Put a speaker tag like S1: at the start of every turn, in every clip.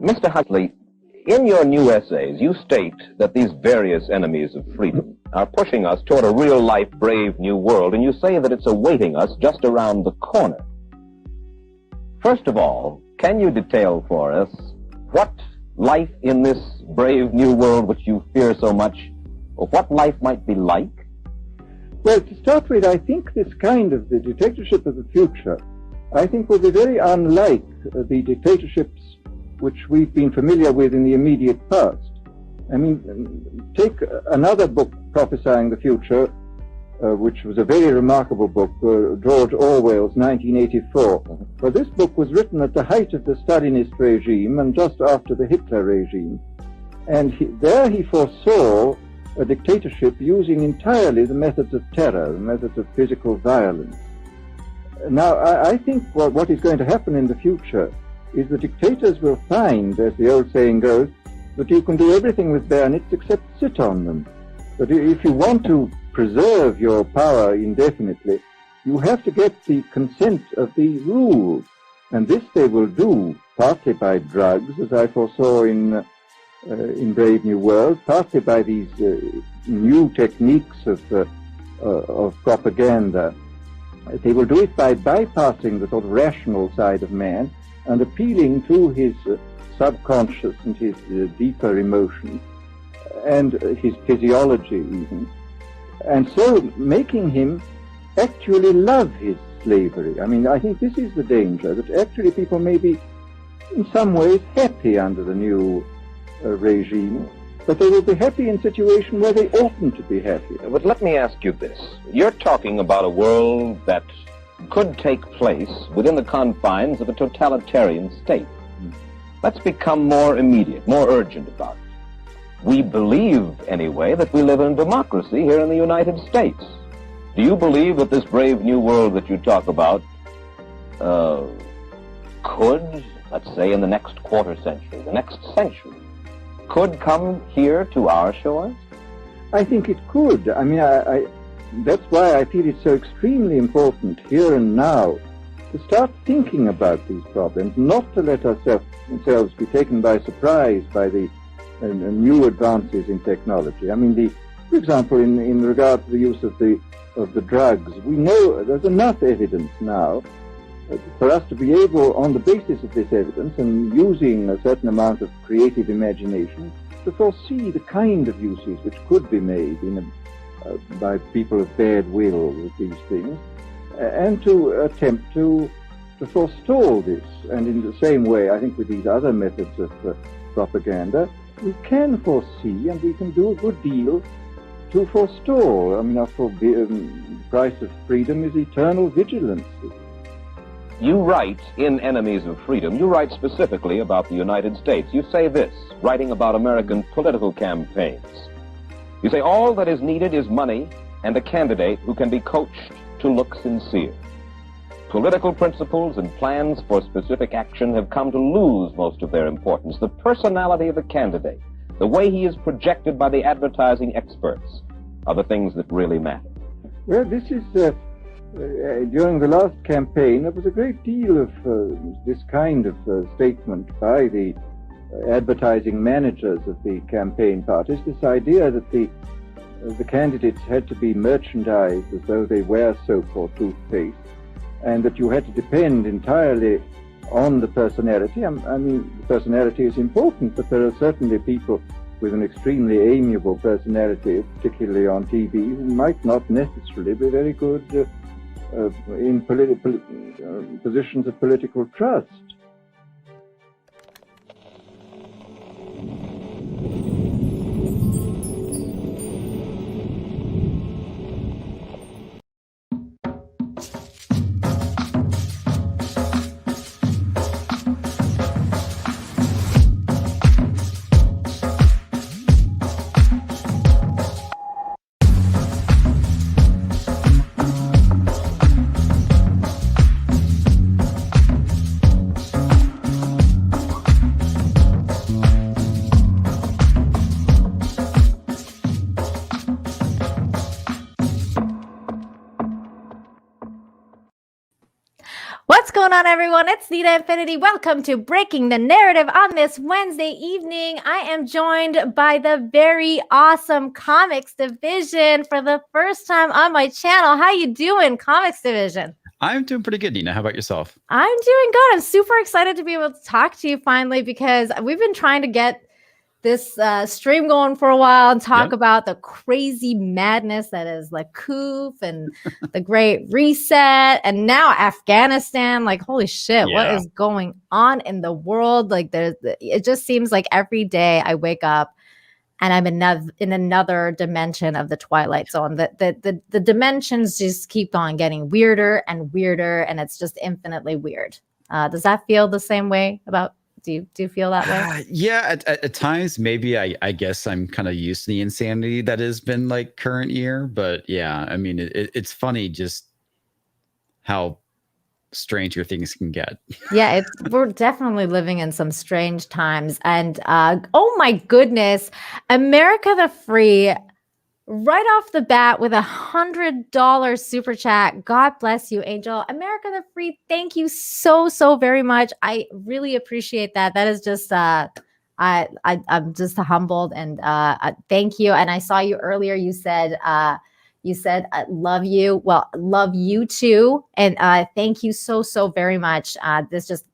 S1: Mr. Huxley, in your new essays, you state that these various enemies of freedom are pushing us toward a real-life, brave new world, and you say that it's awaiting us just around the corner. First of all, can you detail for us what life in this brave new world which you fear so much, or what life might be like?
S2: Well, to start with, I think this kind of the dictatorship of the future, I think will be very unlike the dictatorships which we've been familiar with in the immediate past. I mean, take another book prophesying the future, which was a very remarkable book, George Orwell's 1984. Well, this book was written at the height of the Stalinist regime and just after the Hitler regime. And there he foresaw a dictatorship using entirely the methods of terror, the methods of physical violence. Now, I think what is going to happen in the future is the dictators will find, as the old saying goes, that you can do everything with bayonets except sit on them. But if you want to preserve your power indefinitely, you have to get the consent of the ruled. And this they will do partly by drugs, as I foresaw in Brave New World, partly by these new techniques of propaganda. They will do it by bypassing the sort of rational side of man and appealing to his subconscious and his deeper emotions and his physiology even, and so making him actually love his slavery. I mean, I think this is the danger, that actually people may be in some ways happy under the new regime, but they will be happy in a situation where they oughtn't to be happy.
S1: But let me ask you this. You're talking about a world that could take place within the confines of a totalitarian state. Let's become more immediate, more urgent about it. We believe, anyway, that we live in democracy here in the United States. Do you believe that this brave new world that you talk about could, let's say, in the next quarter century, the next century, could come here to our shores?
S2: I think it could. I mean, that's why I feel it's so extremely important here and now to start thinking about these problems, not to let ourselves be taken by surprise by the new advances in technology. I mean, for example, in regard to the use of the drugs, we know there's enough evidence now for us to be able, on the basis of this evidence and using a certain amount of creative imagination, to foresee the kind of uses which could be made by people of bad will with these things, and to attempt to forestall this. And in the same way, I think with these other methods of propaganda, we can foresee and we can do a good deal to forestall. I mean, after all, the price of freedom is eternal vigilance.
S1: You write in Enemies of Freedom, you write specifically about the United States. You say this, writing about American political campaigns. You say, all that is needed is money and a candidate who can be coached to look sincere. Political principles and plans for specific action have come to lose most of their importance. The personality of the candidate, the way he is projected by the advertising experts, are the things that really matter.
S2: Well, this is, during the last campaign, there was a great deal of this kind of statement by the advertising managers of the campaign parties, this idea that the candidates had to be merchandised as though they wear soap or toothpaste, and that you had to depend entirely on the personality. I mean, the personality is important, but there are certainly people with an extremely amiable personality, particularly on TV, who might not necessarily be very good in positions of political trust.
S3: going on, everyone? It's Nita Infinity. Welcome to Breaking the Narrative on this Wednesday evening. I am joined by the very awesome Comix Division for the first time on my channel. How you doing, Comix Division?
S4: I'm doing pretty good, Nina. How about yourself?
S3: I'm doing good. I'm super excited to be able to talk to you finally because we've been trying to get this stream going for a while and talk about the crazy madness that is like Coof and the Great Reset and now Afghanistan. Like, holy shit, what is going on in the world? Like, it just seems like every day I wake up and I'm in another dimension of the Twilight Zone. The dimensions just keep on getting weirder and weirder, and it's just infinitely weird. Does that feel the same way about? Do you feel that way?
S4: Yeah, at times, maybe I guess I'm kind of used to the insanity that has been like current year. But yeah, I mean, it's funny just how stranger things can get. Yeah,
S3: we're definitely living in some strange times. And oh my goodness, America the Free, right off the bat with $100 super chat. God bless you, Angel. America the Free, thank you so very much. I really appreciate that. That is just I'm just humbled and thank you. And I saw you earlier. You said I love you. Well, love you too. And thank you so very much. This just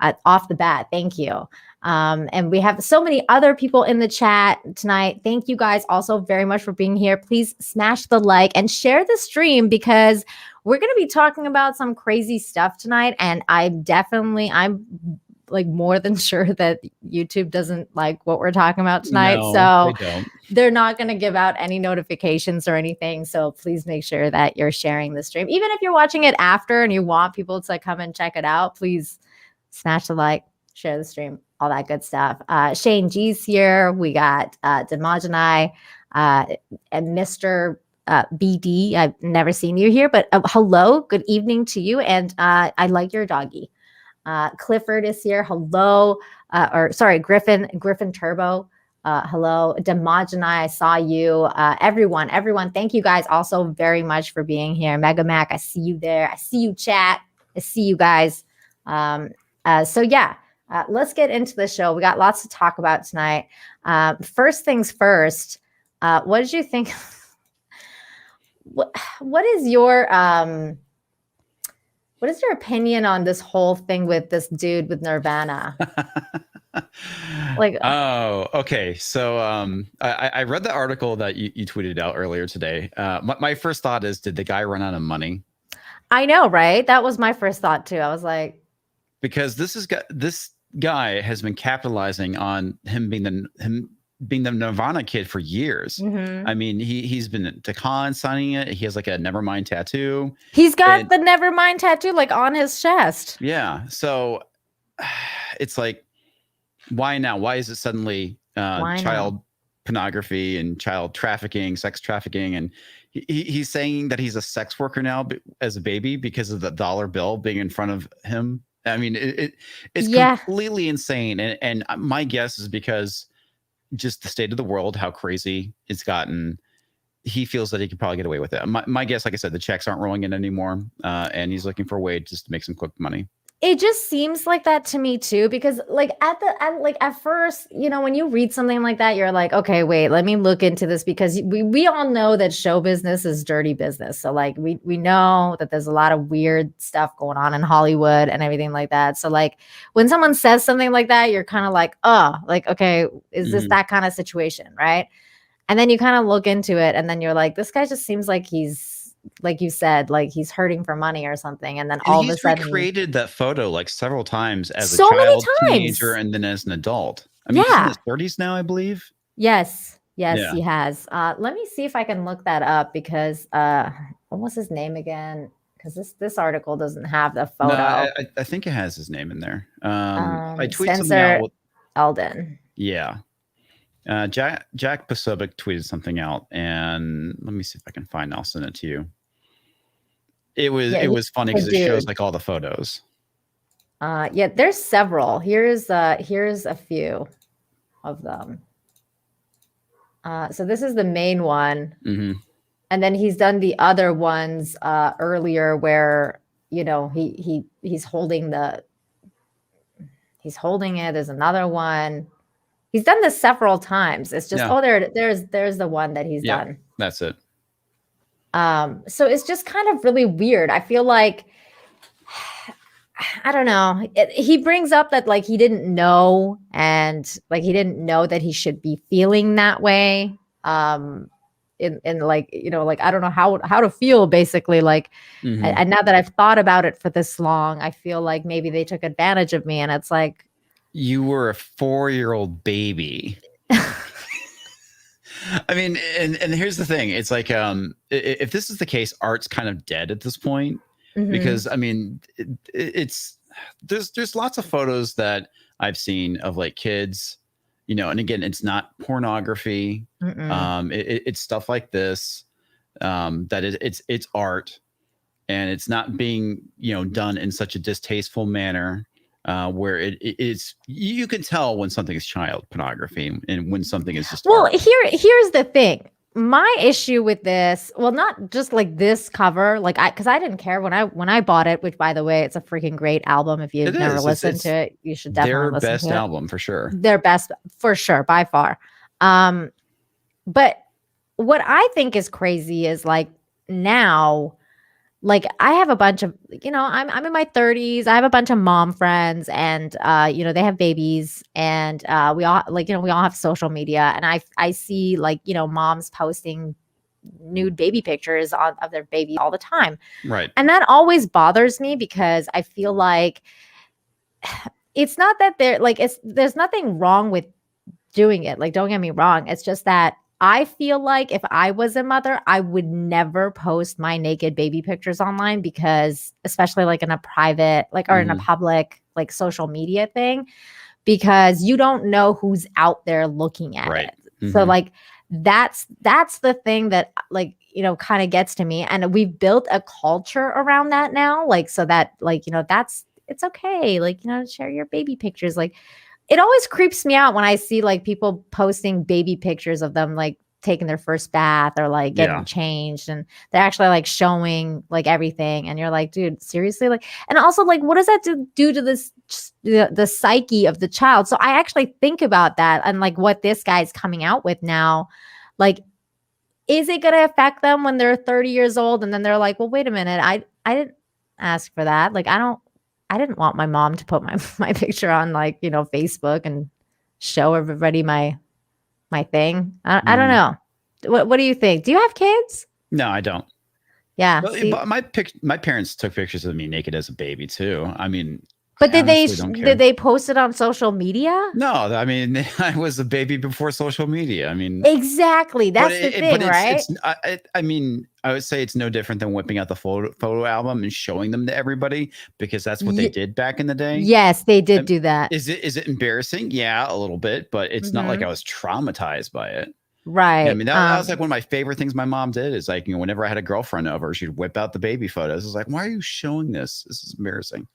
S3: off the bat. Thank you. And we have so many other people in the chat tonight. Thank you guys also very much for being here. Please smash the like and share the stream because we're going to be talking about some crazy stuff tonight. And I'm like more than sure that YouTube doesn't like what we're talking about tonight.
S4: No,
S3: so
S4: they don't.
S3: They're not going to give out any notifications or anything. So please make sure that you're sharing the stream. Even if you're watching it after and you want people to come and check it out, please smash the like, share the stream, all that good stuff. Shane G's here. We got Demogenai and Mr. BD. I've never seen you here, but hello, good evening to you. And I like your doggy. Clifford is here. Hello. Griffin Turbo. Hello. Demogenai, I saw you. Everyone. Thank you guys also very much for being here. Mega Mac, I see you there. I see you, chat. I see you guys. Let's get into the show. We got lots to talk about tonight. First things first, what did you think? What is your opinion on this whole thing with this dude with Nirvana?
S4: Okay. So I read the article that you tweeted out earlier today. My first thought is, did the guy run out of money?
S3: I know, right? That was my first thought too. I was like,
S4: because this guy has been capitalizing on him being the Nirvana kid for years. Mm-hmm. I mean, he's been to cons signing it. He has like a Nevermind tattoo.
S3: He's got the Nevermind tattoo like on his chest.
S4: Yeah. So it's like, why now? Why is it suddenly child pornography and child trafficking, sex trafficking? And he's saying that he's a sex worker now as a baby because of the dollar bill being in front of him. I mean, it's completely insane. And my guess is because just the state of the world, how crazy it's gotten, he feels that he could probably get away with it. My guess, like I said, the checks aren't rolling in anymore. And he's looking for a way just to make some quick money.
S3: It just seems like that to me too, because like at first, you know, when you read something like that, you're like, okay, wait, let me look into this, because we all know that show business is dirty business. So like we know that there's a lot of weird stuff going on in Hollywood and everything like that. So like when someone says something like that, you're kind of like, oh, like, okay, is this that kind of situation, right? And then you kind of look into it, and then you're like, this guy just seems like he's, like you said, like he's hurting for money or something. And then all of a sudden
S4: he's recreated that photo like several times as a child, teenager, and then as an adult. I mean, he's in his 30s now, I believe.
S3: Yes, he has. Let me see if I can look that up, because what was his name again? Because this article doesn't have the photo.
S4: No, I think it has his name in there. I tweeted something out.
S3: Eldon.
S4: Yeah. Jack Posobiec tweeted something out, and let me see if I can find it. I'll send it to you. It was funny because it shows like all the photos.
S3: There's several. Here's a few of them. So this is the main one. Mm-hmm. And then he's done the other ones earlier where he's holding it. There's another one. He's done this several times. It's just, there's the one that he's done.
S4: That's it.
S3: So it's just kind of really weird. I feel like, I don't know. He brings up that like he didn't know, and like he didn't know that he should be feeling that way. In like, like I don't know how to feel, basically. Like, and now that I've thought about it for this long, I feel like maybe they took advantage of me, and it's like,
S4: you were a 4-year-old baby. I mean, and here's the thing. It's like, if this is the case, art's kind of dead at this point. Because I mean, there's lots of photos that I've seen of like kids, and again, it's not pornography. It's stuff like this, that it's art, and it's not being, done in such a distasteful manner, where it's, you can tell when something is child pornography and when something is just art.
S3: Here's the thing. My issue with this, well, not just like this cover, like because I didn't care when I bought it, which by the way, it's a freaking great album. If you've never listened to it, you should definitely listen to it.
S4: Their best album for sure.
S3: Their best for sure, by far. But what I think is crazy is like now, like I have a bunch of, I'm in my 30s. I have a bunch of mom friends, and they have babies, and we all have social media, and I see like, moms posting nude baby pictures of their baby all the time.
S4: Right.
S3: And that always bothers me, because I feel like it's not that there's nothing wrong with doing it. Like, don't get me wrong. It's just that I feel like if I was a mother, I would never post my naked baby pictures online, because especially like in a private, like, or in a public, like social media thing, because you don't know who's out there looking at it. So like, that's the thing that like, kind of gets to me. And we've built a culture around that now. Like, so that like, it's okay. Like, share your baby pictures. Like, it always creeps me out when I see like people posting baby pictures of them like taking their first bath or like getting changed, and they're actually like showing like everything, and you're like, dude, seriously? Like, and also like, what does that do to this the psyche of the child? So I actually think about that, and like what this guy's coming out with now, like, is it going to affect them when they're 30 years old, and then they're like, well, wait a minute, I didn't ask for that. Like, I didn't want my mom to put my picture on like, Facebook and show everybody my thing. I don't know. What do you think? Do you have kids?
S4: No, I don't.
S3: Yeah.
S4: But my parents took pictures of me naked as a baby too. I mean,
S3: but did they post it on social media?
S4: No, I mean, I was a baby before social media. I mean,
S3: exactly. That's the thing, right?
S4: I mean, I would say it's no different than whipping out the photo album and showing them to everybody, because that's what they did back in the day.
S3: Yes, they did do that.
S4: Is it embarrassing? Yeah, a little bit, but it's not like I was traumatized by it.
S3: Right.
S4: I mean, that was like one of my favorite things my mom did, is like, whenever I had a girlfriend over, she'd whip out the baby photos. I was like, why are you showing this? This is embarrassing.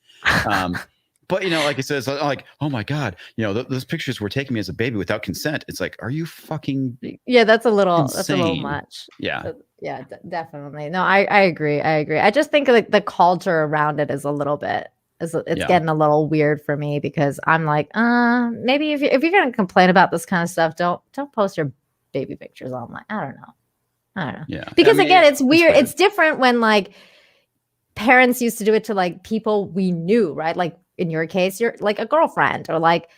S4: But, like it says, like, oh my God, those pictures were taking me as a baby without consent. It's like, are you fucking
S3: that's a little
S4: insane?
S3: Much.
S4: Yeah.
S3: Yeah, definitely. No, I agree. I just think like the culture around it is a little bit, it's getting a little weird for me, because I'm like, maybe if you're going to complain about this kind of stuff, don't post your baby pictures online. I don't know.
S4: Yeah.
S3: Because again, it's weird. It's different when like parents used to do it to like people we knew, right? Like, in your case, you're like a girlfriend or like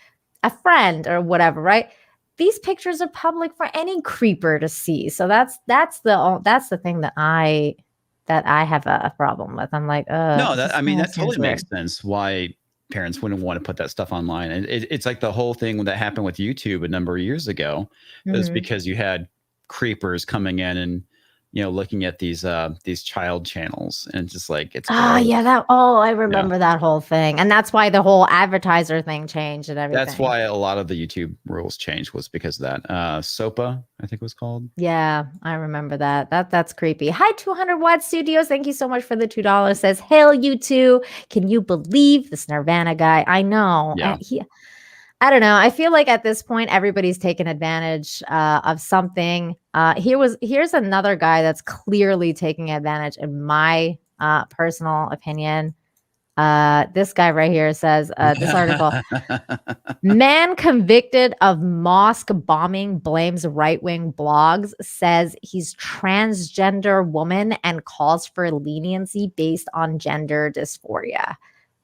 S3: a friend or whatever, right? These pictures are public for any creeper to see. So that's the thing that I have a problem with. I'm like,
S4: no, that totally makes sense why parents wouldn't want to put that stuff online. And it's like the whole thing that happened with YouTube a number of years ago. It was because you had creepers coming in and looking at these child channels, and it's just like, it's
S3: I remember that whole thing, and that's why the whole advertiser thing changed and everything.
S4: That's why a lot of the YouTube rules changed, was because of that. SOPA, I think it was called.
S3: Yeah, I remember that. That's creepy. Hi, 200 Watt Studios. Thank you so much for the $2. Says, hail you two. Can you believe this Nirvana guy? I know.
S4: Yeah.
S3: I don't know. I feel like at this point, everybody's taken advantage of something. Here's another guy that's clearly taking advantage, in my personal opinion. This guy right here says, this article, man convicted of mosque bombing blames right-wing blogs, says he's transgender woman and calls for leniency based on gender dysphoria.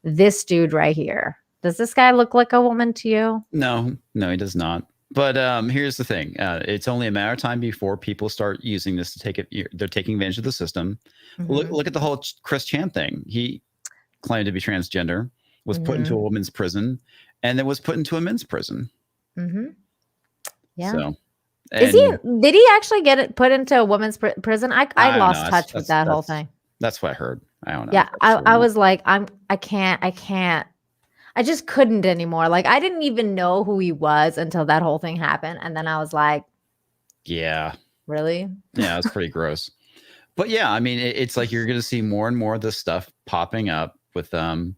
S3: This dude right here. Does this guy look like a woman to you?
S4: No, he does not. But here's the thing. It's only a matter of time before people start using this to take it. They're taking advantage of the system. Mm-hmm. Look at the whole Chris Chan thing. He claimed to be transgender, was put into a woman's prison, and then was put into a men's prison.
S3: Mm-hmm. Yeah.
S4: So,
S3: did he actually get it put into a woman's prison? I lost touch with that whole thing.
S4: That's what I heard. I don't know.
S3: Yeah. I was like, I can't. I just couldn't anymore. Like, I didn't even know who he was until that whole thing happened. And then I was like,
S4: yeah.
S3: Really?
S4: Yeah, it's pretty gross. But yeah, I mean, it's like you're going to see more and more of this stuff popping up with, they're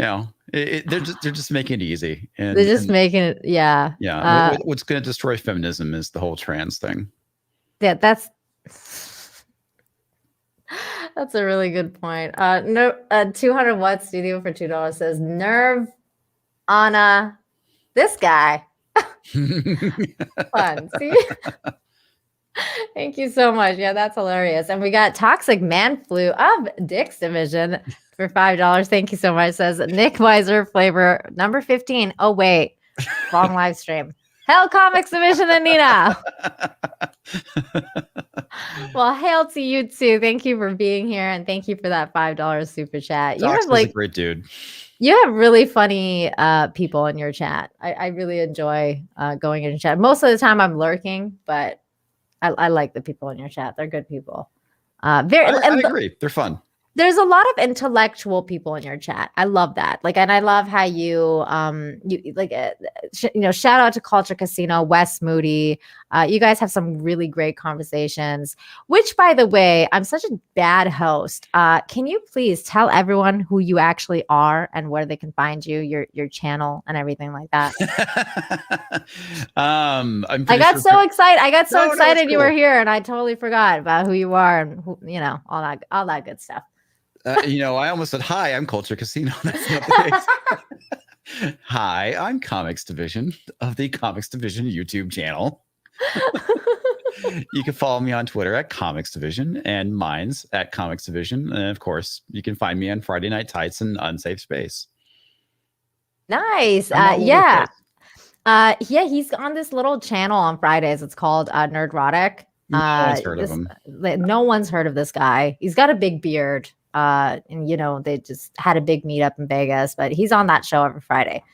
S4: just making it easy. And,
S3: they're just making it, yeah.
S4: Yeah. What's going to destroy feminism is the whole trans thing.
S3: Yeah, that's a really good point. 200 Watt Studio for $2 says nerve Anna. This guy. Fun. See? Thank you so much. Yeah, that's hilarious. And we got Toxic Man Flu of Dick's Division for $5. Thank you so much. Says Nick Weiser, flavor number 15. Oh, wait. Wrong live stream. Hell Comics Division and Nina. Well, hail to you too. Thank you for being here, and thank you for that $5 super chat. You have
S4: a great dude.
S3: You have really funny people in your chat. I really enjoy going in your chat. Most of the time I'm lurking, but I like the people in your chat. They're good people. I
S4: agree. They're fun.
S3: There's a lot of intellectual people in your chat. I love that. Like, and I love how you shout out to Culture Casino, Wes Moody. You guys have some really great conversations, which, by the way, I'm such a bad host. Can you please tell everyone who you actually are and where they can find you, your channel and everything like that? I got so excited you were here, and I totally forgot about who you are and who, all that good stuff.
S4: I almost said, hi, I'm Culture Casino. That's not the case. Hi, I'm Comics Division of the Comics Division YouTube channel. You can follow me on Twitter at Comics Division, and mine's at Comics Division. And of course, you can find me on Friday Night Tights and Unsafe Space.
S3: Nice. He's on this little channel on Fridays. It's called Nerdrotic.
S4: No one's heard of him.
S3: No one's heard of this guy. He's got a big beard. And they just had a big meetup in Vegas, but he's on that show every Friday.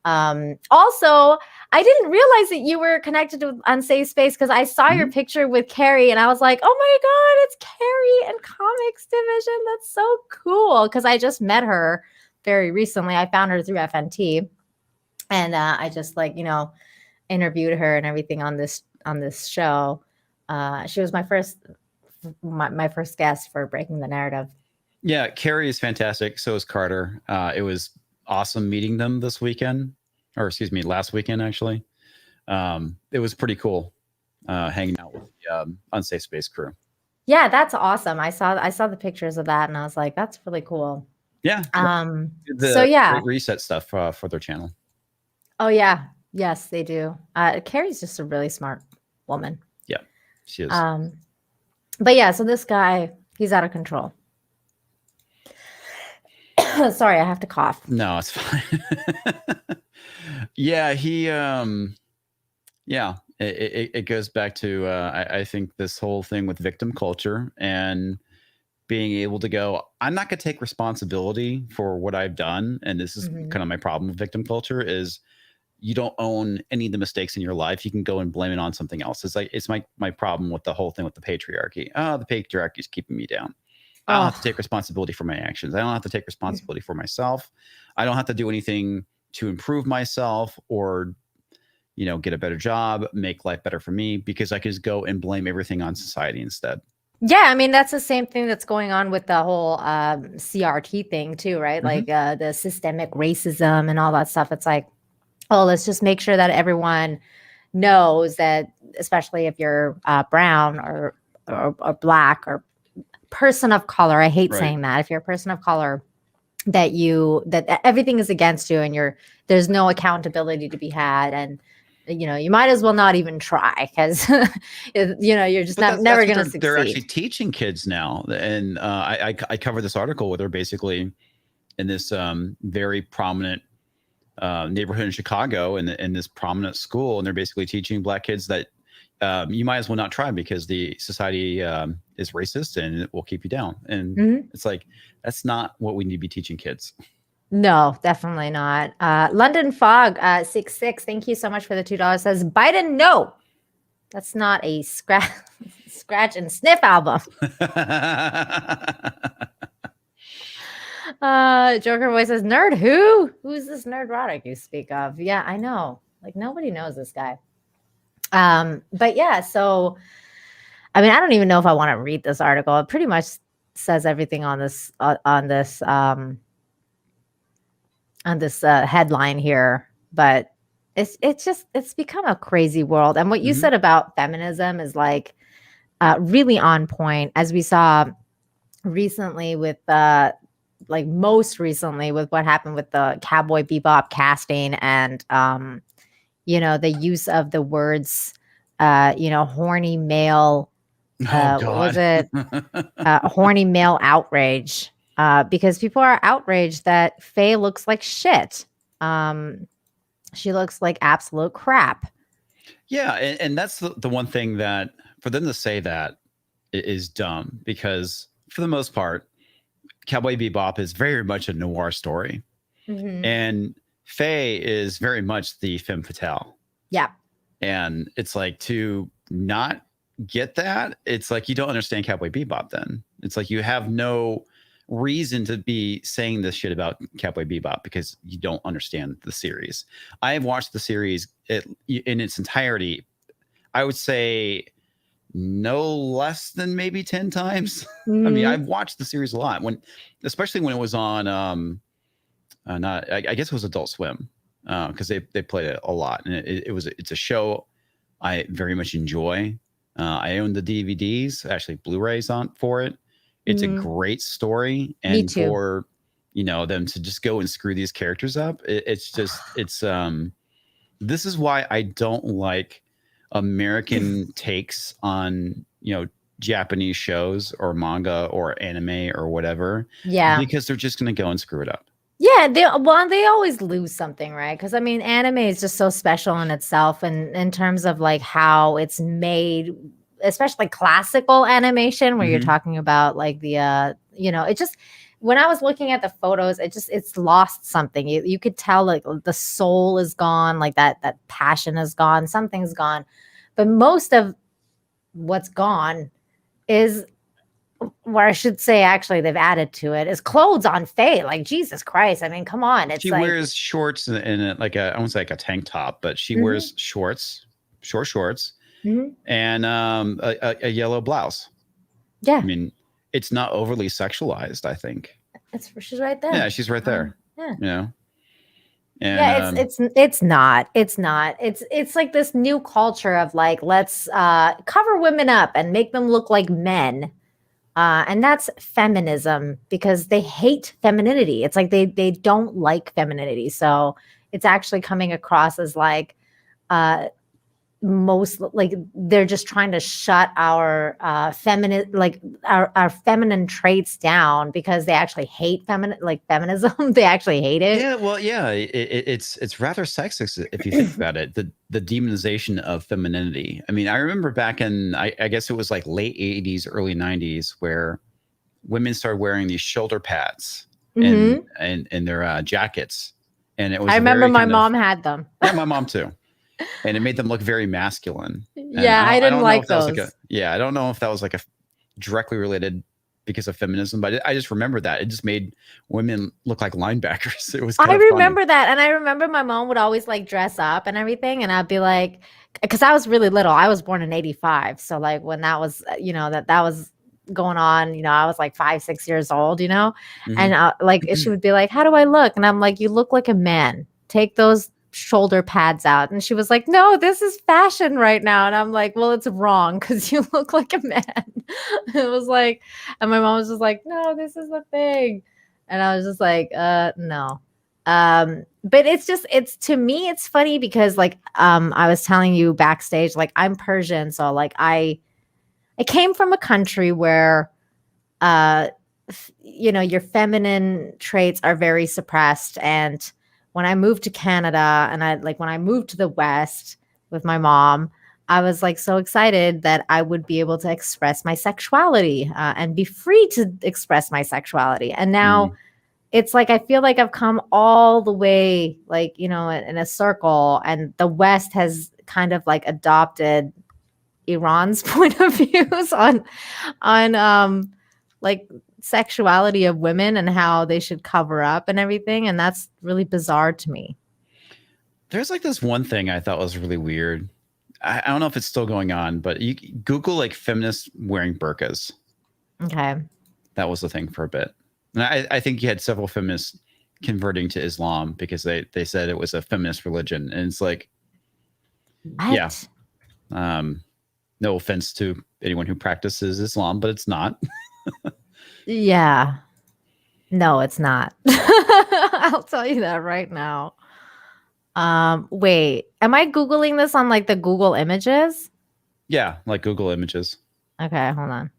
S3: Also, I didn't realize that you were connected with Unsafe Space because I saw your picture with Carrie and I was like, oh my God, it's Carrie and Comics Division. That's so cool. Because I just met her very recently. I found her through FNT, and I just interviewed her and everything on this show. She was my first guest for Breaking the Narrative.
S4: Yeah, Carrie is fantastic. So is Carter. It was awesome meeting them last weekend, actually. It was pretty cool hanging out with the Unsafe Space crew.
S3: Yeah, that's awesome. I saw the pictures of that, and I was like, that's really cool.
S4: Yeah. Reset stuff for their channel.
S3: Oh yeah, yes, they do. Carrie's just a really smart woman.
S4: Yeah, she is.
S3: But yeah, so this guy, he's out of control. Sorry, I have to cough.
S4: No, it's fine. Yeah, it goes back to, I think this whole thing with victim culture and being able to go, I'm not going to take responsibility for what I've done. And this is kind of my problem with victim culture is you don't own any of the mistakes in your life. You can go and blame it on something else. It's my problem with the whole thing with the patriarchy. Oh, the patriarchy is keeping me down. I don't have to take responsibility for my actions. I don't have to take responsibility for myself. I don't have to do anything to improve myself or, get a better job, make life better for me, because I could just go and blame everything on society instead.
S3: Yeah, I mean, that's the same thing that's going on with the whole CRT thing too, right? Like the systemic racism and all that stuff. It's like, oh, let's just make sure that everyone knows that, especially if you're brown or black or person of color, I hate
S4: Right.
S3: saying that. If you're a person of color, that everything is against you, and there's no accountability to be had, and you might as well not even try, because you're just never going to succeed.
S4: They're actually teaching kids now, and I covered this article where they're basically in this very prominent neighborhood in Chicago, in this prominent school, and they're basically teaching Black kids that you might as well not try because the society is racist and it will keep you down. And it's like, that's not what we need to be teaching kids.
S3: No, definitely not. London Fog 66, thank you so much for the $2. Says Biden, no, that's not a scratch and sniff album. Joker Boy says, nerd who? Who's this nerd rhotic you speak of? Yeah, I know. Like, nobody knows this guy. But yeah, so I mean, I don't even know if I want to read this article. It pretty much says everything on this headline here, but it's become a crazy world. And what you said about feminism is like really on point, as we saw recently with most recently with what happened with the Cowboy Bebop casting, and the use of the words horny male, what was it? Horny male outrage. Because people are outraged that Faye looks like shit. She looks like absolute crap.
S4: Yeah, and that's the one thing that for them to say that is dumb, because for the most part, Cowboy Bebop is very much a noir story. And Faye is very much the femme fatale.
S3: Yeah.
S4: And it's like, to not get that, it's like you don't understand Cowboy Bebop then. It's like you have no reason to be saying this shit about Cowboy Bebop because you don't understand the series. I have watched the series in its entirety, I would say no less than maybe 10 times. I mean, I've watched the series a lot, especially when it was on I guess it was Adult Swim, because they played it a lot, and it's a show I very much enjoy. I own the DVDs, actually Blu-rays for it. It's a great story, and for them to just go and screw these characters up, it's this is why I don't like American takes on Japanese shows or manga or anime or whatever.
S3: Yeah,
S4: because they're just going to go and screw it up.
S3: Yeah, they always lose something, right? Because I mean, anime is just so special in itself, and in terms of like how it's made, especially classical animation, where you're talking about like the it just, when I was looking at the photos, it's lost something. You could tell like the soul is gone, like that passion is gone, something's gone. But most of what's gone is, or I should say, actually, they've added to it, is clothes on Faye. Like, Jesus Christ. I mean, come on.
S4: She wears shorts and like I won't say like a tank top, but she wears short shorts, and a yellow blouse. Yeah. I mean, it's not overly sexualized, I think.
S3: She's right there.
S4: Yeah, she's right there. Yeah. And,
S3: yeah, it's not. It's like this new culture of like, let's cover women up and make them look like men. And that's feminism, because they hate femininity. It's like they don't like femininity. So it's actually coming across as like most like they're just trying to shut our feminine, like our feminine traits down, because they actually hate feminism. They actually hate it.
S4: Yeah, well, yeah, it's rather sexist if you think about it. The demonization of femininity. I mean, I remember back in I guess it was like late 80s, early 90s, where women started wearing these shoulder pads and their jackets, and it was.
S3: I remember my mom had them.
S4: Yeah, my mom too. And it made them look very masculine.
S3: Yeah, I didn't like those.
S4: I don't know if that was like a directly related because of feminism, but I just remember that it just made women look like linebackers. It was. I
S3: remember that, and I remember my mom would always like dress up and everything, and I'd be like, because I was really little. I was born in '85, so like when that was, that was going on, I was like 5-6 years old, and like she would be like, "How do I look?" And I'm like, "You look like a man. Take those shoulder pads out. And she was like, no, this is fashion right now. And I'm like, well, it's wrong because you look like a man. It was like, and my mom was just like, no, this is the thing. And I was just like, no. But it's to me, it's funny because like, I was telling you backstage, like I'm Persian. So like I came from a country where, your feminine traits are very suppressed. And when I moved to Canada and when I moved to the West with my mom, I was like so excited that I would be able to express my sexuality and be free to express my sexuality. And now it's like, I feel like I've come all the way, like, in a circle, and the West has kind of like adopted Iran's point of views on like sexuality of women and how they should cover up and everything. And that's really bizarre to me.
S4: There's like this one thing I thought was really weird. I don't know if it's still going on, but you Google like feminists wearing burqas.
S3: Okay.
S4: That was the thing for a bit. And I think you had several feminists converting to Islam because they said it was a feminist religion. And it's like,
S3: what?
S4: Yeah. No offense to anyone who practices Islam, but it's not.
S3: Yeah. No, it's not. I'll tell you that right now. Wait, am I Googling this on like the Google images?
S4: Yeah, like Google Images.
S3: Okay, hold on.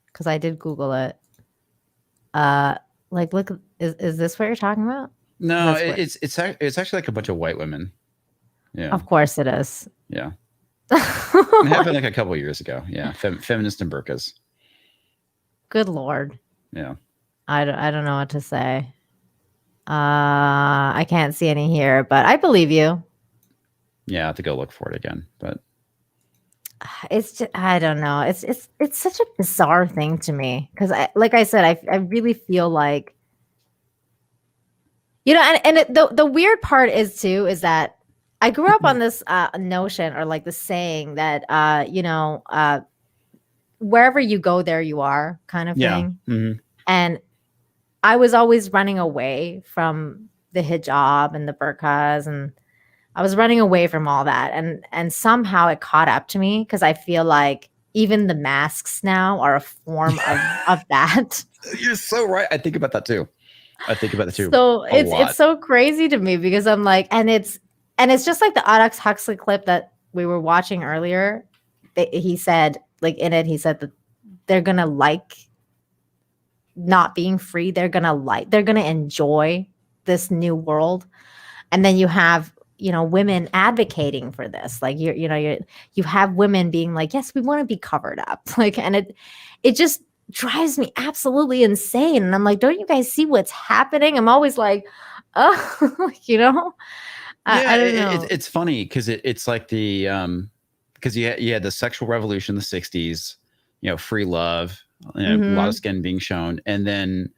S3: Because I did Google it. Like, look, is this what you're talking about?
S4: No, it's actually like a bunch of white women. Yeah,
S3: of course it is.
S4: Yeah, it happened like a couple of years ago. Yeah, feminist and burqas.
S3: Good Lord.
S4: Yeah,
S3: I don't know what to say. I can't see any here, but I believe you.
S4: Yeah, I have to go look for it again, but
S3: it's just, I don't know. It's such a bizarre thing to me because like I said, I really feel like, the weird part is that I grew up on this notion or like the saying that wherever you go, there you are kind of thing.
S4: Mm-hmm.
S3: And I was always running away from the hijab and the burqas, and I was running away from all that. And somehow it caught up to me because I feel like even the masks now are a form of that.
S4: You're so right. I think about that too.
S3: So it's so crazy to me because I'm like, and it's just like the Aldous Huxley clip that we were watching earlier. He said, like in it, he said that they're gonna like not being free. They're gonna enjoy this new world. And then you have, women advocating for this. Like you have women being like, yes, we want to be covered up. Like, and it just drives me absolutely insane. And I'm like, don't you guys see what's happening? I'm always like, oh, I don't know.
S4: It's funny because it's like the because you had the sexual revolution in the 60s, free love, a lot of skin being shown, and then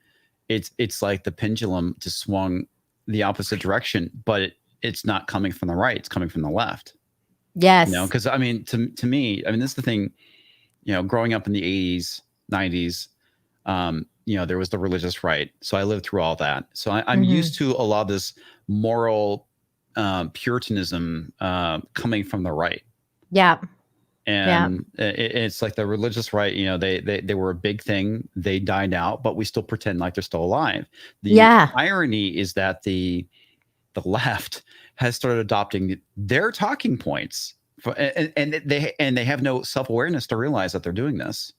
S4: it's like the pendulum just swung the opposite direction, but it's not coming from the right, it's coming from the left.
S3: Yes.
S4: Because I mean, to me, I mean, this is the thing, growing up in the 80s, 90s, there was the religious right. So I lived through all that. So I'm used to a lot of this moral Puritanism coming from the right.
S3: Yeah.
S4: And it's like the religious right, they were a big thing. They died out, but we still pretend like they're still alive. The irony is that the left has started adopting their talking points and they have no self-awareness to realize that they're doing this.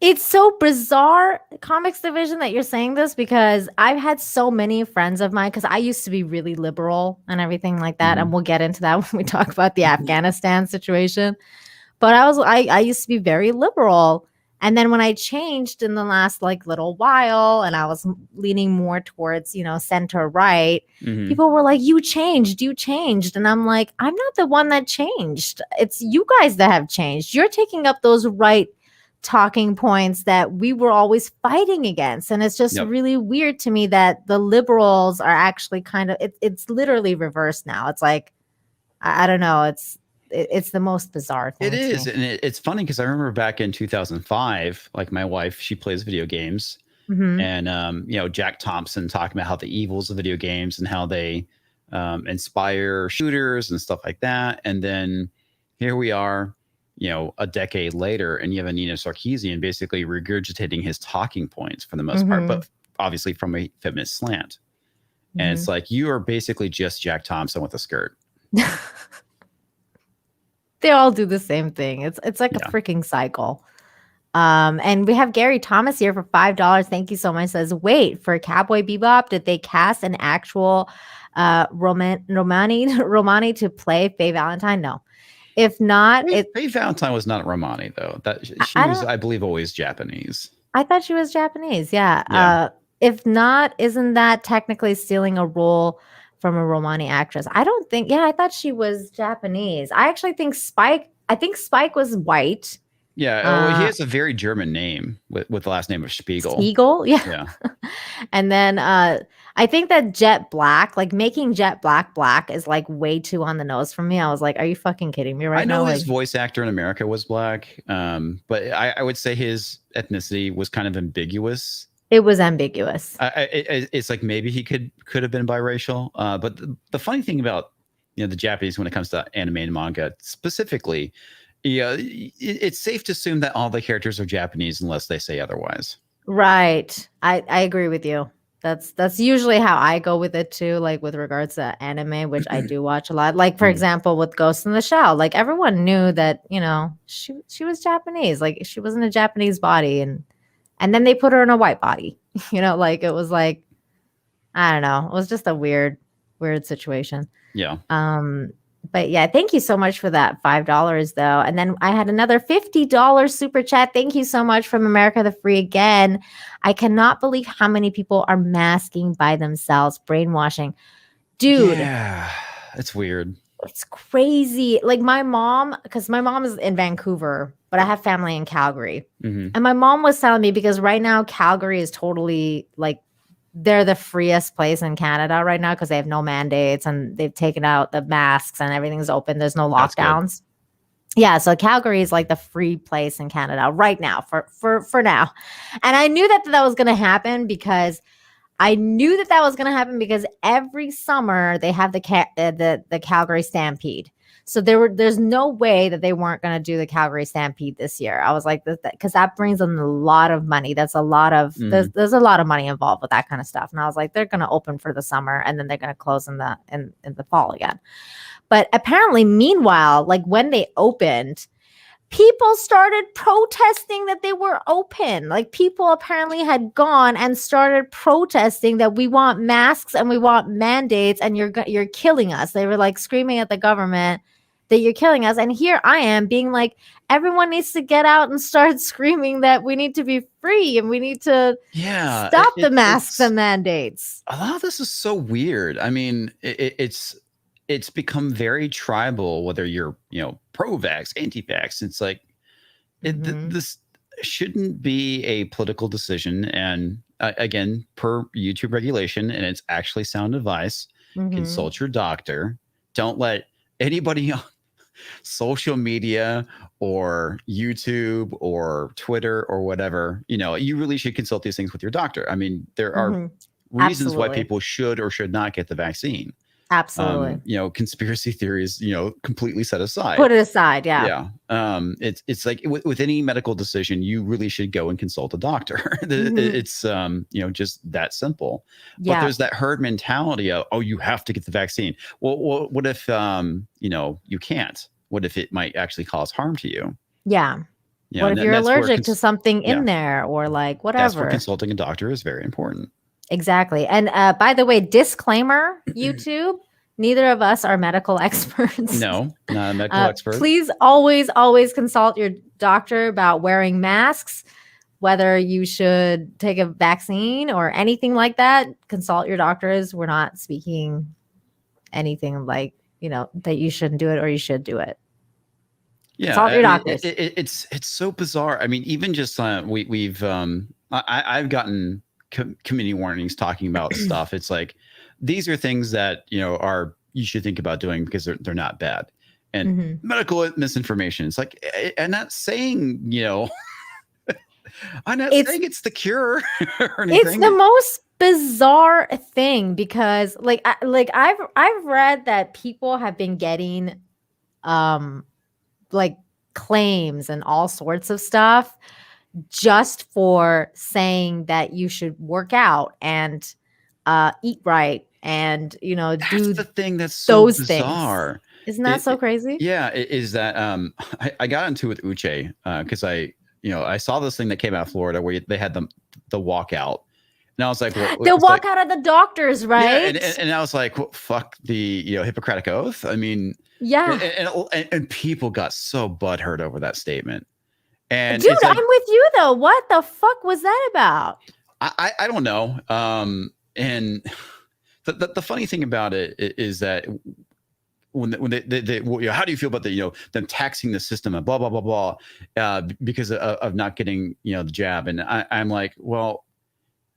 S3: It's so bizarre, Comix Division, that you're saying this, because I've had so many friends of mine, because I used to be really liberal and everything like that. And we'll get into that when we talk about the Afghanistan situation. But I used to be very liberal. And then when I changed in the last little while and I was leaning more towards, center right, people were like, you changed. And I'm like, I'm not the one that changed. It's you guys that have changed. You're taking up those right talking points that we were always fighting against. And it's just really weird to me that the liberals are actually kind of, it's literally reversed now. It's like, I don't know. It's the most bizarre thing.
S4: It is. And it's funny because I remember back in 2005, like my wife, she plays video games and, Jack Thompson talking about how the evils of video games and how they inspire shooters and stuff like that. And then here we are, a decade later, and you have a Nina Sarkeesian basically regurgitating his talking points for the most part, but obviously from a feminist slant. And it's like, you are basically just Jack Thompson with a skirt.
S3: They all do the same thing. It's like a freaking cycle. And we have Gary Thomas here for $5. Thank you so much. Says, wait, for Cowboy Bebop, did they cast an actual Romani to play Faye Valentine? No. If not,
S4: Faye Valentine was not Romani though. That she was, I believe, always Japanese.
S3: I thought she was Japanese. Yeah. If not, isn't that technically stealing a role from a Romani actress? I don't think. Yeah, I thought she was Japanese. I actually think Spike. I think Spike was white.
S4: Yeah, he has a very German name with the last name of Spiegel.
S3: Spiegel, yeah. And then I think that Jet Black, like making Jet Black is like way too on the nose for me. I was like, are you fucking kidding me right now?
S4: I know his voice actor in America was black, but I would say his ethnicity was kind of ambiguous.
S3: It was ambiguous.
S4: It's like maybe he could have been biracial. But the funny thing about the Japanese when it comes to anime and manga specifically, it's safe to assume that all the characters are Japanese unless they say otherwise. Right.
S3: I agree with you. That's usually how I go with it too, like with regards to anime, which I do watch a lot. Like, for example, with Ghost in the Shell, like everyone knew that, she was Japanese. Like she was in a Japanese body and then they put her in a white body. Like it was like, I don't know. It was just a weird situation.
S4: Yeah.
S3: But yeah, thank you so much for that $5 though. And then I had another $50 super chat. Thank you so much from America the Free again. I cannot believe how many people are masking by themselves, brainwashing. Dude.
S4: Yeah, it's weird.
S3: It's crazy. Like because my mom is in Vancouver, but I have family in Calgary. And my mom was telling me, because right now Calgary is totally like, they're the freest place in Canada right now because they have no mandates and they've taken out the masks and everything's open. There's no lockdowns. Yeah, so Calgary is like the free place in Canada right now for now. And I knew that was going to happen because every summer they have the Calgary Stampede. So there's no way that they weren't going to do the Calgary Stampede this year. I was like, because that brings in a lot of money. That's a lot of there's a lot of money involved with that kind of stuff. And I was like, they're going to open for the summer and then they're going to close in the fall again. But apparently, meanwhile, like when they opened, people started protesting that they were open. Like people apparently had gone and started protesting that we want masks and we want mandates and you're killing us. They were like screaming at the government that you're killing us. And here I am being like, everyone needs to get out and start screaming that we need to be free and we need to stop the masks and mandates.
S4: A lot of this is so weird. I mean, it's become very tribal, whether you're, pro-vax, anti-vax. It's like, this shouldn't be a political decision. And again, per YouTube regulation, and it's actually sound advice, consult your doctor. Don't let anybody on social media or YouTube or Twitter or whatever, you really should consult these things with your doctor. I mean, there are reasons why people should or should not get the vaccine.
S3: Absolutely.
S4: Conspiracy theories, completely set aside.
S3: Put it aside. Yeah.
S4: Yeah. It's like with any medical decision, you really should go and consult a doctor. It's, just that simple.
S3: Yeah.
S4: But there's that herd mentality of, you have to get the vaccine. Well, what if, you can't? What if it might actually cause harm to you?
S3: Yeah. What if you're allergic to something in there or like whatever?
S4: That's where consulting a doctor is very important.
S3: Exactly. And by the way, disclaimer, YouTube, neither of us are medical experts.
S4: No, not a medical expert.
S3: Please always consult your doctor about wearing masks, whether you should take a vaccine or anything like that. Consult your doctors. We're not speaking anything like, that you shouldn't do it or you should do it.
S4: Yeah.
S3: Consult your doctors.
S4: It's so bizarre. I mean, even just I've gotten committee warnings talking about stuff. It's like, these are things that, you should think about doing because they're not bad. And medical misinformation. It's like, I'm not saying, I'm not saying it's the cure or anything.
S3: It's the most bizarre thing because like I've read that people have been getting like claims and all sorts of stuff just for saying that you should work out and eat right and do
S4: the thing that's so
S3: those
S4: bizarre.
S3: Things. Isn't that so crazy?
S4: Is that I got into it with Uche because I saw this thing that came out of Florida where they had the walkout. And I was like,
S3: they'll walk out of the doctors, right?
S4: Yeah, and I was like, well, fuck the Hippocratic Oath. I mean,
S3: yeah,
S4: and people got so butthurt over that statement. And
S3: dude, I'm with you though. What the fuck was that about?
S4: I don't know. And the funny thing about it is that when they how do you feel about them taxing the system and blah blah blah blah because of not getting the jab? And I'm like, well,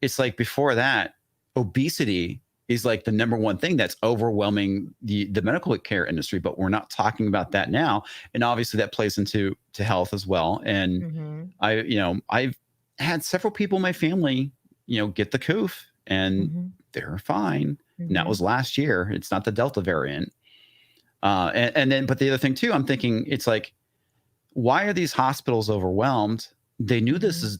S4: it's like before that, obesity is like the number one thing that's overwhelming the medical care industry, but we're not talking about that now. And obviously that plays into health as well. And I've had several people in my family, get the Coof and they're fine. And that was last year. It's not the Delta variant. And then, but the other thing too, I'm thinking it's like, why are these hospitals overwhelmed? They knew this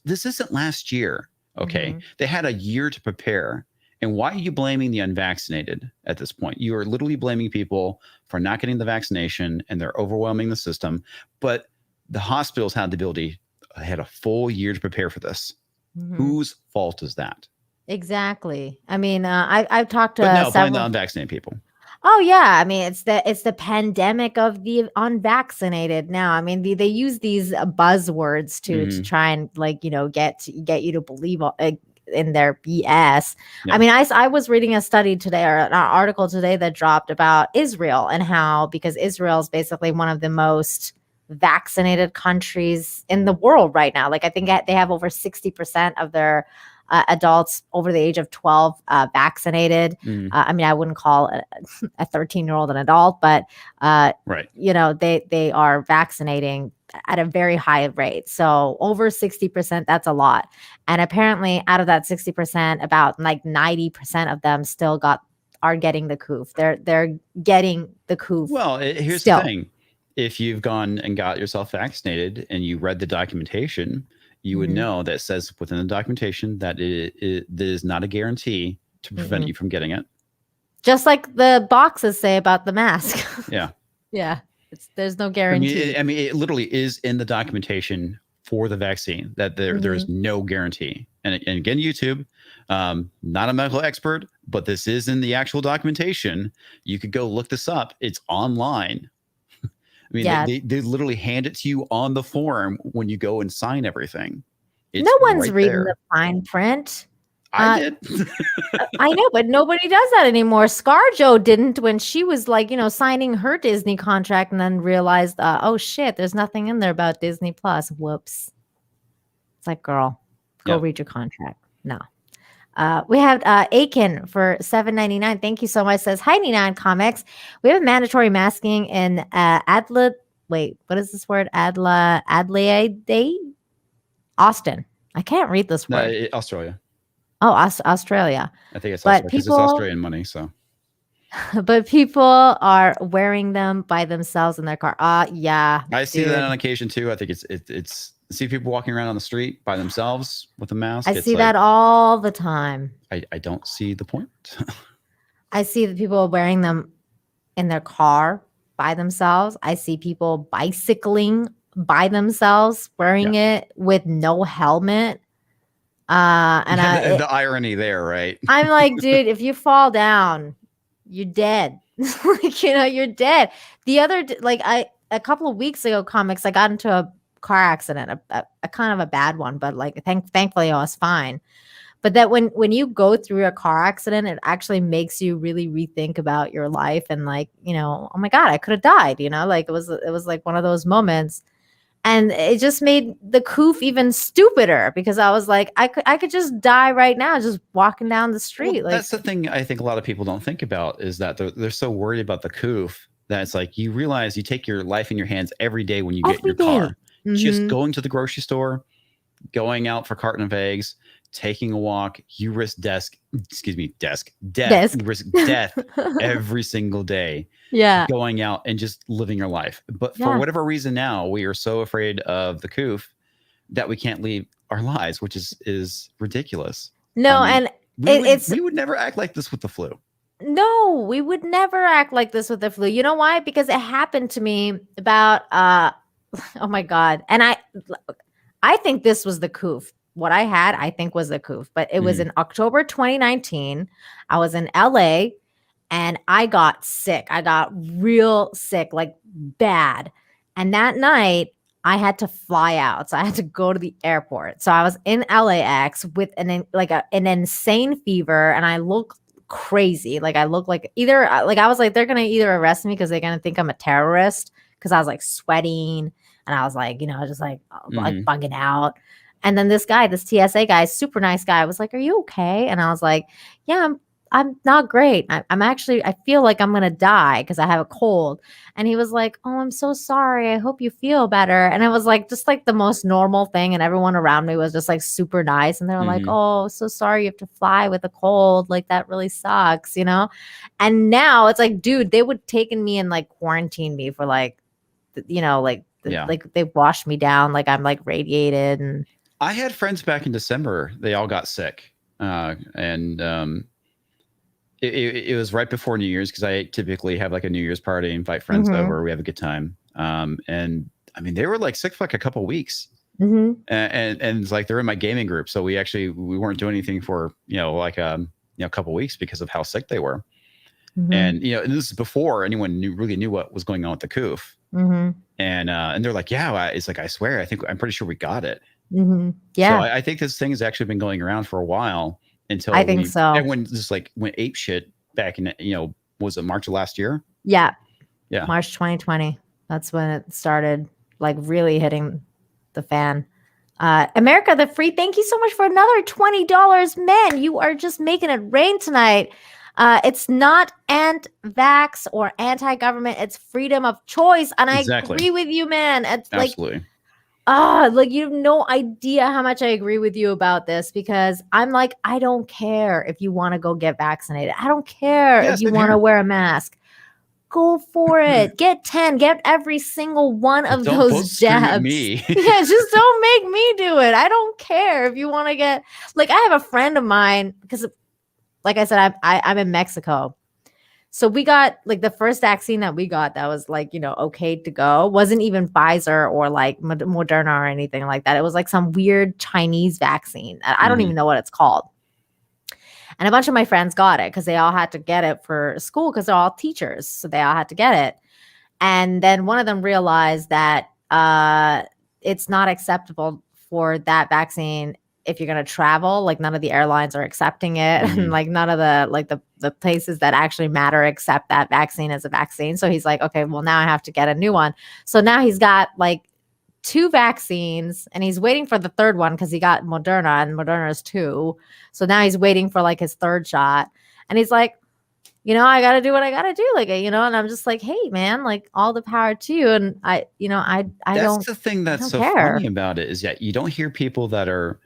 S4: isn't last year. Okay. They had a year to prepare. And why are you blaming the unvaccinated at this point? You are literally blaming people for not getting the vaccination and they're overwhelming the system. But the hospitals had a full year to prepare for this. Whose fault is that?
S3: Exactly. I mean, I've talked to
S4: blame the unvaccinated people.
S3: Oh yeah, I mean it's the pandemic of the unvaccinated now. I mean they use these buzzwords to try and get you to believe in their BS. Yeah. I mean I was reading a study today or an article today that dropped about Israel and how because Israel is basically one of the most vaccinated countries in the world right now. Like I think they have over 60% of their adults over the age of 12 vaccinated. I mean, I wouldn't call a 13-year-old an adult, but
S4: right.
S3: They are vaccinating at a very high rate. So over 60%, that's a lot. And apparently out of that 60%, about like 90% of them still are getting the Coof. They're getting the Coof.
S4: Well, here's the thing. If you've gone and got yourself vaccinated and you read the documentation, you would know that it says within the documentation that it is not a guarantee to prevent you from getting it.
S3: Just like the boxes say about the mask.
S4: Yeah.
S3: Yeah. There's no guarantee.
S4: I mean, it literally is in the documentation for the vaccine that there is no guarantee. And again, YouTube, not a medical expert, but this is in the actual documentation. You could go look this up. It's online. I mean, they literally hand it to you on the form when you go and sign everything. It's
S3: no one's reading the fine print.
S4: I did.
S3: I know, but nobody does that anymore. ScarJo didn't when she was signing her Disney contract and then realized, oh shit, there's nothing in there about Disney Plus. Whoops. It's like, girl, go read your contract. No. We have Aiken for $7.99. Thank you so much. Says, hi, Nina and Comix. We have mandatory masking in Adelaide. Wait, what is this word? Adelaide? Austin. I can't read this word.
S4: Australia.
S3: Oh, Australia.
S4: I think it's Australia because it's Australian money. So,
S3: but people are wearing them by themselves in their car. Yeah.
S4: I see that on occasion too. I think it's see people walking around on the street by themselves with a mask.
S3: I see that all the time.
S4: I don't see the point.
S3: I see the people wearing them in their car by themselves. I see people bicycling by themselves, wearing it with no helmet. And
S4: the irony there, right?
S3: I'm like, dude, if you fall down, you're dead. You're dead. A couple of weeks ago, Comix, I got into a car accident, a kind of a bad one, but thankfully I was fine. But that when you go through a car accident, it actually makes you really rethink about your life and oh my God, I could have died. It was like one of those moments. And it just made the Coof even stupider because I was like, I could just die right now, just walking down the street.
S4: Well, that's the thing I think a lot of people don't think about is that they're so worried about the Coof that it's like you realize you take your life in your hands every day when you get in your car. Just going to the grocery store, going out for a carton of eggs, taking a walk. You risk death. You risk death every single day.
S3: Yeah.
S4: Going out and just living your life. But for whatever reason now, we are so afraid of the Coof that we can't leave our lives, which is ridiculous.
S3: No,
S4: I mean, we would never act like this with the flu.
S3: No, we would never act like this with the flu. You know why? Because it happened to me about oh my God. And I think this was the Coof. What I had, I think, was the Coof. But it was in October 2019. I was in LA and I got sick. I got real sick, like bad. And that night I had to fly out. So I had to go to the airport. So I was in LAX with an insane fever, and I look crazy. Like I look like I was like, they're going to either arrest me because they're going to think I'm a terrorist, because I was like sweating and I was like, just like bugging out. And then this TSA guy, super nice guy, was like, "Are you okay?" And I was like, "Yeah, I'm not great. I feel like I'm going to die because I have a cold." And he was like, "Oh, I'm so sorry. I hope you feel better." And it was like, just like the most normal thing. And everyone around me was just like super nice. And they were like, "Oh, so sorry you have to fly with a cold. Like that really sucks, And now it's like, dude, they would taken me and like quarantine me for like, like they washed me down. Like I'm like radiated. And
S4: I had friends back in December. They all got sick. It was right before New Year's, because I typically have like a New Year's party, invite friends over, we have a good time. And I mean, they were like sick for like a couple of weeks. And it's like they're in my gaming group. So we weren't doing anything for, a couple of weeks because of how sick they were. And, and this is before anyone really knew what was going on with the Coof. And they're like, yeah, it's like, I swear, I'm pretty sure we got it.
S3: Yeah.
S4: So I think this thing has actually been going around for a while. Until
S3: I think so.
S4: Everyone just like went ape shit back in, was it March of last year?
S3: Yeah.
S4: Yeah.
S3: March 2020. That's when it started like really hitting the fan. America the Free, thank you so much for another $20. Man, you are just making it rain tonight. It's not anti-vax or anti-government. It's freedom of choice. And I agree with you, man. It's
S4: absolutely.
S3: Like you have no idea how much I agree with you about this, because I'm like, I don't care if you want to go get vaccinated. I don't care if you want to wear a mask. Go for it. Get 10. Get every single one of those jabs.
S4: Me.
S3: Yeah, just don't make me do it. I don't care if you want to get, like, I have a friend of mine, because like I said, I'm in Mexico. So we got like the first vaccine that we got that was like, okay to go, wasn't even Pfizer or like Moderna or anything like that. It was like some weird Chinese vaccine. I don't even know what it's called. And a bunch of my friends got it because they all had to get it for school, because they're all teachers. So they all had to get it. And then one of them realized that it's not acceptable for that vaccine if you're going to travel. Like none of the airlines are accepting it. And like none of the places that actually matter accept that vaccine as a vaccine. So he's like, okay, well now I have to get a new one. So now he's got like 2 vaccines and he's waiting for the third one because he got Moderna, and Moderna is 2. So now he's waiting for like his 3rd shot. And he's like, I got to do what I got to do. Like, and I'm just like, hey man, like all the power to you. And I
S4: that's the thing that's so funny about it, is that you don't hear people that are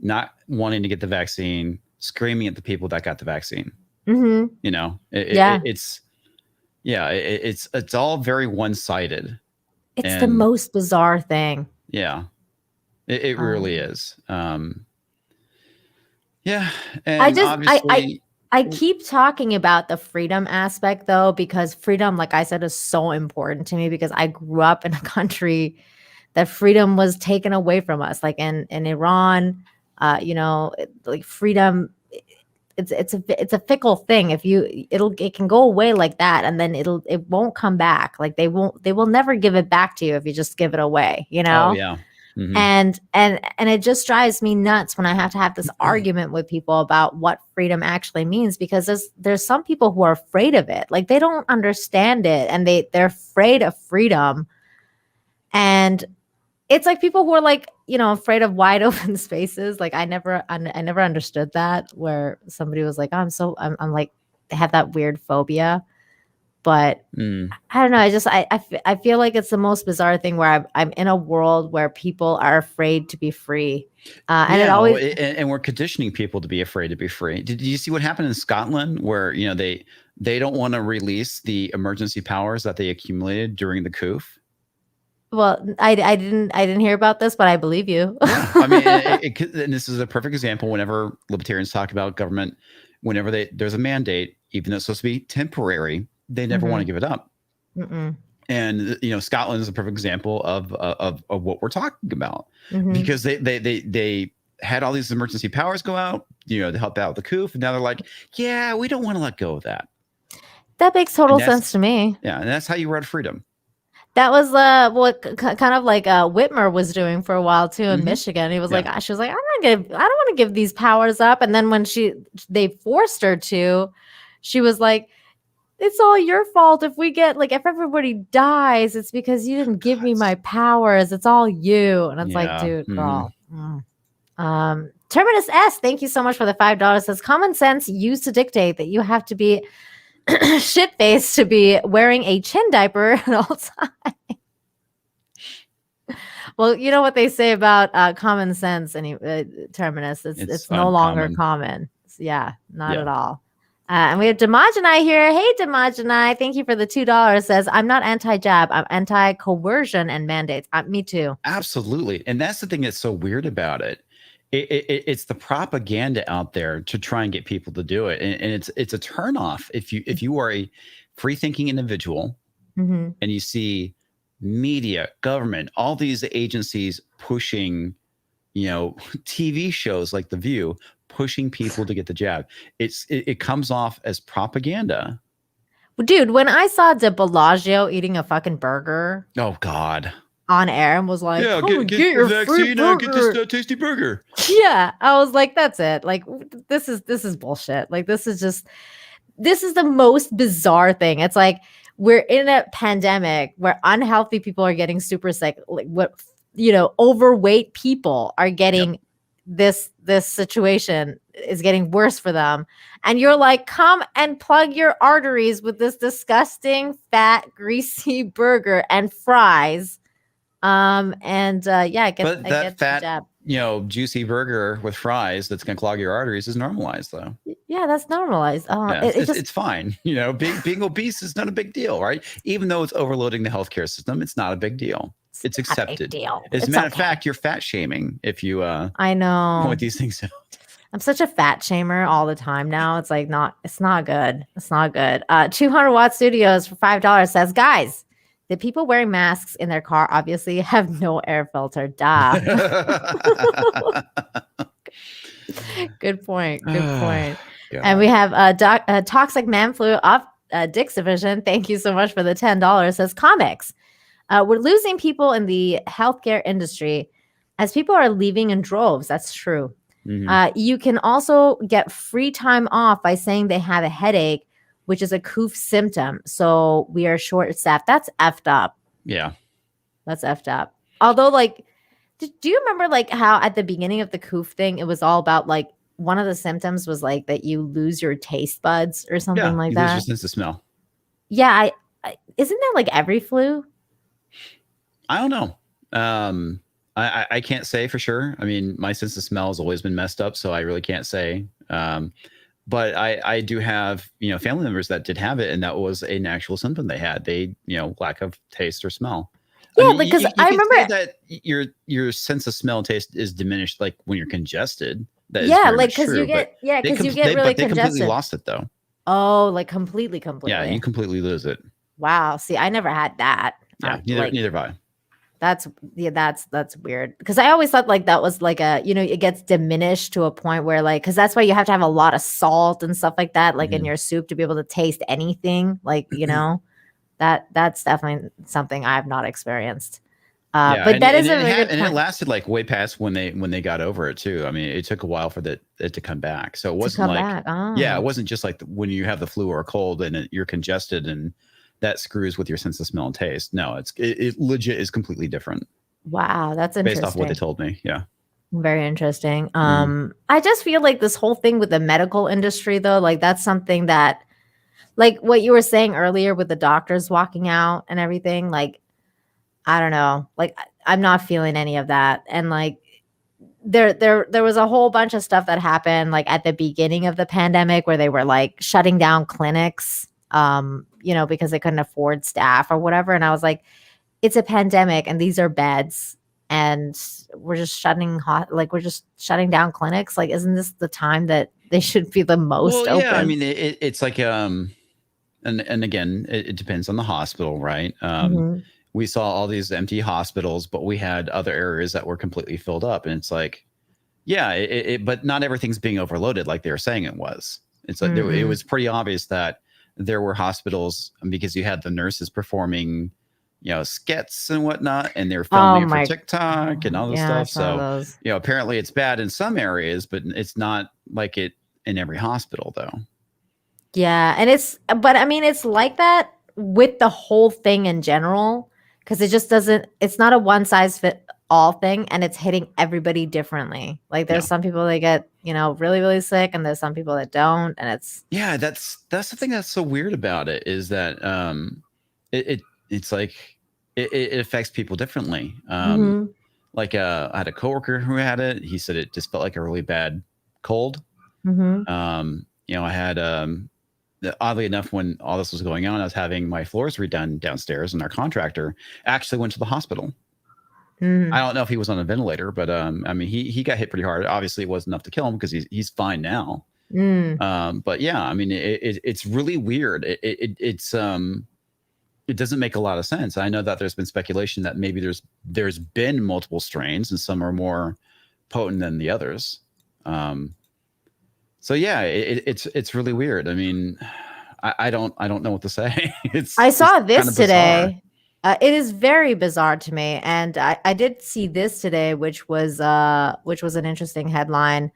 S4: not wanting to get the vaccine screaming at the people that got the vaccine. It's all very one-sided.
S3: It's the most bizarre thing.
S4: Yeah, it really is. Yeah. And
S3: I keep talking about the freedom aspect though, because freedom, like I said, is so important to me, because I grew up in a country that freedom was taken away from us. Like in Iran, like freedom, it's a fickle thing. It can go away like that, and then it won't come back. Like they will never give it back to you if you just give it away,
S4: Oh yeah.
S3: And it just drives me nuts when I have to have this argument with people about what freedom actually means, because there's some people who are afraid of it. Like they don't understand it, and they're afraid of freedom. And it's like people who are like, afraid of wide open spaces. Like I never understood that, where somebody was like, I'm like, they have that weird phobia. But I don't know. I feel like it's the most bizarre thing where I'm in a world where people are afraid to be free. And it always
S4: and we're conditioning people to be afraid to be free. Did you see what happened in Scotland where, they don't want to release the emergency powers that they accumulated during the Coof?
S3: Well, I didn't hear about this, but I believe you.
S4: Yeah. I mean, and this is a perfect example. Whenever libertarians talk about government, whenever there's a mandate, even though it's supposed to be temporary, they never want to give it up. And Scotland is a perfect example of what we're talking about, because they had all these emergency powers go out, to help out the Coof, and now they're like, yeah, we don't want to let go of that.
S3: That makes total sense to me.
S4: Yeah, and that's how you write freedom.
S3: That was what kind of like Whitmer was doing for a while too in Michigan. He was like, she was like, I don't want to give these powers up. And then when they forced her to, she was like, it's all your fault if everybody dies, it's because you didn't give me my powers. It's all you. And it's like, dude, girl. Terminus S, thank you so much for the $5. Says common sense used to dictate that you have to be shit-faced to be wearing a chin diaper at all times. Well, you know what they say about common sense, Terminus. It's no longer common. Yeah, not at all. And we have Demogenai here. Hey, Demogenai, thank you for the $2. Says, I'm not anti-jab. I'm anti-coercion and mandates. Me too.
S4: Absolutely. And that's the thing that's so weird about it. It's the propaganda out there to try and get people to do it. And it's a turnoff if you are a free-thinking individual and you see media, government, all these agencies pushing, TV shows like The View, pushing people to get the jab. It comes off as propaganda.
S3: Dude, when I saw De Bellagio eating a fucking burger.
S4: Oh, God.
S3: On air and was like,
S4: get your vaccine and get this tasty burger.
S3: Yeah, I was like, that's it. Like, this is bullshit. Like, this is the most bizarre thing. It's like we're in a pandemic where unhealthy people are getting super sick. Like, overweight people are getting this situation is getting worse for them, and you're like, come and plug your arteries with this disgusting fat greasy burger and fries. Get
S4: that fat, juicy burger with fries that's going to clog your arteries is normalized, though.
S3: Yeah, that's normalized.
S4: It's fine. Being obese is not a big deal, right? Even though it's overloading the healthcare system, it's not a big deal. It's accepted.
S3: Big deal.
S4: As a matter of fact, you're fat shaming if you
S3: I know
S4: point these things out.
S3: I'm such a fat shamer all the time now. It's like it's not good. It's not good. 200 Watt Studios for $5 says, guys, the people wearing masks in their car obviously have no air filter. Duh. Good point. Good point. And we have Toxic Man Flu of Dick's Division. Thank you so much for the $10. Says Comix. We're losing people in the healthcare industry as people are leaving in droves. That's true. You can also get free time off by saying they have a headache, which is a Coof symptom. So we are short-staffed. That's effed up.
S4: Yeah.
S3: That's effed up. Although, do you remember how at the beginning of the Coof thing, it was all about one of the symptoms was that you lose your taste buds or something like that?
S4: You lose your sense of smell.
S3: Yeah. Isn't that every flu?
S4: I don't know. I can't say for sure. I mean, my sense of smell has always been messed up, so I really can't say. But I do have, family members that did have it, and that was an actual symptom they had. They, lack of taste or smell.
S3: Yeah, because I remember
S4: that your sense of smell and taste is diminished, when you're congested. That
S3: because you get really congested. They
S4: completely lost it though.
S3: Oh, completely.
S4: Yeah, you completely lose it.
S3: Wow. See, I never had that.
S4: Yeah, neither have I.
S3: That's weird, because I always thought that was it gets diminished to a point where because that's why you have to have a lot of salt and stuff like that in your soup to be able to taste anything that's definitely something I have not experienced. But that is a really good point.
S4: And it lasted way past when they got over it too. I mean, it took a while for it to come back. So it wasn't it wasn't just when you have the flu or a cold and you're congested and that screws with your sense of smell and taste. No, it legit is completely different.
S3: Wow, that's interesting.
S4: Based off what they told me. Yeah.
S3: Very interesting. I just feel this whole thing with the medical industry though, that's something that Like what you were saying earlier with the doctors walking out and everything, like, I don't know, like I'm not feeling any of that. And like there was a whole bunch of stuff that happened like at the beginning of the pandemic where they were like shutting down clinics, because they couldn't afford staff or whatever. And I was like, it's a pandemic and these are beds and we're just shutting down clinics. Like, isn't this the time that they should be the most open?
S4: I mean, it's like, and again, it depends on the hospital, right? We saw all these empty hospitals, but we had other areas that were completely filled up. And it's like, but not everything's being overloaded like they were saying it was. It's like it was pretty obvious that there were hospitals because you had the nurses performing, skits and whatnot, and they're filming it for TikTok and all this stuff. So, apparently it's bad in some areas, but it's not like it in every hospital though.
S3: Yeah. And it's like that with the whole thing in general. Because it just it's not a one size fit all thing, and it's hitting everybody differently. Like there's some people that get, really, really sick, and there's some people that don't. And it's
S4: that's the thing that's so weird about it is that it's like it affects people differently. Like I had a coworker who had it. He said it just felt like a really bad cold. I had oddly enough, when all this was going on, I was having my floors redone downstairs, and our contractor actually went to the hospital. I don't know if he was on a ventilator, but he got hit pretty hard. Obviously, it wasn't enough to kill him because he's fine now. But yeah, it's really weird. It doesn't make a lot of sense. I know that there's been speculation that maybe there's been multiple strains, and some are more potent than the others. So yeah, it's really weird. I mean, I don't know what to say.
S3: I saw this today. It is very bizarre to me, and I did see this today, which was an interesting headline.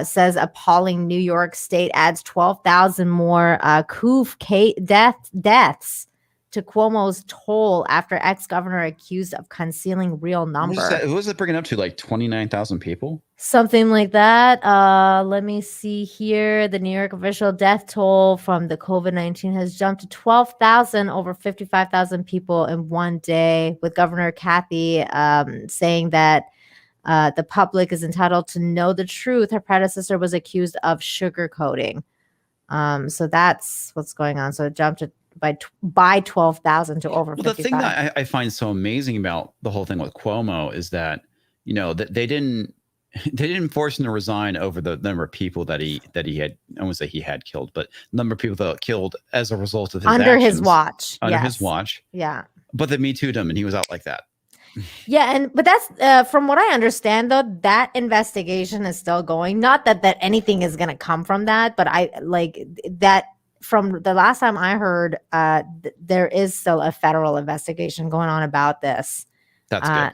S3: Says appalling New York State adds 12,000 more Coof deaths to Cuomo's toll after ex-governor accused of concealing real number.
S4: Who was it bringing up to, like 29,000 people?
S3: Something like that. Let me see here. The New York official death toll from the COVID-19 has jumped to 12,000, over 55,000 people in one day, with Governor Kathy saying that the public is entitled to know the truth. Her predecessor was accused of sugarcoating. So that's what's going on. So it jumped to by 12,000 to over 55.
S4: The thing that I find so amazing about the whole thing with Cuomo is that, that they didn't force him to resign over the number of people that he had, I won't say he had killed, but the number of people that killed as a result of his
S3: under
S4: actions,
S3: his watch.
S4: Under his watch.
S3: Yeah.
S4: But they Me Too'd him and he was out like that.
S3: Yeah, but that's from what I understand, though, that investigation is still going. Not that anything is going to come from that, but I like that. From the last time I heard, there is still a federal investigation going on about this.
S4: That's good.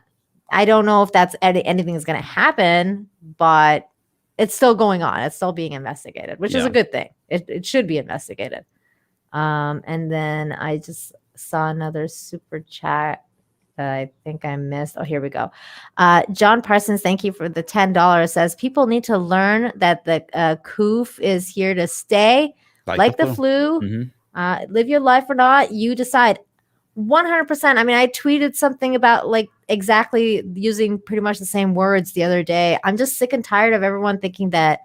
S3: I don't know if that's anything is going to happen, but it's still going on. It's still being investigated, which is a good thing. It should be investigated. And then I just saw another super chat that I think I missed. Oh, here we go. John Parsons, thank you for the $10. Says people need to learn that the Coof is here to stay. Like the flu, live your life or not, you decide. 100%. I mean, I tweeted something about like exactly using pretty much the same words the other day. I'm just sick and tired of everyone thinking that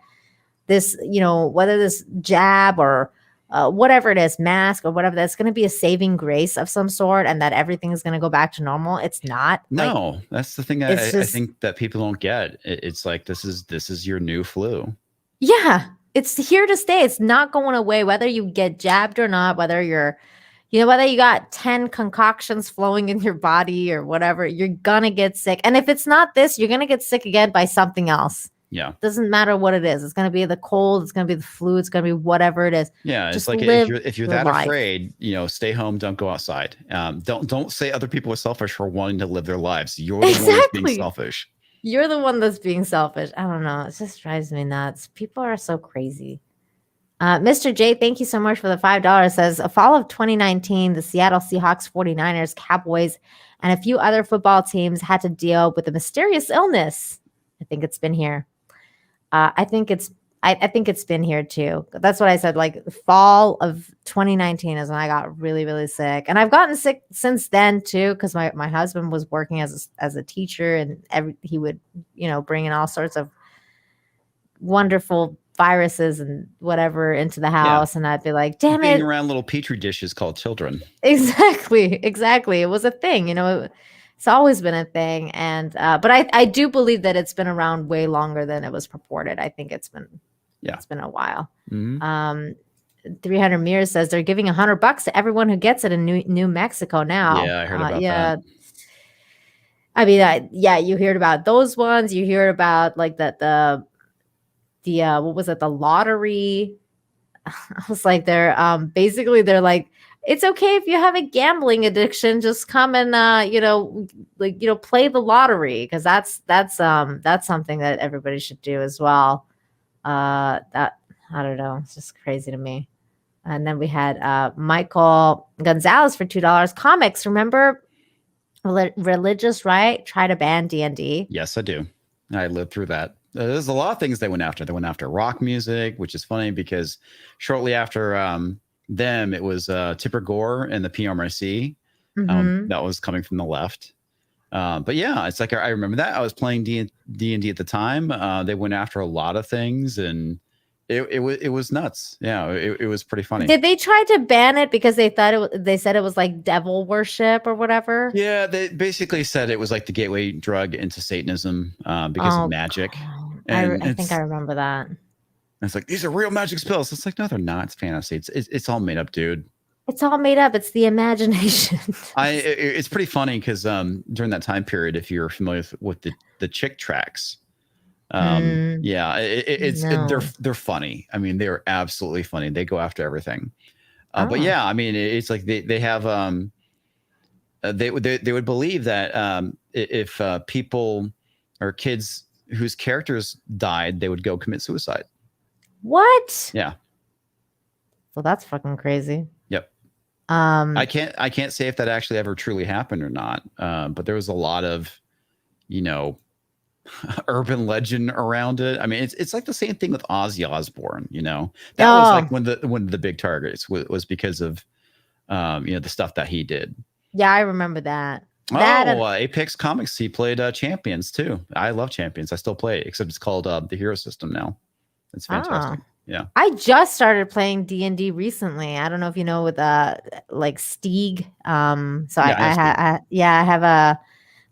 S3: this, whether this jab or whatever it is, mask or whatever, that's going to be a saving grace of some sort and that everything is going to go back to normal. It's not.
S4: No, that's the thing I think that people don't get. It's like, this is your new flu.
S3: Yeah. It's here to stay. It's not going away, whether you get jabbed or not, whether whether you got 10 concoctions flowing in your body or whatever, you're going to get sick. And if it's not this, you're going to get sick again by something else.
S4: Yeah.
S3: Doesn't matter what it is. It's going to be the cold. It's going to be the flu. It's going to be whatever it is.
S4: Yeah. Just it's like if you're that afraid, stay home. Don't go outside. Don't say other people are selfish for wanting to live their lives. You're the one that's being selfish.
S3: You're the one that's being selfish. I don't know. It just drives me nuts. People are so crazy. Mr. J, thank you so much for the $5. Says, a fall of 2019, the Seattle Seahawks, 49ers, Cowboys, and a few other football teams had to deal with a mysterious illness. I think it's been here. I think it's I think it's been here too. That's what I said. Like fall of 2019 is when I got really, really sick, and I've gotten sick since then too. Because my husband was working as a teacher, and he would bring in all sorts of wonderful viruses and whatever into the house, and I'd be like, damn
S4: being
S3: it,
S4: around little petri dishes called children.
S3: Exactly. It was a thing, it's always been a thing. And but I do believe that it's been around way longer than it was purported. I think it's been a while. 300 Mirrors says they're giving $100 to everyone who gets it in New Mexico now.
S4: Yeah, I heard about that.
S3: I mean, you heard about those ones. You hear about like the what was it, the lottery. I was like, they're like, it's okay if you have a gambling addiction, just come and play the lottery, because that's something that everybody should do as well. That, I don't know, it's just crazy to me. And then we had Michael Gonzalez for $2. Comix, remember religious right? Try to ban D&D.
S4: Yes, I do. I lived through that. There's a lot of things they went after. They went after rock music, which is funny because shortly after them, it was Tipper Gore and the PMRC. That was coming from the left. But yeah, it's like I remember that. I was playing D&D at the time. They went after a lot of things, and it was nuts. Yeah, it was pretty funny.
S3: Did they try to ban it because they thought they said it was like devil worship or whatever?
S4: Yeah, they basically said it was like the gateway drug into Satanism because of magic.
S3: God. I think I remember that.
S4: It's like, these are real magic spells. It's like, no, they're not. It's fantasy. It's all made up, dude.
S3: It's all made up. It's the imagination.
S4: It's pretty funny because during that time period, if you're familiar with the chick tracks, they're funny. I mean, they're absolutely funny. They go after everything. But yeah, I mean, it's like they have they would believe that if people or kids whose characters died, they would go commit suicide.
S3: What?
S4: Yeah.
S3: Well, that's fucking crazy.
S4: Yep. I can't say if that actually ever truly happened or not. But there was a lot of, urban legend around it. I mean, it's like the same thing with Ozzy Osbourne. That was like one of the big targets was because of, the stuff that he did.
S3: Yeah, I remember that.
S4: Apex Comics, he played Champions too. I love Champions. I still play it, except it's called the Hero System now. It's fantastic. Yeah, I
S3: just started playing D&D recently. I don't know if you know, with like Stieg. So I have a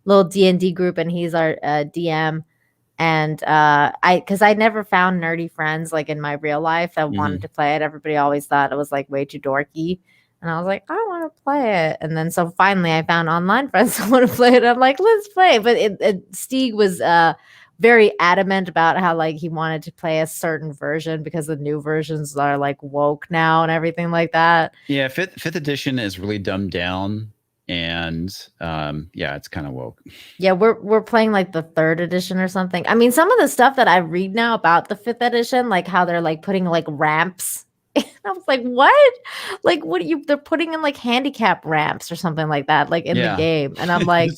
S3: little D&D group, and he's our DM. And because I never found nerdy friends like in my real life that wanted to play it. Everybody always thought it was like way too dorky. And I was like, I want to play it. And then so finally I found online friends that want to play it. I'm like, let's play. But Stieg was very adamant about how like he wanted to play a certain version because the new versions are like woke now and everything like that.
S4: Yeah, fifth edition is really dumbed down, and it's kind of woke.
S3: Yeah, we're playing like the 3rd edition or something. I mean, some of the stuff that I read now about the 5th edition, like how they're like putting like ramps. I was like, what? Like, they're putting in like handicap ramps or something like that, like in the game. And I'm like,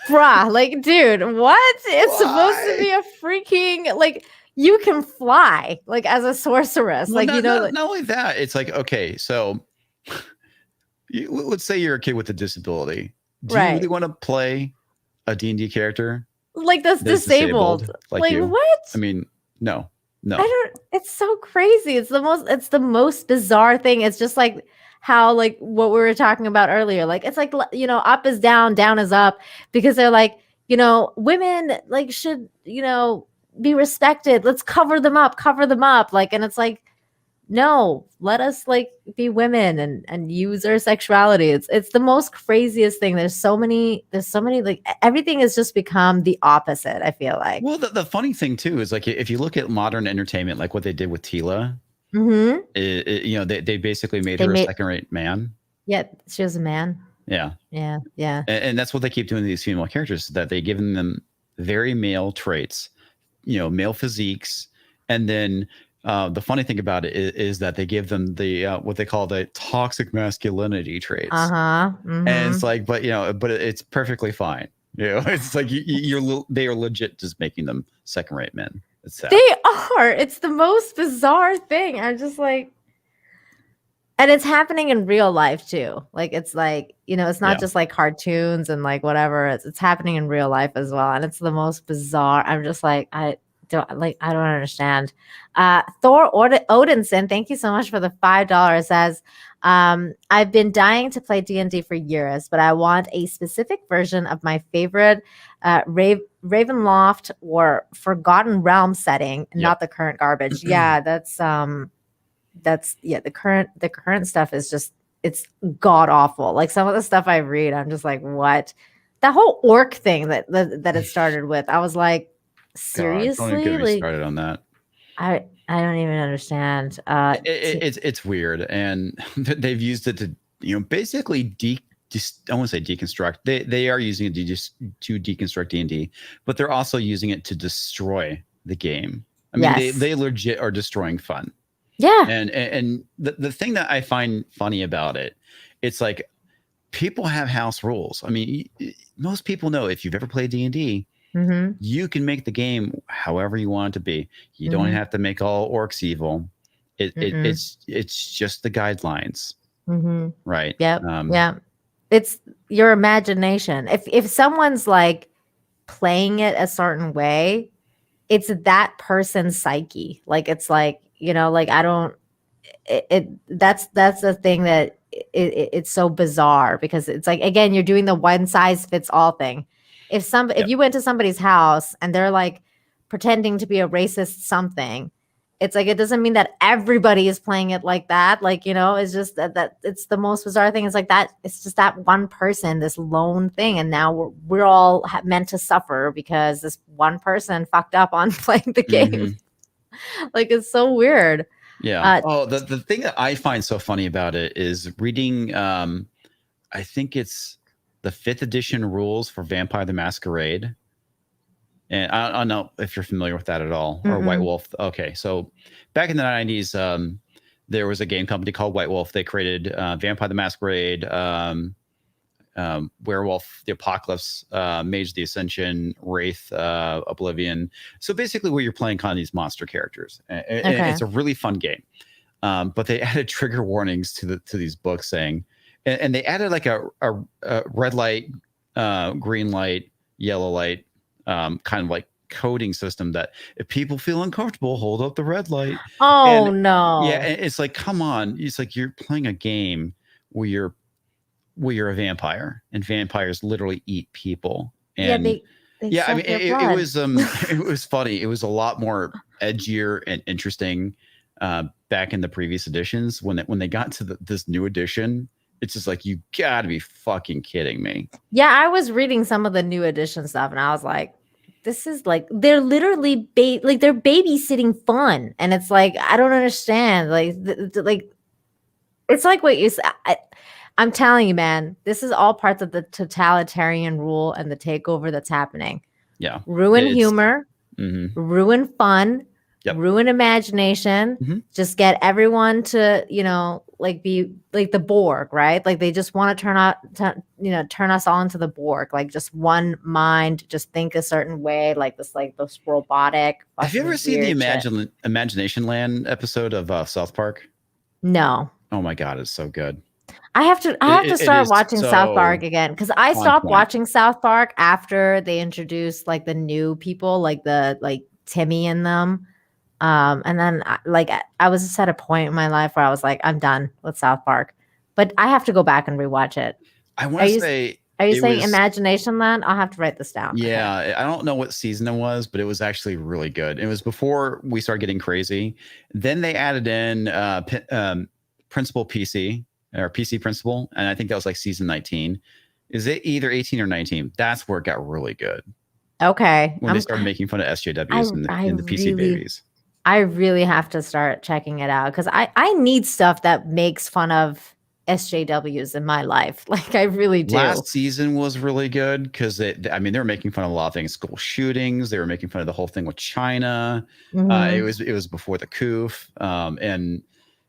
S3: bruh, like, dude, what? It's supposed to be a freaking, like, you can fly, like, as a sorceress.
S4: Well,
S3: like,
S4: not only that, it's like, okay, so let's say you're a kid with a disability. Do you really want to play a D&D character?
S3: Like, that's disabled. Like
S4: you?
S3: What?
S4: I mean, no.
S3: It's so crazy. It's the most bizarre thing. It's just like how, like what we were talking about earlier. Like, it's like, up is down, down is up, because they're like, women like should, be respected. Let's cover them up. Like, and it's like, no, let us like be women and use our sexuality. It's the most craziest thing. There's so many, like everything has just become the opposite, I feel like.
S4: Well, the funny thing too is like, if you look at modern entertainment, like what they did with Tila, they basically made her a second-rate man.
S3: Yeah, she was a man.
S4: Yeah.
S3: And
S4: that's what they keep doing to these female characters, that they give them very male traits, male physiques, and then the funny thing about it is that they give them the what they call the toxic masculinity traits. And it's like, but it's perfectly fine. It's like they are legit just making them second-rate men. It's sad.
S3: They are. It's the most bizarre thing. I'm just like, and it's happening in real life too. Like it's like, it's not just like cartoons and like whatever. It's happening in real life as well. And it's the most bizarre. I'm just like, I don't understand. Thor Odinson, thank you so much for the $5. Says, I've been dying to play D&D for years, but I want a specific version of my favorite Ravenloft or Forgotten Realm setting, not the current garbage. Yeah, that's the current stuff is just, it's god awful. Like some of the stuff I read, I'm just like, what? That whole orc thing that it started with, I was like, seriously?
S4: Don't even get me started on that.
S3: I don't even understand.
S4: It's weird, and they've used it to basically I won't say deconstruct. They are using it to deconstruct D&D, but they're also using it to destroy the game. I mean, they legit are destroying fun.
S3: Yeah.
S4: And the thing that I find funny about it, it's like people have house rules. I mean, most people know if you've ever played D&D, you can make the game however you want it to be. You don't have to make all orcs evil. It's just the guidelines, right?
S3: Yeah. It's your imagination. If someone's like playing it a certain way, it's that person's psyche. Like it's like, like I don't. That's the thing that it's so bizarre because it's like, again, you're doing the one size fits all thing. If you went to somebody's house and they're like pretending to be a racist something, it's like, it doesn't mean that everybody is playing it like that. Like, it's just that it's the most bizarre thing. It's like that. It's just that one person, this lone thing. And now we're all meant to suffer because this one person fucked up on playing the game. Like, it's so weird.
S4: Yeah. The thing that I find so funny about it is reading, I think it's the 5th edition rules for Vampire the Masquerade. And I don't know if you're familiar with that at all, or White Wolf. Okay, so back in the 90s, there was a game company called White Wolf. They created Vampire the Masquerade, Werewolf, the Apocalypse, Mage the Ascension, Wraith, Oblivion. So basically where you're playing kind of these monster characters. And it's a really fun game. But they added trigger warnings to these books saying, and they added like a red light, green light, yellow light, kind of like coding system that if people feel uncomfortable, hold up the red light.
S3: Oh, no.
S4: Yeah, and it's like, come on. It's like you're playing a game where you're a vampire, and vampires literally eat people. And
S3: they
S4: I mean, it was funny. It was a lot more edgier and interesting back in the previous editions. When they got to this new edition, it's just like, you gotta be fucking kidding me.
S3: Yeah, I was reading some of the new edition stuff, and I was like, this is like, they're literally they're babysitting fun, and it's like, I don't understand. Like, it's like what you said. I'm telling you, man, this is all parts of the totalitarian rule and the takeover that's happening.
S4: Yeah.
S3: Ruin humor, ruin fun, ruin imagination, just get everyone to, like be like the Borg, right? Like they just want to turn us all into the Borg, like just one mind, just think a certain way, like this robotic.
S4: Have you ever seen the Imagination Land episode of South Park?
S3: No.
S4: Oh my God, it's so good.
S3: I have to start watching South Park again, because I stopped watching South Park after they introduced like the new people, like Timmy and them. And then I was just at a point in my life where I was like, I'm done with South Park, but I have to go back and rewatch it.
S4: I want to say,
S3: are you saying Imagination Land? I'll have to write this down.
S4: Yeah. Okay. I don't know what season it was, but it was actually really good. It was before we started getting crazy. Then they added in Principal PC or PC Principal. And I think that was like season 19. Is it either 18 or 19? That's where it got really good.
S3: Okay.
S4: When they started making fun of SJWs and the PC babies.
S3: I really have to start checking it out, because I need stuff that makes fun of SJWs in my life. Like, I really do.
S4: Last season was really good because they were making fun of a lot of things, school shootings. They were making fun of the whole thing with China. It was before the Coof, and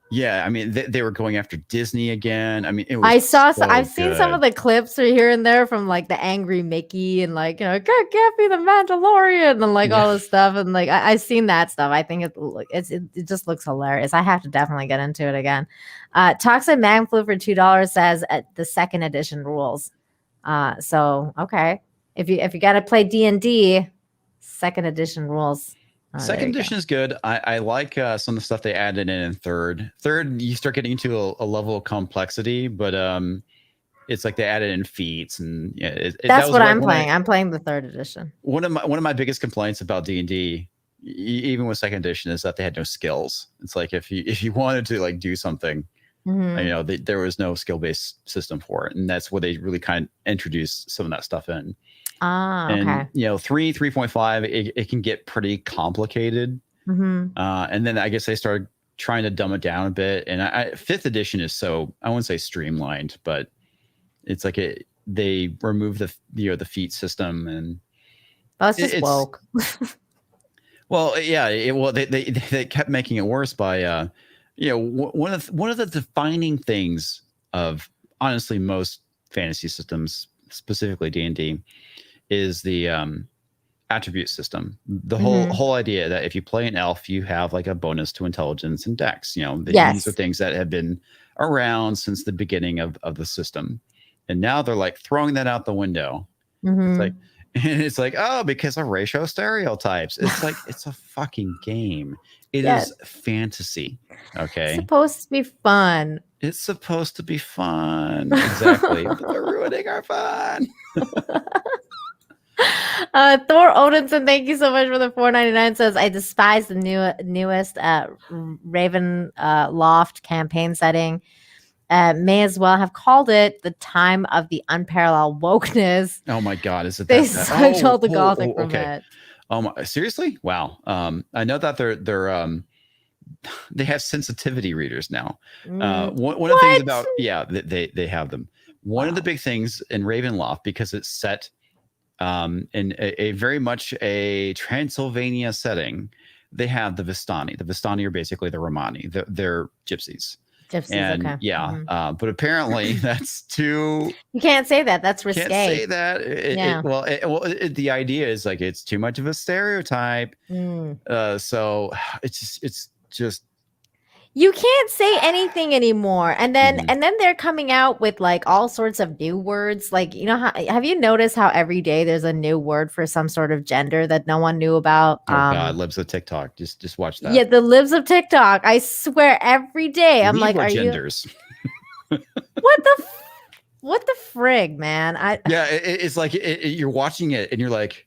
S4: Yeah, I mean, they were going after Disney again. I mean, it was
S3: I've seen some of the clips here and there from like the angry Mickey and like, it can't be the Mandalorian and like all this stuff. And like, I've seen that stuff. I think it just looks hilarious. I have to definitely get into it again. Toxic Manflu for $2 says the second edition rules. So, okay. If you got to play D&D, second edition rules.
S4: Second edition is good. I like some of the stuff they added in third. Third, you start getting into a level of complexity, but it's like they added in feats, and
S3: that's what I'm playing. I'm playing the third edition.
S4: One of my biggest complaints about D&D, even with second edition, is that they had no skills. It's like if you wanted to like do something, there was no skill-based system for it, and that's where they really kind of introduced some of that stuff in.
S3: Okay.
S4: And 3.5, it can get pretty complicated. And then I guess they started trying to dumb it down a bit. And fifth edition is so, I wouldn't say streamlined, but it's like they removed the feat system, and
S3: that's just woke.
S4: Well, yeah, they kept making it worse by one of the defining things of honestly most fantasy systems, specifically D&D, is the attribute system. The whole idea that if you play an elf, you have like a bonus to intelligence and dex. These are things that have been around since the beginning of the system, and now they're like throwing that out the window. It's like oh, because of racial stereotypes. It's like it's a fucking game. It is fantasy. Okay,
S3: it's supposed to be fun.
S4: It's supposed to be fun. Exactly. But they're ruining our fun.
S3: Thor Odinson, thank you so much for the $4.99. Says I despise the newest Raven Loft campaign setting. May as well have called it the time of the unparalleled wokeness.
S4: Oh my God, is it?
S3: They sucked all the Gothic from it.
S4: Oh my, seriously? Wow. I know that they're they have sensitivity readers now. One of the things about they have them. One of the big things in Ravenloft, because it's set in a very much a Transylvania setting, they have the Vistani. The Vistani are basically the Romani. They're gypsies. But apparently that's too. You
S3: can't say that. That's risque.
S4: Can't say that. The idea is like it's too much of a stereotype. So it's just.
S3: You can't say anything anymore, and then they're coming out with like all sorts of new words. Like have you noticed how every day there's a new word for some sort of gender that no one knew about?
S4: Oh God, libs of TikTok. Just watch that.
S3: Yeah, the libs of TikTok. I swear, every day I'm like, are
S4: genders?
S3: What the frig, man?
S4: It's like you're watching it and you're like,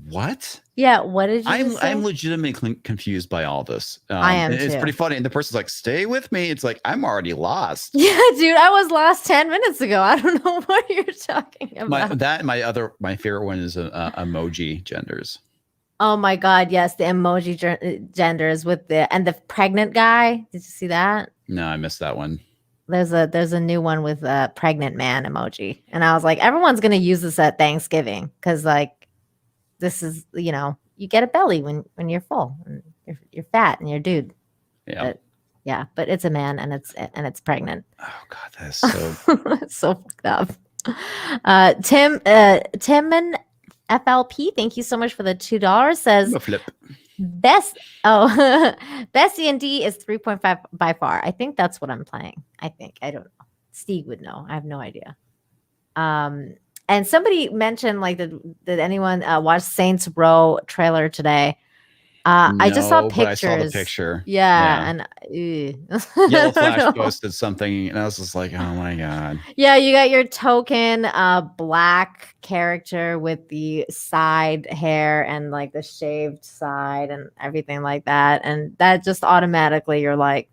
S4: what?
S3: Yeah, what did you say?
S4: I'm legitimately confused by all this.
S3: I am
S4: It's pretty funny. And the person's like, stay with me. It's like, I'm already lost.
S3: Yeah, dude, I was lost 10 minutes ago. I don't know what you're talking about.
S4: My favorite one is emoji genders.
S3: Oh my God, yes, the emoji genders with the pregnant guy. Did you see that?
S4: No, I missed that one.
S3: There's a new one with a pregnant man emoji. And I was like, everyone's going to use this at Thanksgiving because like, this is, you get a belly when you're full and you're fat and you're a dude.
S4: Yeah.
S3: But it's a man and it's pregnant.
S4: Oh God, that's so
S3: so fucked up. Tim and FLP, thank you so much for the $2. Says best D&D is 3.5 by far. I think that's what I'm playing. I don't know. Steve would know. I have no idea. And somebody mentioned, like, did anyone watch Saints Row trailer today?
S4: No,
S3: I just saw pictures.
S4: I saw the picture.
S3: Yeah. And
S4: Yellow Flash posted something, and I was just like, oh my God.
S3: Yeah, you got your token black character with the side hair and like the shaved side and everything like that. And that just automatically, you're like,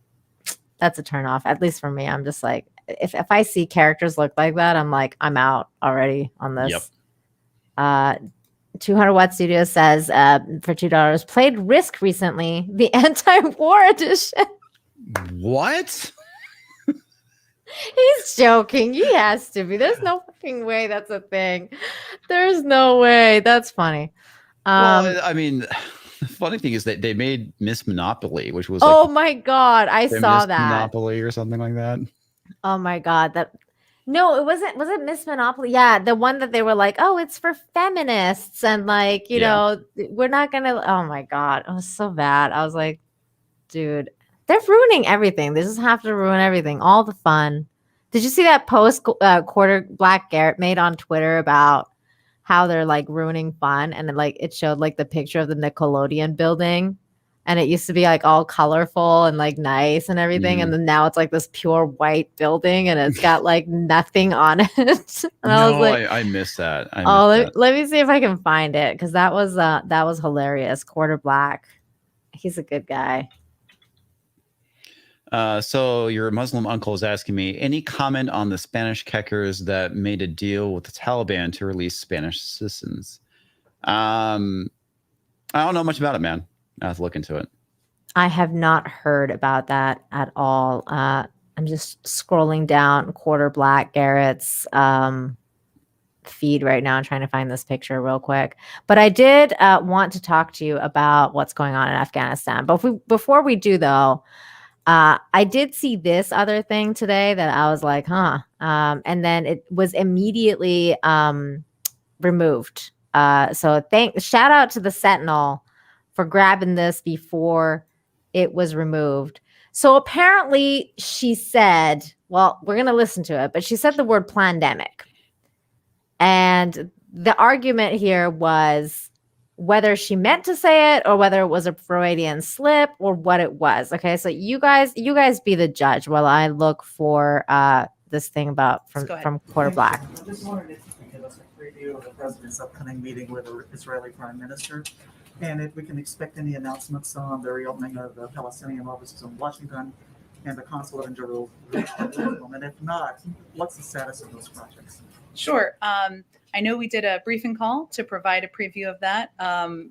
S3: that's a turn off. At least for me, I'm just like, if I see characters look like that, I'm like, I'm out already on this. Yep. 200 Watt Studio says for $2, played Risk recently, the anti-war edition.
S4: What?
S3: He's joking. He has to be. There's no fucking way that's a thing. There's no way. That's funny.
S4: Well, I mean, The funny thing is that they made Miss Monopoly, which was
S3: oh my God, I saw
S4: Miss
S3: that.
S4: Monopoly or something like that.
S3: Oh my God, no, it wasn't. Was it Miss Monopoly? Yeah, the one that they were like, oh, it's for feminists, and like, you know, we're not gonna. Oh my God, it was so bad. I was like, dude, they're ruining everything. They just have to ruin everything, all the fun. Did you see that post Quarter Black Garrett made on Twitter about how they're like ruining fun, and it showed like the picture of the Nickelodeon building, and it used to be like all colorful and like nice and everything, and then now it's like this pure white building, and it's got like nothing on it. And I was like,
S4: I missed that.
S3: Let me see if I can find it, because that was hilarious. Quarter Black, he's a good guy.
S4: So your Muslim uncle is asking me, any comment on the Spanish Quakers that made a deal with the Taliban to release Spanish citizens? I don't know much about it, man. I have to look into it.
S3: I have not heard about that at all. I'm just scrolling down Quarter Black Garrett's feed right now and trying to find this picture real quick. But I did want to talk to you about what's going on in Afghanistan. But before we do, though, I did see this other thing today that I was like, huh. And then it was immediately removed. So shout out to the Sentinel for grabbing this before it was removed. So apparently she said, well, we're going to listen to it, but she said the word plandemic. And the argument here was whether she meant to say it or whether it was a Freudian slip or what it was. Okay, so you guys be the judge while I look for this thing about from Quarter Black.
S5: I just wondered if you could give us a preview of the president's upcoming meeting with the Israeli prime minister, and if we can expect any announcements on the reopening of the Palestinian offices in Washington and the consulate in Jerusalem. And if not, what's the status of those projects?
S6: Sure. I know we did a briefing call to provide a preview of that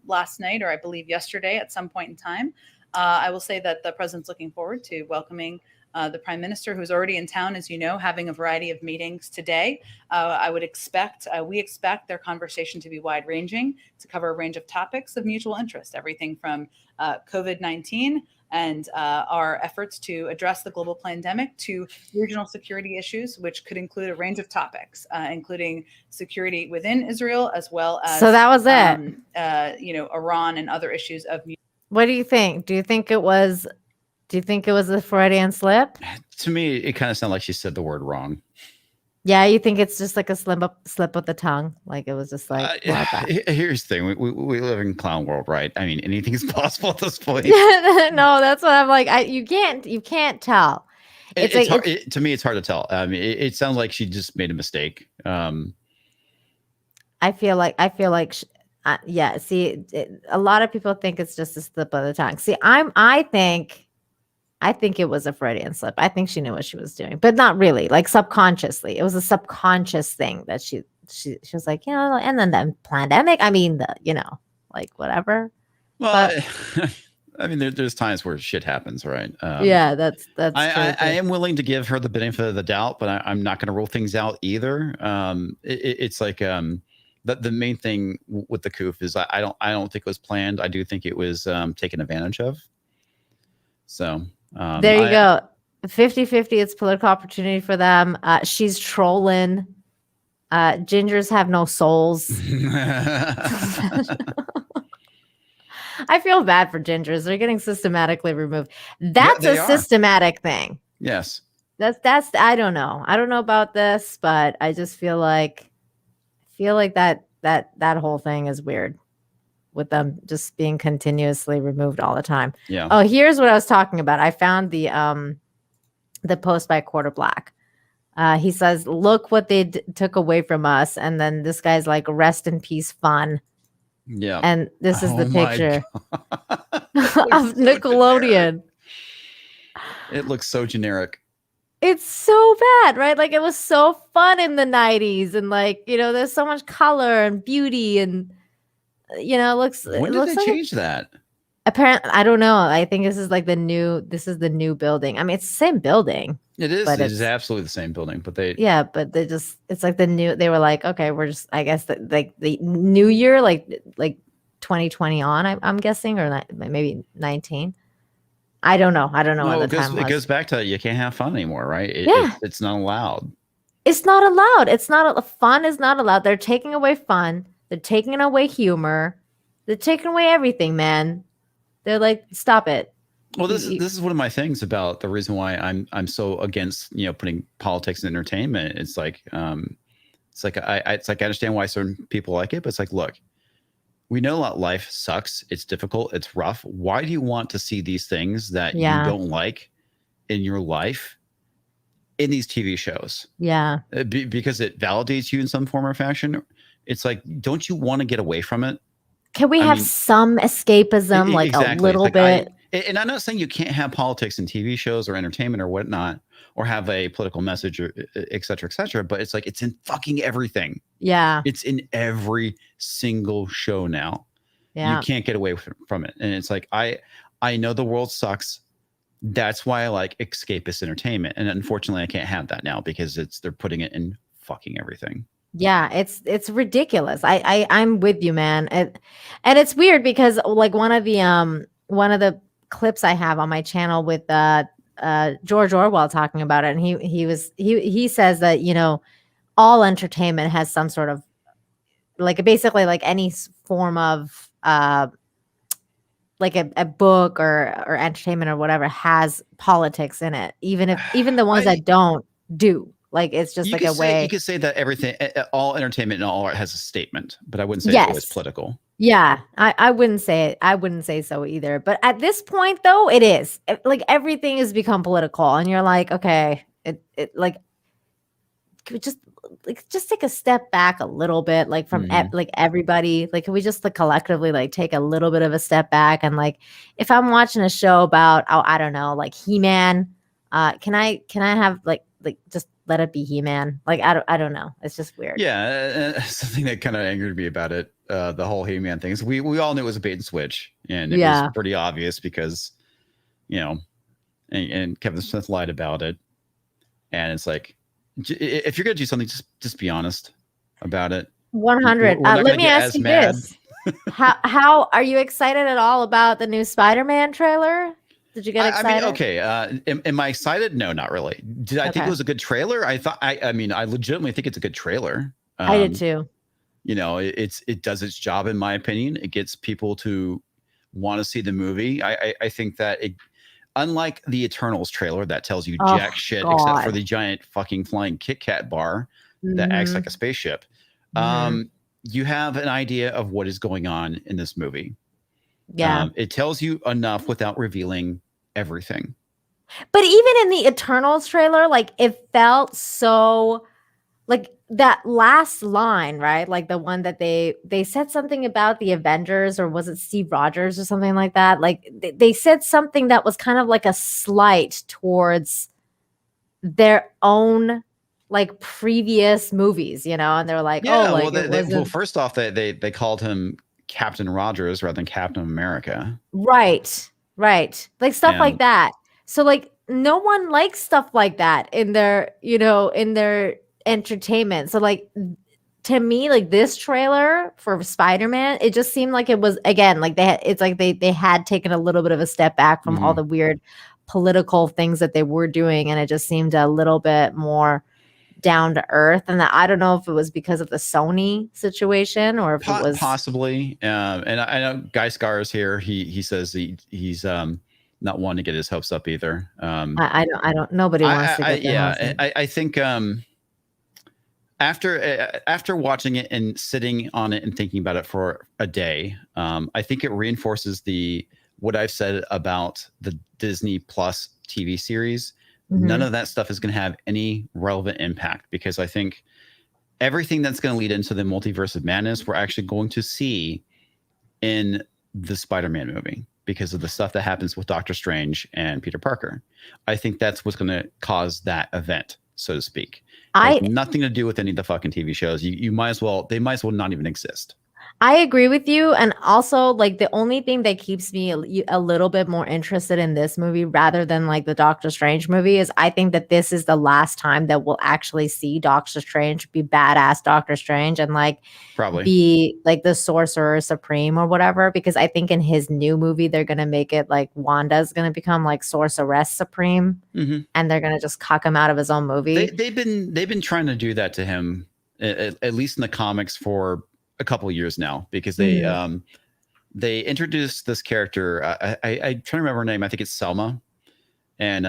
S6: last night, or I believe yesterday at some point in time. I will say that the president's looking forward to welcoming the prime minister, who's already in town, as you know, having a variety of meetings today. We expect their conversation to be wide-ranging, to cover a range of topics of mutual interest, everything from COVID-19 and our efforts to address the global pandemic to regional security issues, which could include a range of topics, including security within Israel, as well as
S3: so that was it.
S6: Iran and other issues of.
S3: What do you think? Do you think it was a Freudian slip?
S4: To me, it kind of sounded like she said the word wrong.
S3: Yeah, you think it's just like a slip of the tongue? Like it was just like.
S4: Here's the thing: we live in clown world, right? I mean, anything is possible at this point.
S3: No, that's what I'm like. You can't tell.
S4: It's hard, to me, it's hard to tell. I mean, it sounds like she just made a mistake.
S3: I feel like. Yeah. See, a lot of people think it's just a slip of the tongue. See, I think it was a Freudian slip. I think she knew what she was doing, but not really, like subconsciously. It was a subconscious thing that she was like, and then the pandemic. I mean, like whatever.
S4: Well, but, I mean, there's times where shit happens, right?
S3: Yeah, that's.
S4: I am willing to give her the benefit of the doubt, but I'm not going to rule things out either. It's like the main thing with the Coof is I don't think it was planned. I do think it was taken advantage of. So.
S3: There you go. 50-50. It's political opportunity for them. She's trolling. Gingers have no souls. I feel bad for gingers. They're getting systematically removed. That's a systematic thing.
S4: Yes.
S3: That's I don't know. I don't know about this, but I just feel like that whole thing is weird, with them just being continuously removed all the time.
S4: Yeah.
S3: Oh, here's what I was talking about. I found the post by Quarter Black. He says, "Look what they took away from us," and then this guy's like, "Rest in peace, fun."
S4: Yeah.
S3: And this is the picture of Nickelodeon.
S4: It looks so generic.
S3: It's so bad, right? Like it was so fun in the 90s, and like there's so much color and beauty and. It looks.
S4: When did they change that?
S3: Apparently, I don't know. I think this is the new building. I mean, it's the same building.
S4: It is. It is absolutely the same building, but
S3: it's like the new. They were like, okay, we're just. I guess the new year, like 2020 on, I'm guessing, or maybe 19. I don't know. I don't know what the time was.
S4: It goes back to you can't have fun anymore, right? It's not allowed.
S3: It's not allowed. Fun is not allowed. They're taking away fun. They're taking away humor. They're taking away everything, man. They're like, stop it.
S4: Well, this is one of my things about the reason why I'm so against putting politics and entertainment. It's like I understand why certain people like it, but it's like, look, we know that life sucks. It's difficult. It's rough. Why do you want to see these things that you don't like in your life in these TV shows?
S3: Yeah.
S4: Because it validates you in some form or fashion. It's like, don't you want to get away from it?
S3: Can we have some escapism, like exactly. A little bit?
S4: And I'm not saying you can't have politics in TV shows or entertainment or whatnot, or have a political message, or et cetera, but it's like, it's in fucking everything.
S3: Yeah.
S4: It's in every single show now. Yeah. You can't get away from it. And it's like, I know the world sucks. That's why I like escapist entertainment. And unfortunately, I can't have that now because they're putting it in fucking everything.
S3: Yeah, it's ridiculous. I'm with you, man. And it's weird because like one of the clips I have on my channel with George Orwell talking about it, and he says that all entertainment has some sort of like basically like any form of like a book or entertainment or whatever has politics in it, even the ones that don't do. Like it's just like a way.
S4: You could say that everything, all entertainment and all art has a statement, but I wouldn't say it's always political.
S3: Yeah, I wouldn't say it. I wouldn't say so either. But at this point, though, it is like everything has become political, and you're like, okay, it like, can we just take a step back a little bit, like from like everybody, like can we just like collectively like take a little bit of a step back and like if I'm watching a show about I don't know like He-Man, can I have like just let it be He-Man. Like, I don't know. It's just weird.
S4: Yeah. Something that kind of angered me about it, the whole He-Man thing is we all knew it was a bait and switch. And it was pretty obvious because, and Kevin Smith lied about it. And it's like, if you're going to do something, just be honest about it.
S3: 100. Let me ask you this. How are you excited at all about the new Spider-Man trailer? Did you get excited?
S4: I mean, okay. Am I excited? No, not really. Did I think it was a good trailer? I mean, I legitimately think it's a good trailer.
S3: I did too.
S4: It does its job in my opinion. It gets people to want to see the movie. I think that unlike the Eternals trailer that tells you jack shit except for the giant fucking flying Kit Kat bar that acts like a spaceship, you have an idea of what is going on in this movie.
S3: Yeah.
S4: It tells you enough without revealing everything.
S3: But even in the Eternals trailer, like it felt so like that last line, right? Like the one that they said something about the Avengers, or was it Steve Rogers or something like that? Like they said something that was kind of like a slight towards their own like previous movies, and they're like,
S4: first off, they called him Captain Rogers rather than Captain America.
S3: Right. Like stuff like that. So like no one likes stuff like that in their, in their entertainment. So like to me, like this trailer for Spider-Man, it just seemed like it was again, like they had taken a little bit of a step back from all the weird political things that they were doing. And it just seemed a little bit more down to earth, and that I don't know if it was because of the Sony situation or if it was
S4: possibly. And I know Guy Scar is here. He says he's not one to get his hopes up either.
S3: I don't. Nobody wants to get their hopes up.
S4: I think after watching it and sitting on it and thinking about it for a day, I think it reinforces what I've said about the Disney Plus TV series. None of that stuff is going to have any relevant impact because I think everything that's going to lead into the multiverse of madness, we're actually going to see in the Spider-Man movie because of the stuff that happens with Doctor Strange and Peter Parker. I think that's what's going to cause that event, so to speak. It has nothing to do with any of the fucking TV shows. They might as well not even exist.
S3: I agree with you. And also, like, the only thing that keeps me a little bit more interested in this movie rather than like the Doctor Strange movie is I think that this is the last time that we'll actually see Doctor Strange be badass Doctor Strange and like
S4: Probably
S3: be like the Sorcerer Supreme or whatever. Because I think in his new movie, they're going to make it like Wanda's going to become like Sorceress Supreme and they're going to just cuck him out of his own movie.
S4: They've been trying to do that to him, at least in the comics, for a couple of years now, because they introduced this character. I try to remember her name. I think it's Selma, and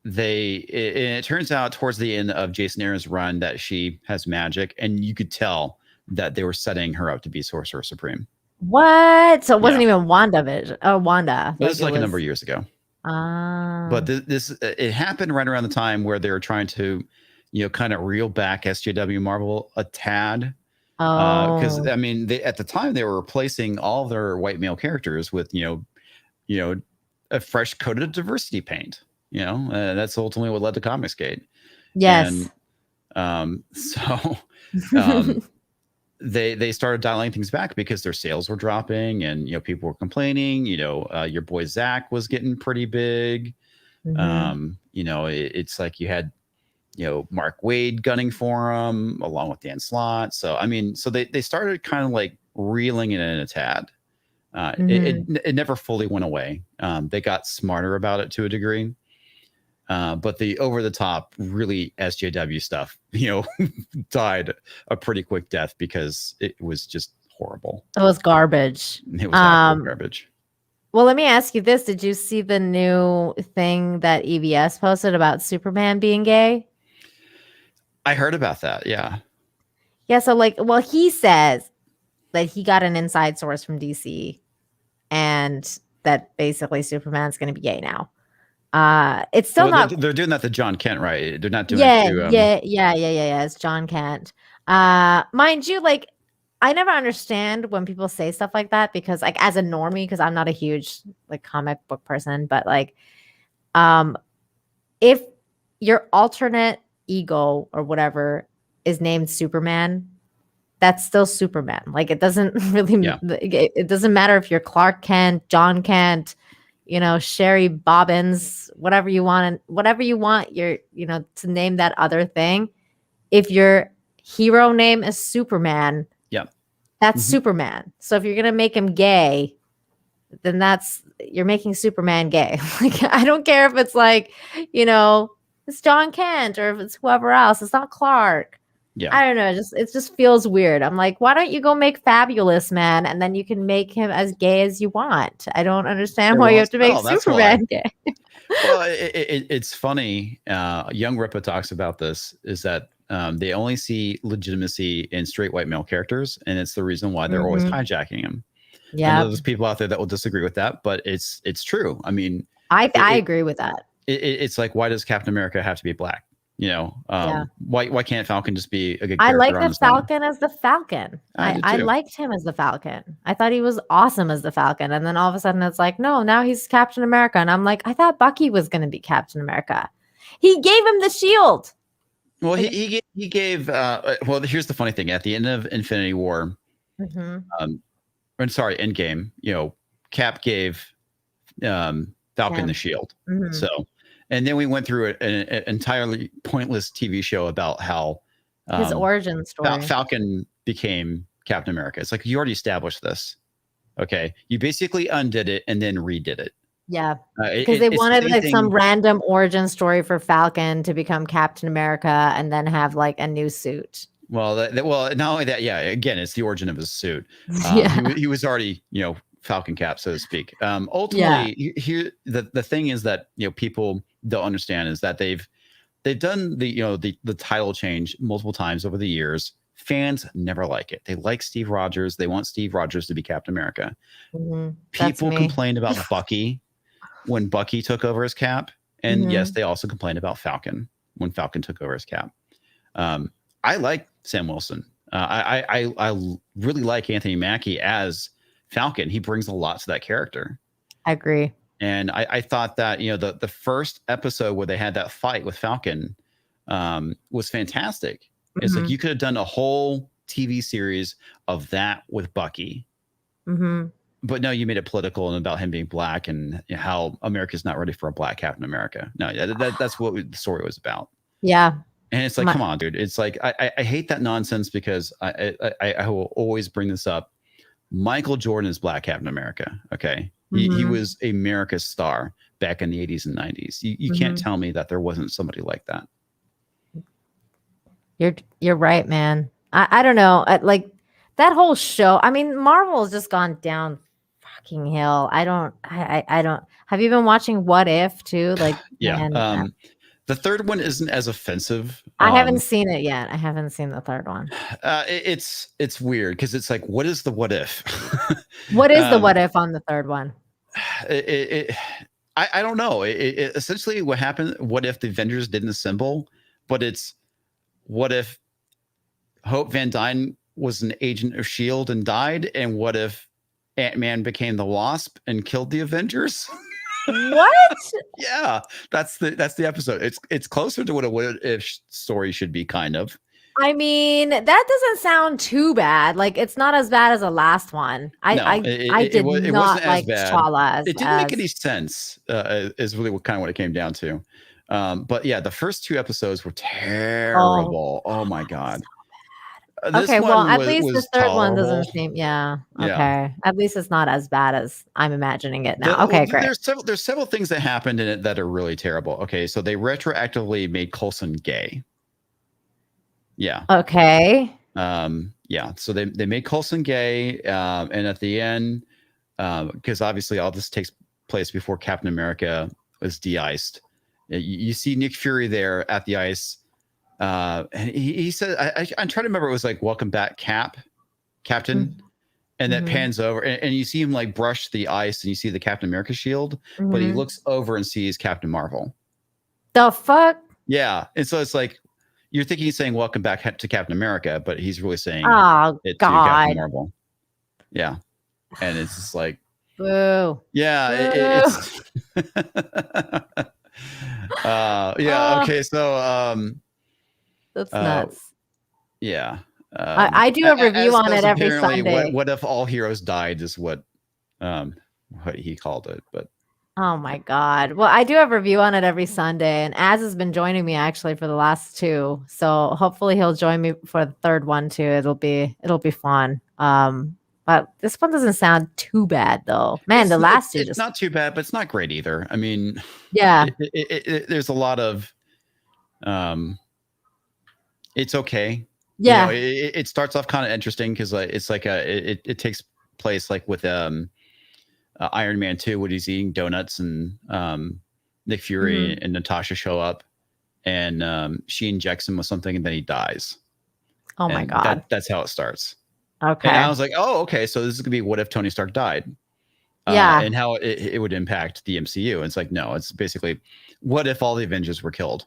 S4: it turns out towards the end of Jason Aaron's run that she has magic, and you could tell that they were setting her up to be Sorcerer Supreme.
S3: What? So it wasn't even WandaVision. Oh, Wanda.
S4: This is like a number of years ago. But it happened right around the time where they were trying to, kind of reel back SJW Marvel a tad. Because I mean, at the time they were replacing all their white male characters with a fresh coat of diversity paint. That's ultimately what led to Comicsgate.
S3: Yes.
S4: And they started dialing things back because their sales were dropping, and people were complaining. Your boy Zach was getting pretty big. It's like you had Mark Waid gunning for him along with Dan Slott. So I mean, they started kind of like reeling it in a tad. It never fully went away. They got smarter about it to a degree. But the over the top, really SJW stuff, died a pretty quick death because it was just horrible.
S3: It was garbage.
S4: It was absolute garbage.
S3: Well, let me ask you this. Did you see the new thing that EBS posted about Superman being gay?
S4: I heard about that. Yeah.
S3: Yeah. So he says that he got an inside source from DC and that basically Superman's going to be gay now. It's still not.
S4: They're doing that to John Kent, right? They're not doing
S3: it to. Yeah. It's John Kent. Mind you, I never understand when people say stuff like that because, as a normie, because I'm not a huge comic book person, but if your alternate ego or whatever is named Superman, that's still Superman. It doesn't really. Yeah. It doesn't matter if you're Clark Kent, John Kent, Sherry Bobbins, whatever you want, your, to name that other thing. If your hero name is Superman, that's Superman. So if you're going to make him gay, then you're making Superman gay. I don't care if it's it's John Kent or if it's whoever else. It's not Clark.
S4: Yeah.
S3: I don't know. It just feels weird. I'm like, why don't you go make Fabulous Man and then you can make him as gay as you want? I don't understand why you have to make Superman gay.
S4: Well, it's funny. Young Ripa talks about this, is that they only see legitimacy in straight white male characters, and it's the reason why they're always hijacking them. Yeah, there's people out there that will disagree with that, but it's true. I mean,
S3: I agree with that.
S4: It's like, why does Captain America have to be black? Why can't Falcon just be a good character?
S3: I like the Falcon as the Falcon. I liked him as the Falcon. I thought he was awesome as the Falcon. And then all of a sudden it's like, no, now he's Captain America. And I'm like, I thought Bucky was going to be Captain America. He gave him the shield.
S4: Well, he gave well, here's the funny thing. At the end of Infinity War, Endgame, Cap gave Falcon the shield. So, and then we went through an entirely pointless TV show about how
S3: his origin story.
S4: Falcon became Captain America. It's like, you already established this. Okay. You basically undid it and then redid it.
S3: Yeah. Because they wanted some random origin story for Falcon to become Captain America and then have a new suit.
S4: Well, not only that, yeah, again, it's the origin of his suit. He was already, Falcon Cap, so to speak. Ultimately, here the thing is that people don't understand is that they've done the title change multiple times over the years. Fans never like it. They like Steve Rogers. They want Steve Rogers to be Captain America. People complained about Bucky when Bucky took over as Cap, and yes, they also complained about Falcon when Falcon took over as Cap. I like Sam Wilson. I really like Anthony Mackie as Falcon. He brings a lot to that character.
S3: I agree.
S4: And I thought that, the first episode where they had that fight with Falcon was fantastic. It's like you could have done a whole TV series of that with Bucky.
S3: Mm-hmm.
S4: But no, you made it political and about him being black and how America's not ready for a black Captain America. No, that's what the story was about.
S3: Yeah.
S4: And it's like, come on, dude. It's like, I hate that nonsense because I will always bring this up. Michael Jordan is Black Captain America. Okay. He was America's star back in the 80s and 90s. You can't tell me that there wasn't somebody like that.
S3: You're right, man. I don't know. Like that whole show. I mean, Marvel has just gone down fucking hill. I don't. Have you been watching What If too? Like,
S4: yeah.
S3: Man,
S4: the third one isn't as offensive.
S3: I haven't seen it yet. I haven't seen the third one.
S4: It's weird because it's like, what is the what if?
S3: What is the what if on the third one?
S4: I don't know. It essentially what happened. What if the Avengers didn't assemble? But it's what if Hope Van Dyne was an agent of S.H.I.E.L.D. and died, and what if Ant-Man became the Wasp and killed the Avengers?
S3: What?
S4: Yeah, that's the episode. It's closer to what a what if story should be, kind of.
S3: I mean, that doesn't sound too bad. Like, it's not as bad as the last one. I did not like T'Challa.
S4: It didn't make any sense. Is really what it came down to. But yeah, the first two episodes were terrible. Oh my god.
S3: Okay, well, at least the third one doesn't seem. Yeah. Okay. At least it's not as bad as I'm imagining it now. Okay, great.
S4: There's several things that happened in it that are really terrible. Okay, so they retroactively made Coulson gay. Yeah.
S3: Okay.
S4: Yeah. So they made Coulson gay, and at the end, because obviously all this takes place before Captain America was de-iced. You see Nick Fury there at the ice. And he said, I'm trying to remember, it was like, welcome back, Captain. And that pans over and you see him like brush the ice and you see the Captain America shield, but he looks over and sees Captain Marvel.
S3: The fuck?
S4: Yeah. And so it's like, you're thinking he's saying welcome back to Captain America, but he's really saying
S3: to Captain
S4: Marvel. Yeah. And it's just like,
S3: boo.
S4: Yeah.
S3: Boo.
S4: Yeah. Okay. So,
S3: that's nuts.
S4: Yeah.
S3: I do a review on it every Sunday.
S4: What if all heroes died is what he called it, but
S3: oh my god. Well, I do have a review on it every Sunday, and Az has been joining me actually for the last two, so hopefully he'll join me for the third one too. It'll be fun. But this one doesn't sound too bad though. Man, the last two
S4: it's not too bad, but it's not great either. I mean,
S3: yeah,
S4: there's a lot of it's okay.
S3: Yeah,
S4: it starts off kind of interesting because it's like it takes place like with Iron Man 2 when he's eating donuts and Nick Fury and Natasha show up and she injects him with something and then he dies.
S3: Oh my god,
S4: that's how it starts.
S3: Okay,
S4: and I was like, oh, okay, so this is gonna be what if Tony Stark died.
S3: Yeah,
S4: and how it would impact the MCU. And it's like, no, it's basically what if all the Avengers were killed.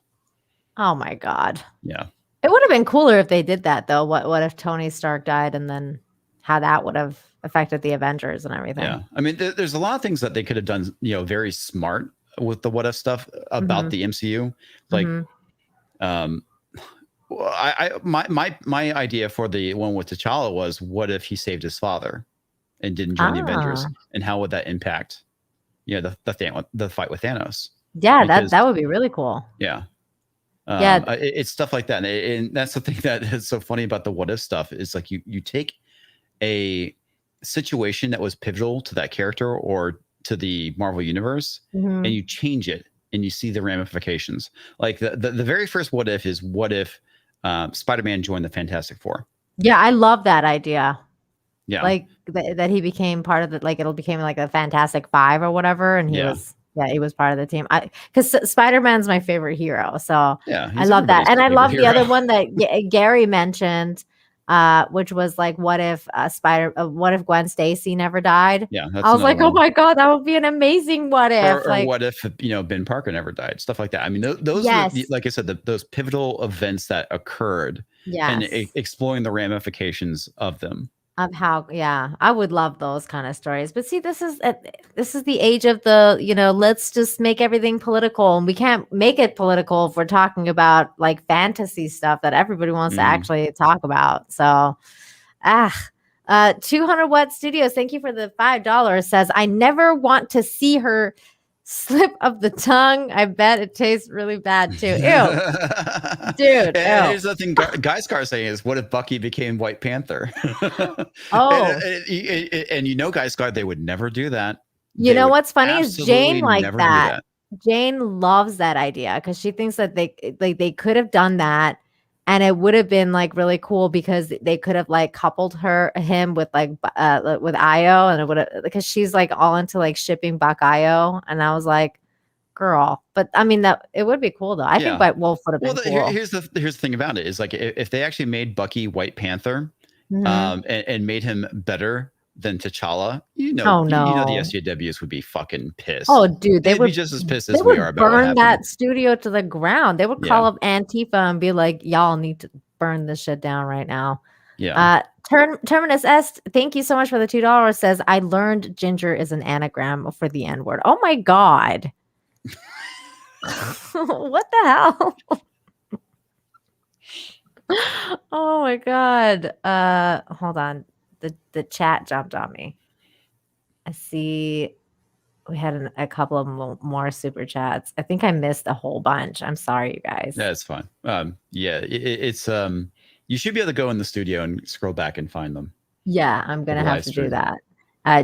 S3: Oh my god.
S4: Yeah.
S3: It would have been cooler if they did that, though. What if Tony Stark died, and then how that would have affected the Avengers and everything?
S4: Yeah, I mean, there's a lot of things that they could have done, very smart with the what if stuff about the MCU. Like, my idea for the one with T'Challa was, what if he saved his father and didn't join the Avengers, and how would that impact, the fight with Thanos?
S3: Yeah, that would be really cool.
S4: Yeah.
S3: Yeah,
S4: it's stuff like that, and that's the thing that is so funny about the what if stuff is like you take a situation that was pivotal to that character or to the Marvel universe, and you change it, and you see the ramifications. Like the very first what if is what if Spider-Man joined the Fantastic Four.
S3: Yeah, I love that idea.
S4: Yeah,
S3: like that he became part of the it'll became like a Fantastic Five or whatever, and he was. Yeah, he was part of the team. Because Spider-Man's my favorite hero, so
S4: yeah,
S3: I love that. And I love the other one that Gary mentioned, which was like, what if Gwen Stacy never died?
S4: Yeah,
S3: I was like, oh my god, that would be an amazing what if.
S4: Or what if Ben Parker never died? Stuff like that. I mean, those are like I said, those pivotal events that occurred, and exploring the ramifications of them.
S3: Of how, yeah, I would love those kind of stories. But see, this is the age of the, let's just make everything political, and we can't make it political if we're talking about like fantasy stuff that everybody wants to actually talk about. So, 200 Watt Studios, thank you for the $5. Says, I never want to see her slip of the tongue. I bet it tastes really bad too. Ew. Dude.
S4: Here's the thing Guy Scar saying is, what if Bucky became White Panther?
S3: Oh.
S4: And Guy Scar, they would never do that.
S3: You know what's funny is Jane like that. Jane loves that idea because she thinks that they could have done that, and it would have been like really cool because they could have like coupled him with like with Io, and it would have, because she's like all into like shipping Buck Io, and I was like, girl. But I mean, that it would be cool though. I think White Wolf would have been cool.
S4: Here's the thing about it is, like, if they actually made Bucky White Panther, and made him better than T'Challa, you know the SJWs would be fucking pissed.
S3: Oh, dude,
S4: they'd be just as pissed as we are about what happened.
S3: Burn that studio to the ground. They would call up Antifa and be like, y'all need to burn this shit down right now.
S4: Yeah.
S3: Terminus S, thank you so much for the $2. Says, I learned ginger is an anagram for the N-word. Oh my God. What the hell? Oh my God. Hold on. The chat jumped on me. I see we had a couple of more super chats. I think I missed a whole bunch. I'm sorry, you guys.
S4: That's fine. It's you should be able to go in the studio and scroll back and find them.
S3: Yeah, I'm gonna have to do that.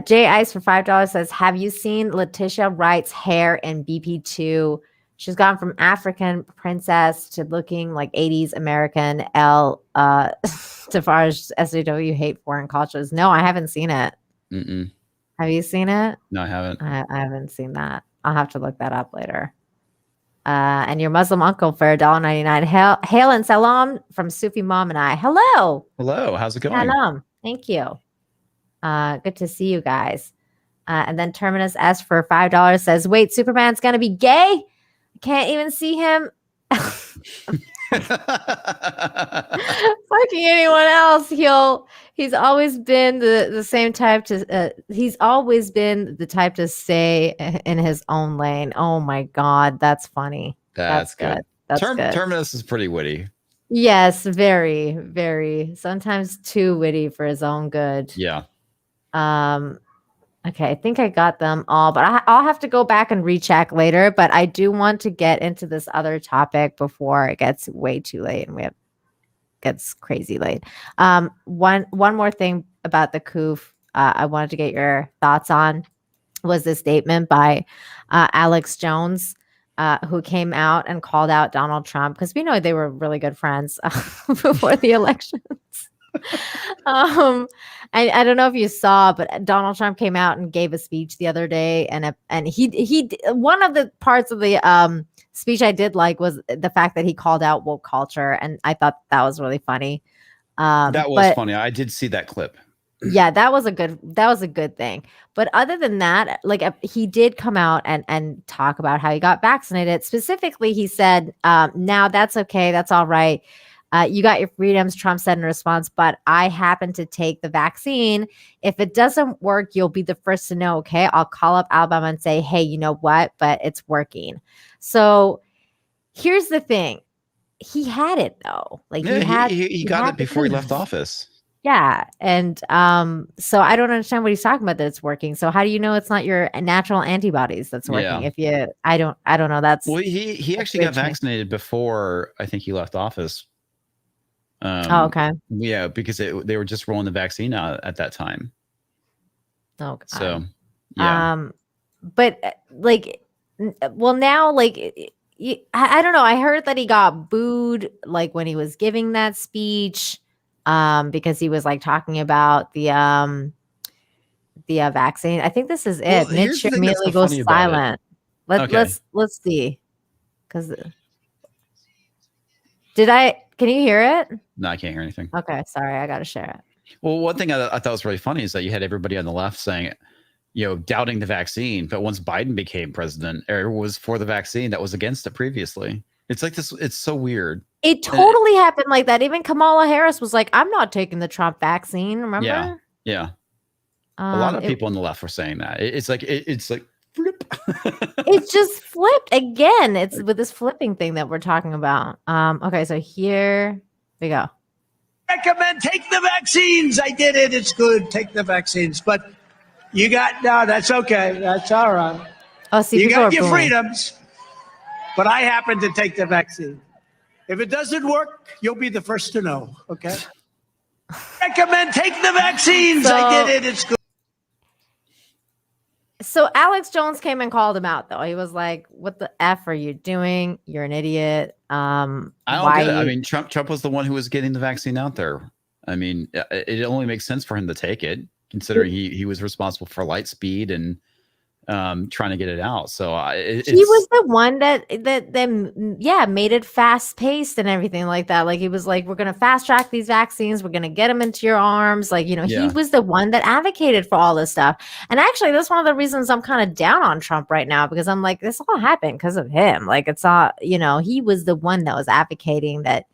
S3: Jay Ice for $5 says, have you seen Letitia Wright's hair in BP2? She's gone from African princess to looking like 80s American L. So far as SJW hate foreign cultures. No, I haven't seen it.
S4: Mm-mm.
S3: Have you seen it?
S4: No, I haven't.
S3: I haven't seen that. I'll have to look that up later. And your Muslim uncle for $1.99. Hail and salam from Sufi Mom and I. Hello.
S4: Hello. How's it going?
S3: Salam. Thank you. Good to see you guys. And then Terminus S for $5 says, wait, Superman's going to be gay? I can't even see him. Fucking anyone else, he's always been the same type to he's always been the type to stay in his own lane. Oh my God, that's funny. That's good. That's good.
S4: Terminus is pretty witty.
S3: Yes, very, very, sometimes too witty for his own good.
S4: Yeah.
S3: Okay, I think I got them all, but I'll have to go back and recheck later. But I do want to get into this other topic before it gets way too late and gets crazy late. One more thing about the Coof I wanted to get your thoughts on was this statement by Alex Jones, who came out and called out Donald Trump, because we know they were really good friends before the elections. I don't know if you saw, but Donald Trump came out and gave a speech the other day, and he one of the parts of the speech I did like was the fact that he called out woke culture, and I thought that was really funny.
S4: That was funny. I did see that clip.
S3: Yeah, that was a good thing. But other than that, like, he did come out and talk about how he got vaccinated. Specifically, he said, now that's okay. That's all right. You got your freedoms, Trump said in response, but I happen to take the vaccine. If it doesn't work, you'll be the first to know, okay? I'll call up Alabama and say, hey, you know what? But it's working. So here's the thing. He had it, though. Like,
S4: he got it before he left office.
S3: Yeah. And so I don't understand what he's talking about, that it's working. So how do you know it's not your natural antibodies that's working?
S4: Yeah.
S3: I don't know. That's
S4: well, he actually got vaccinated before I think he left office.
S3: Okay.
S4: Yeah, because they were just rolling the vaccine out at that time.
S3: Okay.
S4: So, yeah.
S3: But like, well, now, like, I don't know. I heard that he got booed, like, when he was giving that speech, because he was like talking about the vaccine. I think this is it.
S4: Well,
S3: Mitch immediately goes silent. Let's see. Because can you hear it?
S4: No, I can't hear anything.
S3: Okay, sorry, I gotta share it.
S4: Well, one thing I thought was really funny is that you had everybody on the left saying, doubting the vaccine, but once Biden became president, or was for the vaccine, that was against it previously. It's like this. It's so weird.
S3: It totally happened like that. Even Kamala Harris was like, I'm not taking the Trump vaccine. Remember?
S4: Yeah. A lot of people on the left were saying that. It's like flip.
S3: It's just flipped again. It's with this flipping thing that we're talking about. Okay, so here we go.
S7: Recommend take the vaccines. I did it. It's good. Take the vaccines. But that's okay. That's all right.
S3: Oh, see,
S7: you got your freedoms. But I happen to take the vaccine. If it doesn't work, you'll be the first to know. Okay. Recommend take the vaccines. I did it. It's good.
S3: So Alex Jones came and called him out, though. He was like, "What the f are you doing? You're an idiot."
S4: I don't get it. I mean, Trump was the one who was getting the vaccine out there. I mean, it only makes sense for him to take it, considering he was responsible for light speed and trying to get it out. So he
S3: was the one that made it fast paced and everything like that. Like he was like, we're going to fast track these vaccines. We're going to get them into your arms. Like, he was the one that advocated for all this stuff. And actually, that's one of the reasons I'm kind of down on Trump right now, because I'm like, this all happened because of him. Like it's all, he was the one that was advocating that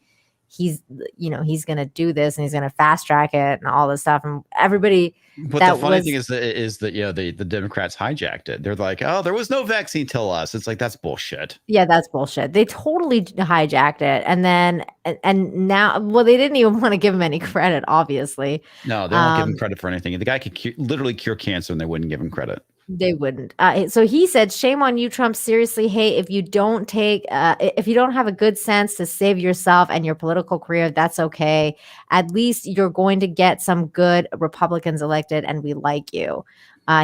S3: he's going to do this and he's going to fast track it and all this stuff. And everybody.
S4: But the funny thing is that the Democrats hijacked it. They're like, oh, there was no vaccine till us. It's like, that's bullshit.
S3: Yeah, that's bullshit. They totally hijacked it. And then and now, well, they didn't even want to give him any credit, obviously.
S4: No, they won't give him credit for anything. The guy could literally cure cancer and they wouldn't give him credit.
S3: They wouldn't. So he said, shame on you, Trump. Seriously, hey, if you don't have a good sense to save yourself and your political career, that's okay. At least you're going to get some good Republicans elected and we like you.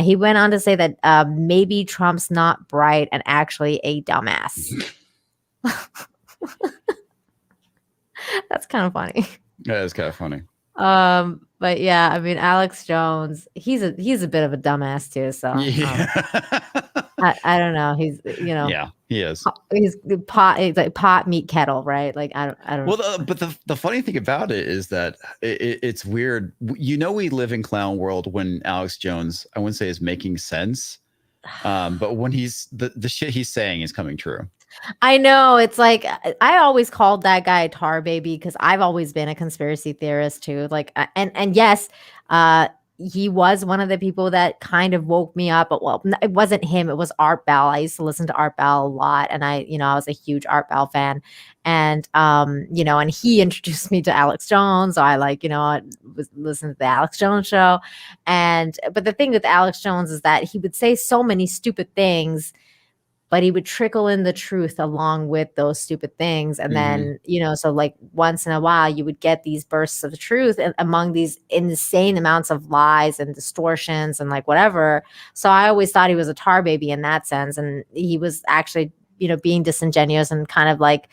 S3: He went on to say that maybe Trump's not bright and actually a dumbass. That's kind of funny.
S4: Yeah, it's kind of funny.
S3: But yeah, I mean, Alex Jones, he's a bit of a dumbass too. So I don't know. He's
S4: yeah, he is.
S3: He's like pot meat kettle, right? Like I don't.
S4: Well, but the funny thing about it is that it's weird. We live in clown world when Alex Jones, I wouldn't say is making sense, but when he's the shit he's saying is coming true.
S3: I know. It's like I always called that guy a tar baby because I've always been a conspiracy theorist too. Like, and yes, he was one of the people that kind of woke me up. But well, it wasn't him. It was Art Bell. I used to listen to Art Bell a lot, and I was a huge Art Bell fan. And and he introduced me to Alex Jones. So I was listening to the Alex Jones show. But the thing with Alex Jones is that he would say so many stupid things, but he would trickle in the truth along with those stupid things. And then, so like once in a while you would get these bursts of truth among these insane amounts of lies and distortions and like whatever. So I always thought he was a tar baby in that sense. And he was actually, being disingenuous and kind of like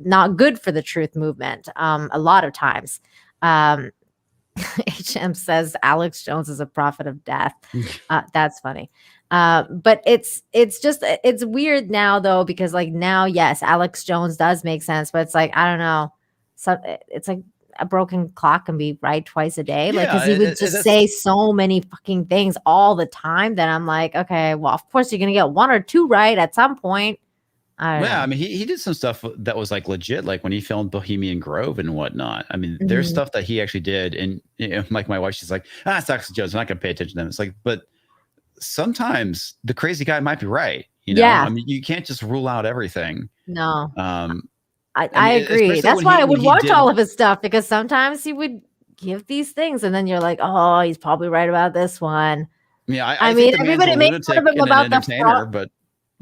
S3: not good for the truth movement a lot of times. HM says Alex Jones is a prophet of death. That's funny. But it's weird now though, because like now, yes, Alex Jones does make sense, but it's like, I don't know. So it's like a broken clock can be right twice a day. Like, cause he would just say so many fucking things all the time that I'm like, okay, well, of course you're going to get one or two right at some point.
S4: I mean, he did some stuff that was like legit, like when he filmed Bohemian Grove and whatnot. I mean, there's stuff that he actually did. And like my wife, she's like, it's Alex Jones. I'm not going to pay attention to them. It's like, but sometimes the crazy guy might be right.
S3: Yeah.
S4: I mean, you can't just rule out everything.
S3: No. I agree. That's why I would watch all of his stuff, because sometimes he would give these things and then you're like, oh, he's probably right about this one.
S4: Yeah. I mean,
S3: everybody makes fun of him about the frog.
S4: But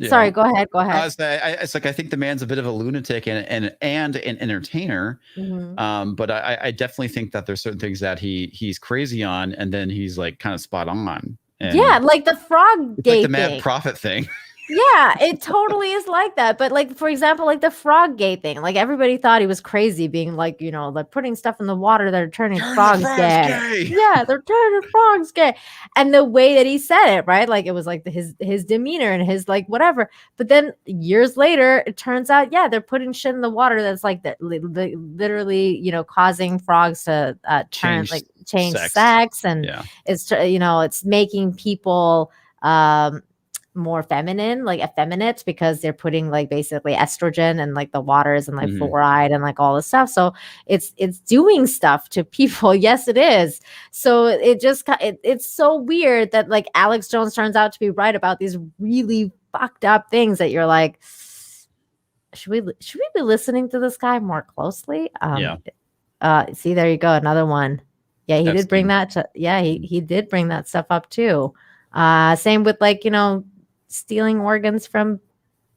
S3: sorry, go ahead.
S4: It's like I think the man's a bit of a lunatic and an entertainer. But I definitely think that there's certain things that he's crazy on, and then he's like kind of spot on. And
S3: yeah, like the frog gate,
S4: like the mad prophet thing.
S3: Yeah, it totally is like that. But like, for example, like the frog gate thing, like everybody thought he was crazy, being like, like putting stuff in the water that are turning frogs gay. Yeah, they're turning frogs gay. And the way that he said it, right? Like it was like his demeanor and his like whatever. But then years later, it turns out, yeah, they're putting shit in the water that's like that, literally, causing frogs to change sex, and it's it's making people more feminine, like effeminate, because they're putting like basically estrogen and like the waters and like fluoride and like all this stuff. So it's doing stuff to people. Yes, it is. So it's so weird that like Alex Jones turns out to be right about these really fucked up things that you're like, should we be listening to this guy more closely? See, there you go, another one. Yeah, he did bring that. He did bring that stuff up too. Same with like, stealing organs from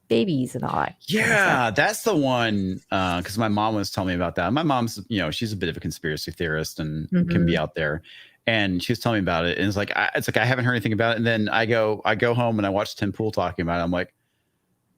S3: babies and all that.
S4: Yeah, that's the one. Because my mom was telling me about that. My mom's, she's a bit of a conspiracy theorist and can be out there. And she was telling me about it. And it's like I haven't heard anything about it. And then I go home and I watch Tim Pool talking about it. I'm like,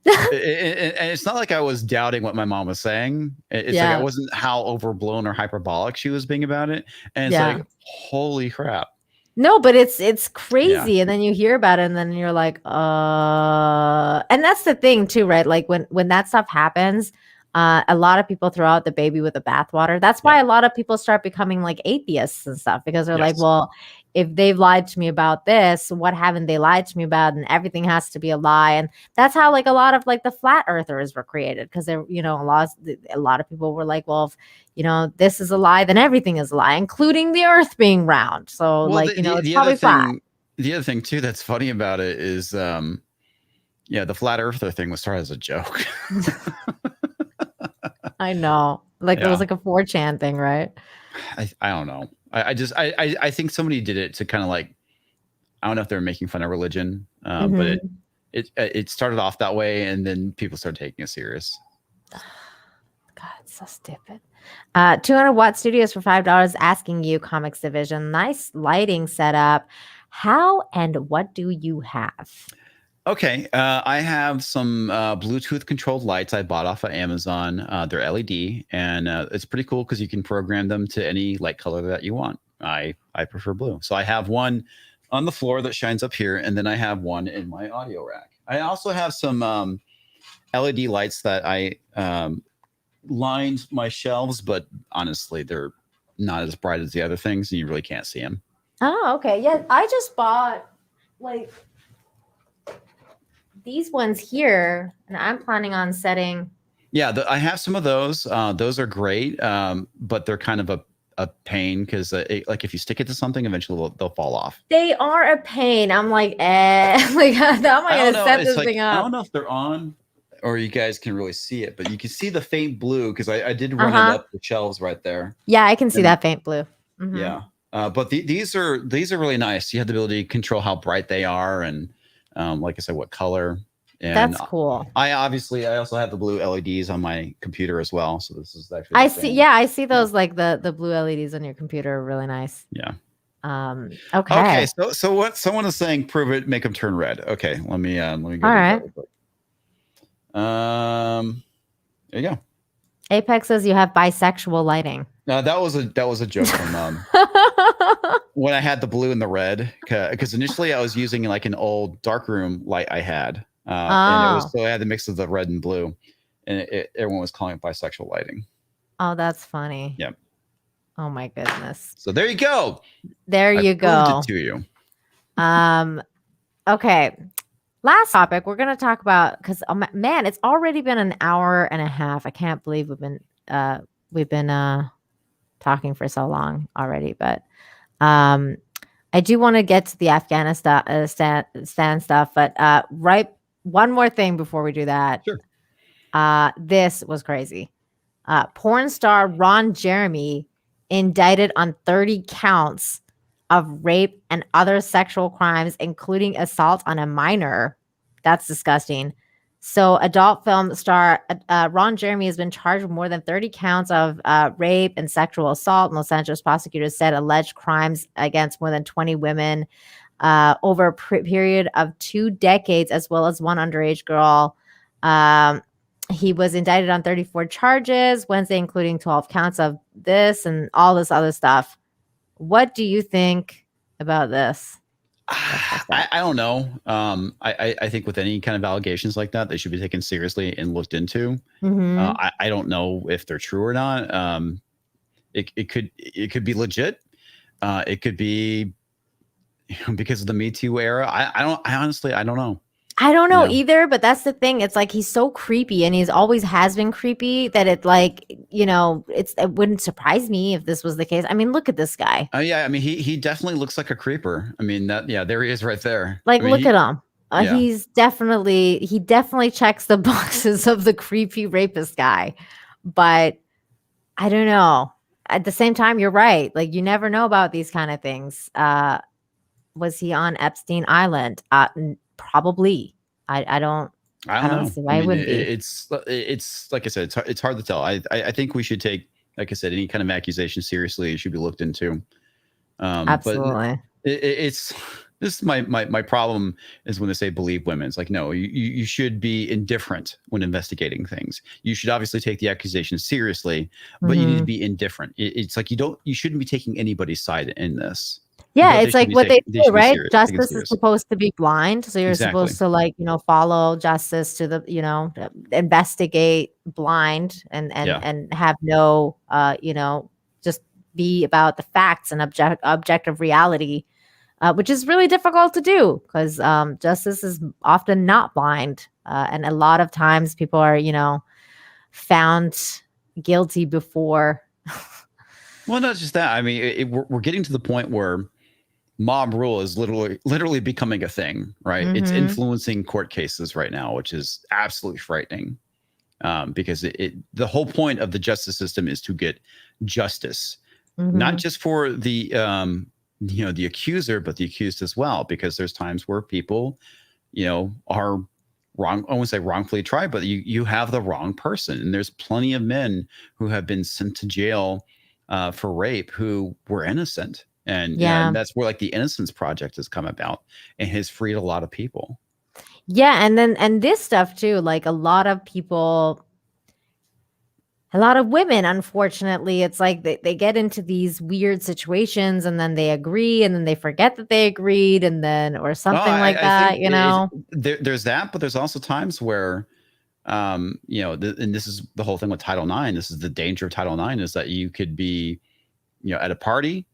S4: and it's not like I was doubting what my mom was saying. It's like I wasn't how overblown or hyperbolic she was being about it. And it's like, holy crap.
S3: No, but it's crazy. And then you hear about it and then you're like, and that's the thing too, right? Like when that stuff happens, a lot of people throw out the baby with the bathwater. That's why a lot of people start becoming like atheists and stuff, because they're like, well, if they've lied to me about this, what haven't they lied to me about? And everything has to be a lie. And that's how like a lot of like the flat earthers were created, because they're, a lot of people were like, well, if, this is a lie, then everything is a lie, including the earth being round. So it's probably flat.
S4: The other thing too that's funny about it is, the flat earther thing was started as a joke.
S3: I know. Like it was like a 4chan thing, right?
S4: I don't know. I think somebody did it to kind of like, I don't know if they were making fun of religion, but it started off that way, and then people started taking it serious.
S3: God, it's so stupid. 200 Watt Studios for $5 asking you, Comix Division. Nice lighting setup. How and what do you have?
S4: Okay, I have some Bluetooth controlled lights I bought off of Amazon. They're LED, and it's pretty cool because you can program them to any light color that you want. I prefer blue. So I have one on the floor that shines up here, and then I have one in my audio rack. I also have some LED lights that I lined my shelves, but honestly, they're not as bright as the other things, and you really can't see them.
S3: Oh, okay. Yeah, I just bought like these ones here, and I'm planning on setting.
S4: Yeah, I have some of those. Those are great, but they're kind of a pain because like if you stick it to something, eventually they'll fall off.
S3: They are a pain. I'm like, like how am I going to set this thing up?
S4: I don't know if they're on or you guys can really see it, but you can see the faint blue because I did run it up the shelves right there.
S3: Yeah, I can see that faint blue. Mm-hmm.
S4: Yeah, but these are really nice. You have the ability to control how bright they are and. Like I said, what color? And
S3: that's cool.
S4: I also have the blue LEDs on my computer as well. So this is actually.
S3: I see those like the blue LEDs on your computer are really nice.
S4: Yeah.
S3: Okay.
S4: Okay. So what someone is saying? Prove it. Make them turn red. Okay. Let me go.
S3: All right.
S4: There you go.
S3: Apex says you have bisexual lighting.
S4: No, that was a joke from when I had the blue and the red, because initially I was using like an old darkroom light I had, and so I had the mix of the red and blue, and everyone was calling it bisexual lighting.
S3: Oh, that's funny.
S4: Yep.
S3: Oh my goodness.
S4: So there you go.
S3: There you go.
S4: It to you.
S3: Okay. Last topic we're going to talk about, because man, it's already been an hour and a half. I can't believe we've been talking for so long already, but I do want to get to the Afghanistan stuff, but one more thing before we do that.
S4: Sure.
S3: This was crazy. Porn star Ron Jeremy indicted on 30 counts of rape and other sexual crimes, including assault on a minor. That's disgusting. So adult film star Ron Jeremy has been charged with more than 30 counts of rape and sexual assault. Los Angeles prosecutors said alleged crimes against more than 20 women over a period of 2 decades, as well as one underage girl. He was indicted on 34 charges Wednesday, including 12 counts of this and all this other stuff. What do you think about this?
S4: I don't know. I think with any kind of allegations like that, they should be taken seriously and looked into.
S3: Mm-hmm.
S4: I don't know if they're true or not. It could be legit. It could be because of the Me Too era. I honestly don't know.
S3: I don't know
S4: Yeah.
S3: either, but that's the thing. It's like he's so creepy, and he's always has been creepy, that it like, it wouldn't surprise me if this was the case. I mean, look at this guy.
S4: Oh yeah, I mean he definitely looks like a creeper. I mean there he is right there.
S3: Like,
S4: I mean,
S3: look at him.
S4: yeah.
S3: He definitely checks the boxes of the creepy rapist guy. But I don't know. At the same time, you're right. Like, you never know about these kind of things. Was he on Epstein Island? Probably. I don't
S4: know.
S3: see why it wouldn't be.
S4: It's like I said, it's hard to tell. I think we should take, like I said, any kind of accusation seriously. It should be looked into.
S3: Absolutely.
S4: But this is my problem is when they say believe women. It's like, no, you should be indifferent when investigating things. You should obviously take the accusation seriously, but you need to be indifferent. It's like you shouldn't be taking anybody's side in this.
S3: Yeah,
S4: But
S3: it's like what they say, right?
S4: Serious.
S3: Justice is supposed to be blind. So you're supposed to, like, follow justice to the, investigate blind and have no, just be about the facts and objective reality, which is really difficult to do because justice is often not blind. And a lot of times people are, found guilty before.
S4: Well, not just that. I mean, we're getting to the point where mob rule is literally becoming a thing, right?
S3: Mm-hmm.
S4: It's influencing court cases right now, which is absolutely frightening. Because the whole point of the justice system is to get justice, not just for the the accuser, but the accused as well. Because there's times where people, are wrong. I won't say wrongfully tried, but you have the wrong person, and there's plenty of men who have been sent to jail for rape who were innocent. And, and that's where, like, the Innocence Project has come about and has freed a lot of people.
S3: Yeah. And this stuff too, like a lot of women, unfortunately, it's like they get into these weird situations and then they agree and then they forget that they agreed and then, or something there's
S4: that, but there's also times where, and this is the whole thing with Title IX. This is the danger of Title IX, is that you could be, at a party,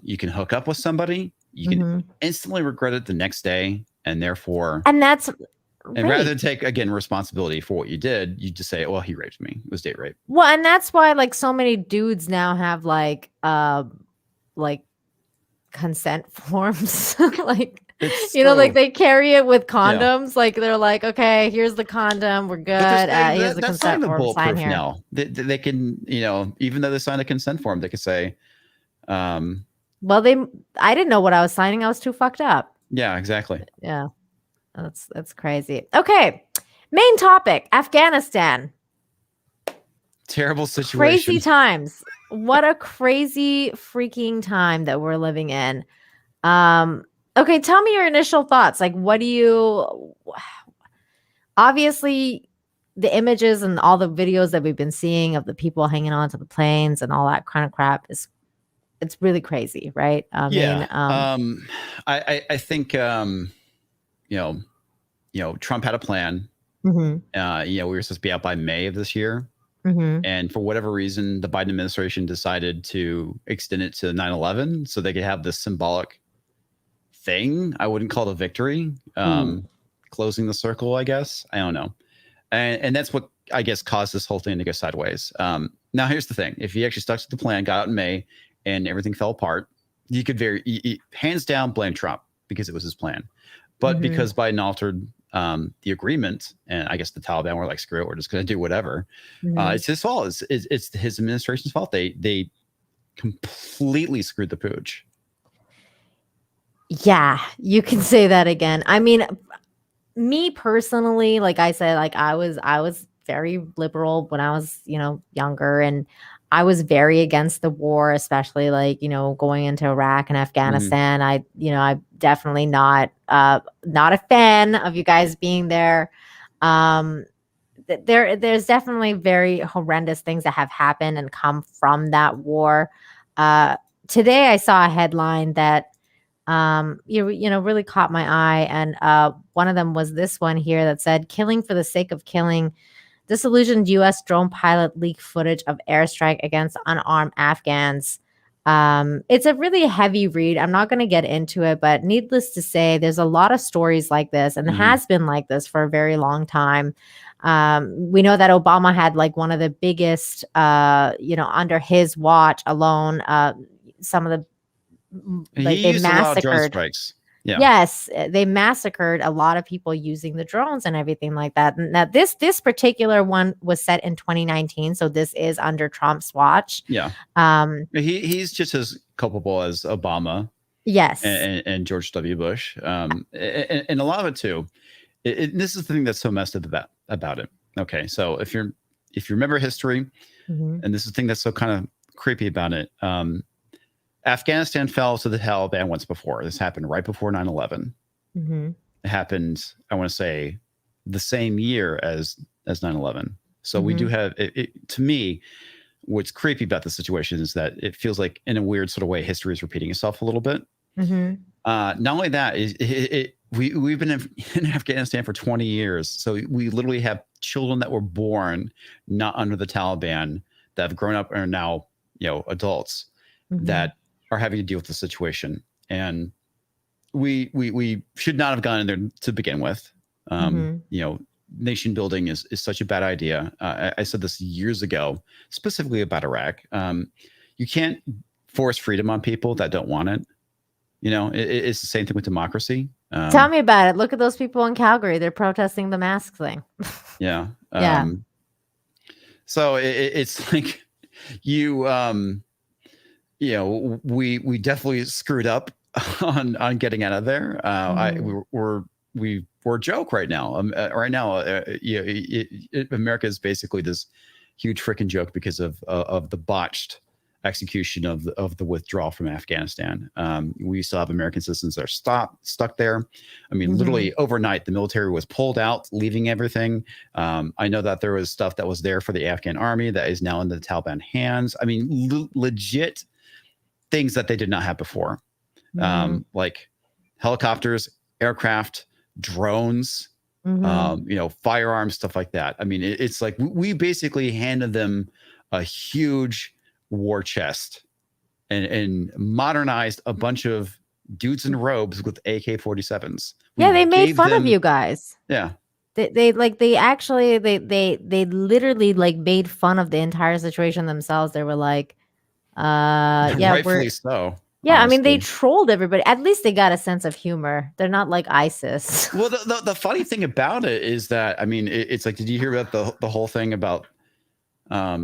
S4: you can hook up with somebody, you can instantly regret it the next day, and therefore,
S3: and that's
S4: and rather than take again responsibility for what you did, you just say, well, he raped me. It was date rape.
S3: Well, and that's why, like, so many dudes now have like consent forms, like, like they carry it with condoms. Like, they're like, okay, here's the condom, we're good. Here's the consent form. Sign here.
S4: Now they can, even though they sign a consent form, they can say,
S3: well, I didn't know what I was signing. I was too fucked up.
S4: Yeah, exactly.
S3: Yeah. That's crazy. Okay. Main topic, Afghanistan.
S4: Terrible situation.
S3: Crazy times. What a crazy freaking time that we're living in. Okay, tell me your initial thoughts. Like, obviously the images and all the videos that we've been seeing of the people hanging on to the planes and all that kind of crap it's really crazy, right? I
S4: think Trump had a plan. We were supposed to be out by May of this year. And for whatever reason, the Biden administration decided to extend it to 9/11 so they could have this symbolic thing. I wouldn't call it a victory. Closing the circle, I guess. I don't know. And that's what, I guess, caused this whole thing to go sideways. Now, here's the thing. If he actually stuck to the plan, got out in May, and everything fell apart, you could hands down blame Trump because it was his plan. But because Biden altered the agreement, and I guess the Taliban were like, screw it, we're just going to do whatever. It's his fault. It's his administration's fault. They completely screwed the pooch.
S3: Yeah, you can say that again. I mean, me personally, like I said, like I was very liberal when I was, younger, and I was very against the war, especially like, going into Iraq and Afghanistan. I'm definitely not a fan of you guys being there. There's definitely very horrendous things that have happened and come from that war. Today I saw a headline that really caught my eye, and one of them was this one here that said, "Killing for the sake of killing. Disillusioned U.S. drone pilot leaked footage of airstrike against unarmed Afghans." It's a really heavy read. I'm not going to get into it, but needless to say, there's a lot of stories like this, and has been like this for a very long time. We know that Obama had like one of the biggest, under his watch alone, some of the they massacred strikes. Yeah. Yes, they massacred a lot of people using the drones and everything like that. Now, this particular one was set in 2019, so this is under Trump's watch.
S4: Yeah, he's just as culpable as Obama.
S3: Yes,
S4: and George W. Bush, and a lot of it too. This is the thing that's so messed up about it. Okay, so if you remember history, and this is the thing that's so kind of creepy about it. Afghanistan fell to the Taliban once before. This happened right before 9/11. It happened, I want to say, the same year as 9/11. So we do have it. To me, what's creepy about the situation is that it feels like, in a weird sort of way, history is repeating itself a little bit. Not only that, we've been in Afghanistan for 20 years. So we literally have children that were born not under the Taliban that have grown up and are now, adults that are having to deal with the situation. And we should not have gone in there to begin with. Nation building is such a bad idea. I said this years ago, specifically about Iraq. You can't force freedom on people that don't want it. It's the same thing with democracy.
S3: Tell me about it. Look at those people in Calgary. They're protesting the mask thing.
S4: Yeah.
S3: Yeah.
S4: So it's like we definitely screwed up on getting out of there. We're a joke right now. America is basically this huge freaking joke because of the botched execution of the withdrawal from Afghanistan. We still have American citizens that are stuck there. I mean, literally overnight, the military was pulled out, leaving everything. I know that there was stuff that was there for the Afghan army that is now in the Taliban hands. I mean, legit things that they did not have before, like helicopters, aircraft, drones, firearms, stuff like that. I mean, it's like we basically handed them a huge war chest and modernized a bunch of dudes in robes with AK-47s.
S3: Yeah, they made fun of you guys.
S4: Yeah.
S3: They literally like made fun of the entire situation themselves. They were like,
S4: rightfully so.
S3: Yeah, honestly. I mean, they trolled everybody. At least they got a sense of humor. They're not like ISIS.
S4: Well, the funny thing about it is that, I mean, it's like, did you hear about the whole thing about, I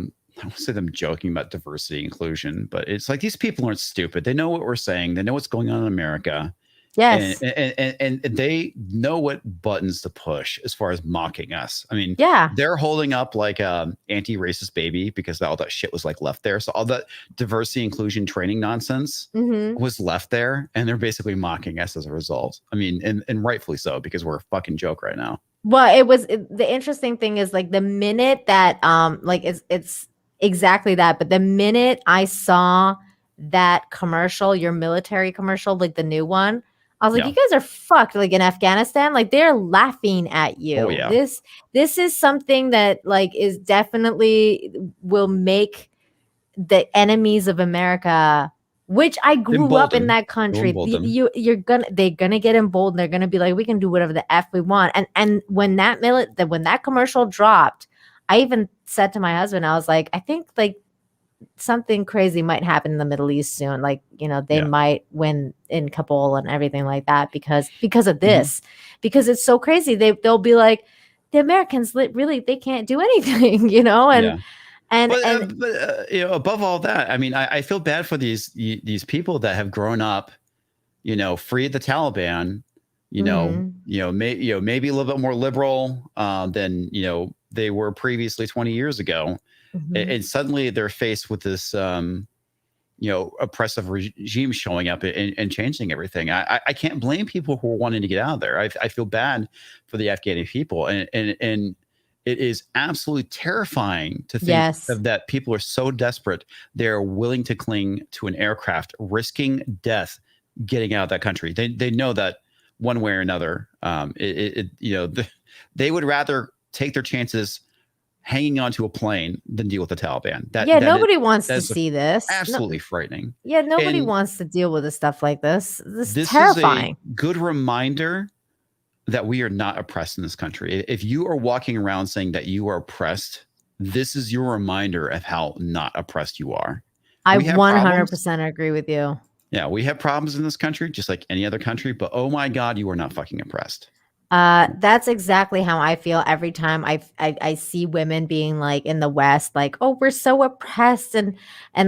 S4: won't say them joking about diversity inclusion, but it's like, these people aren't stupid. They know what we're saying. They know what's going on in America.
S3: Yes.
S4: And they know what buttons to push as far as mocking us. I mean, they're holding up like a anti-racist baby because all that shit was like left there. So all that diversity inclusion training nonsense was left there, and they're basically mocking us as a result. I mean, and rightfully so, because we're a fucking joke right now.
S3: Well, the interesting thing is like the minute that it's exactly that. But the minute I saw that commercial, your military commercial, like the new one, I was like, you guys are fucked. Like in Afghanistan, like they're laughing at you.
S4: Oh, yeah.
S3: This is something that like is definitely will make the enemies of America, which I grew up in that country. They're gonna get emboldened. They're gonna be like, we can do whatever the F we want. And when that commercial dropped, I even said to my husband, I was like, I think like something crazy might happen in the Middle East soon. Like, they might win in Kabul and everything like that because of this, because it's so crazy. They'll be like, the Americans really, they can't do anything,
S4: but above all that, I mean, I feel bad for these people that have grown up, free of the Taliban, maybe a little bit more liberal than, they were previously 20 years ago. And suddenly they're faced with this, oppressive regime showing up and changing everything. I can't blame people who are wanting to get out of there. I feel bad for the Afghani people. And it is absolutely terrifying to think that people are so desperate, they're willing to cling to an aircraft, risking death, getting out of that country. They know that one way or another, they would rather take their chances hanging onto a plane than deal with the Taliban.
S3: Nobody wants to see this.
S4: Absolutely frightening.
S3: Yeah, nobody wants to deal with stuff like this. This is terrifying.
S4: Is a good reminder that we are not oppressed in this country. If you are walking around saying that you are oppressed, this is your reminder of how not oppressed you are.
S3: I 100% agree with you.
S4: Yeah, we have problems in this country, just like any other country, but oh my God, you are not fucking oppressed.
S3: That's exactly how I feel every time I see women being like in the West, like, oh, we're so oppressed and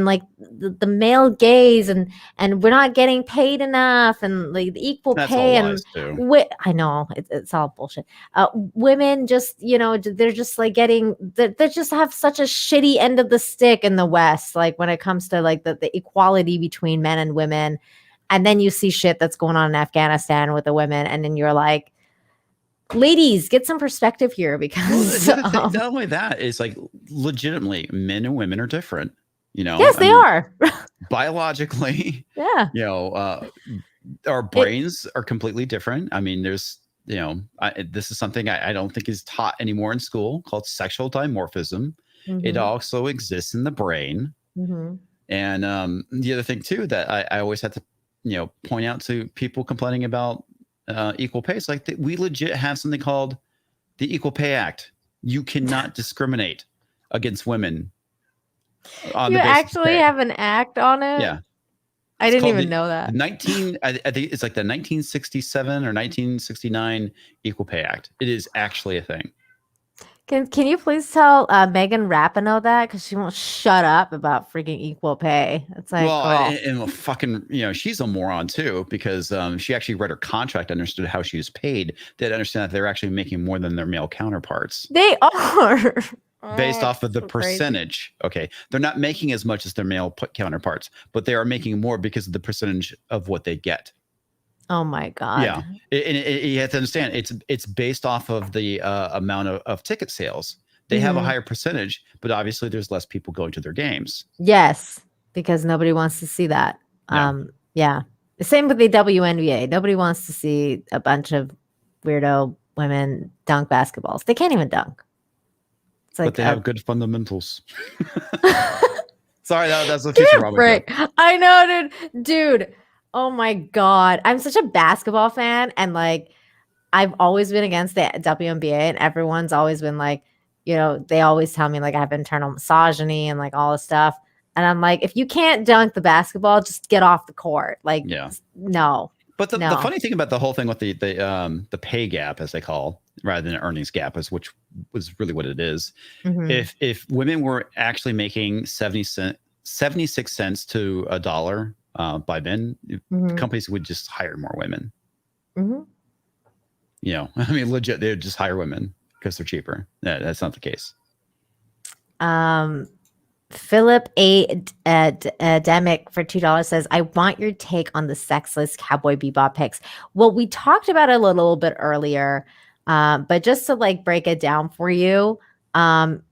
S3: like the male gaze and we're not getting paid enough and like the equal
S4: That's
S3: pay
S4: all
S3: and
S4: lies too.
S3: I know it's all bullshit. Women just, they're just like they just have such a shitty end of the stick in the West, like when it comes to like the equality between men and women. And then you see shit that's going on in Afghanistan with the women, and then you're like, ladies, get some perspective here, because
S4: not only that, it's like legitimately men and women are different.
S3: Yes, they are.
S4: Biologically,
S3: yeah.
S4: Our brains are completely different. I mean, there's this is something I don't think is taught anymore in school, called sexual dimorphism. Mm-hmm. It also exists in the brain. Mm-hmm. And the other thing too that I always had to point out to people complaining about equal pay, it's like we legit have something called the Equal Pay Act. You cannot discriminate against women on the basis
S3: actually
S4: of pay.
S3: Have an act on it?
S4: Yeah.
S3: I didn't even know that.
S4: I think it's like the 1967 or 1969 Equal Pay Act. It is actually a thing.
S3: Can you please tell Megan Rapinoe that, because she won't shut up about freaking equal pay? It's like,
S4: and fucking, she's a moron too, because she actually read her contract, understood how she was paid. They understand that they're actually making more than their male counterparts.
S3: They are.
S4: Based off of the percentage. Crazy. Okay, they're not making as much as their male counterparts, but they are making more because of the percentage of what they get.
S3: Oh my God.
S4: Yeah. You have to understand, it's based off of the amount of ticket sales. They have a higher percentage, but obviously there's less people going to their games.
S3: Yes, because nobody wants to see that. Yeah. The same with the WNBA. Nobody wants to see a bunch of weirdo women dunk basketballs. They can't even dunk. It's like,
S4: but they have good fundamentals. Sorry, that's a future problem.
S3: I know, dude. Oh my God. I'm such a basketball fan, and like I've always been against the WNBA, and everyone's always been like, they always tell me like I have internal misogyny and like all this stuff. And I'm like, if you can't dunk the basketball, just get off the court. Like, no.
S4: But the funny thing about the whole thing with the pay gap, as they call, rather than earnings gap, is which was really what it is. Mm-hmm. If women were actually making 76 cents to a dollar by men, companies would just hire more women. Mm-hmm. I mean, legit, they would just hire women because they're cheaper. That's not the case.
S3: Philip Endemic for $2 says, I want your take on the sexless Cowboy Bebop picks. Well, we talked about it a little bit earlier, but just to like break it down for you,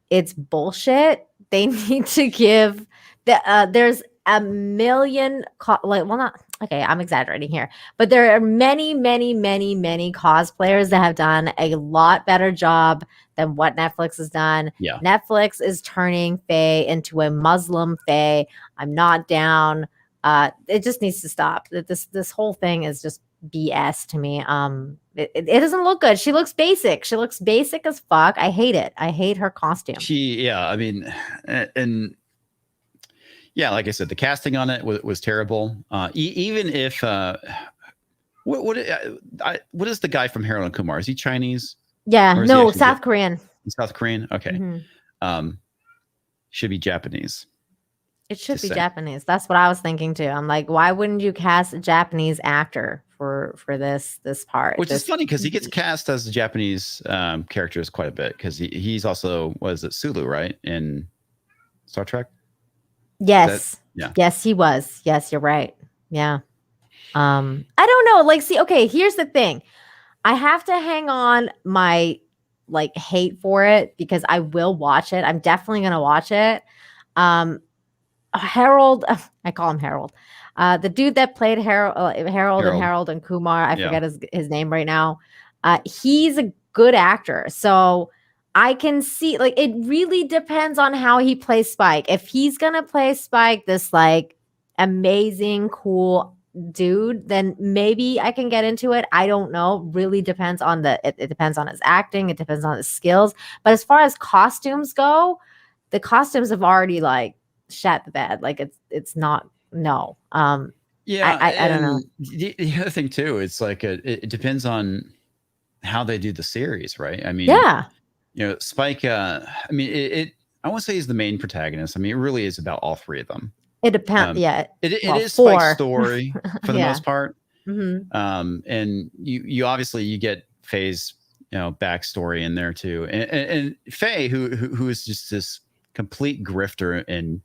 S3: it's bullshit. They need to give there's a million I'm exaggerating here, but there are many cosplayers that have done a lot better job than what Netflix has done.
S4: Yeah.
S3: Netflix is turning Faye into a Muslim Faye. I'm not down. It just needs to stop. This whole thing is just BS to me. It doesn't look good. She looks basic. She looks basic as fuck. I hate it. I hate her costume.
S4: I mean, and yeah, like I said, the casting on it was terrible. Even if what is the guy from Harold and Kumar? Is he Chinese?
S3: Yeah, no, South Korean.
S4: South Korean. Okay. Mm-hmm. Should be Japanese.
S3: It should be Japanese. That's what I was thinking too. I'm like, why wouldn't you cast a Japanese actor for this part?
S4: Which is funny because he gets cast as the Japanese characters quite a bit, because he's also, was it Sulu, right, in Star Trek?
S3: Yes. Yes, he was. Yes, you're right. Yeah. I don't know. Like, see, okay, here's the thing. I have to hang on my like hate for it, because I will watch it. I'm definitely going to watch it. Harold, I call him Harold. The dude that played Harold and Kumar, I forget his name right now. He's a good actor. So I can see, like, it really depends on how he plays Spike. If he's gonna play Spike, this like amazing, cool dude, then maybe I can get into it. I don't know. Really depends on it depends on his acting. It depends on his skills. But as far as costumes go, the costumes have already like shat the bed. Like it's not no.
S4: Yeah,
S3: I don't know.
S4: The other thing too, it's like it depends on how they do the series, right? I mean,
S3: Yeah.
S4: Spike. I mean, I won't say he's the main protagonist. I mean, it really is about all three of them.
S3: It depends. Yeah,
S4: it is Spike's story for the
S3: Yeah.
S4: most part.
S3: Mm-hmm.
S4: And you obviously you get Faye's backstory in there too, and Faye who is just this complete grifter and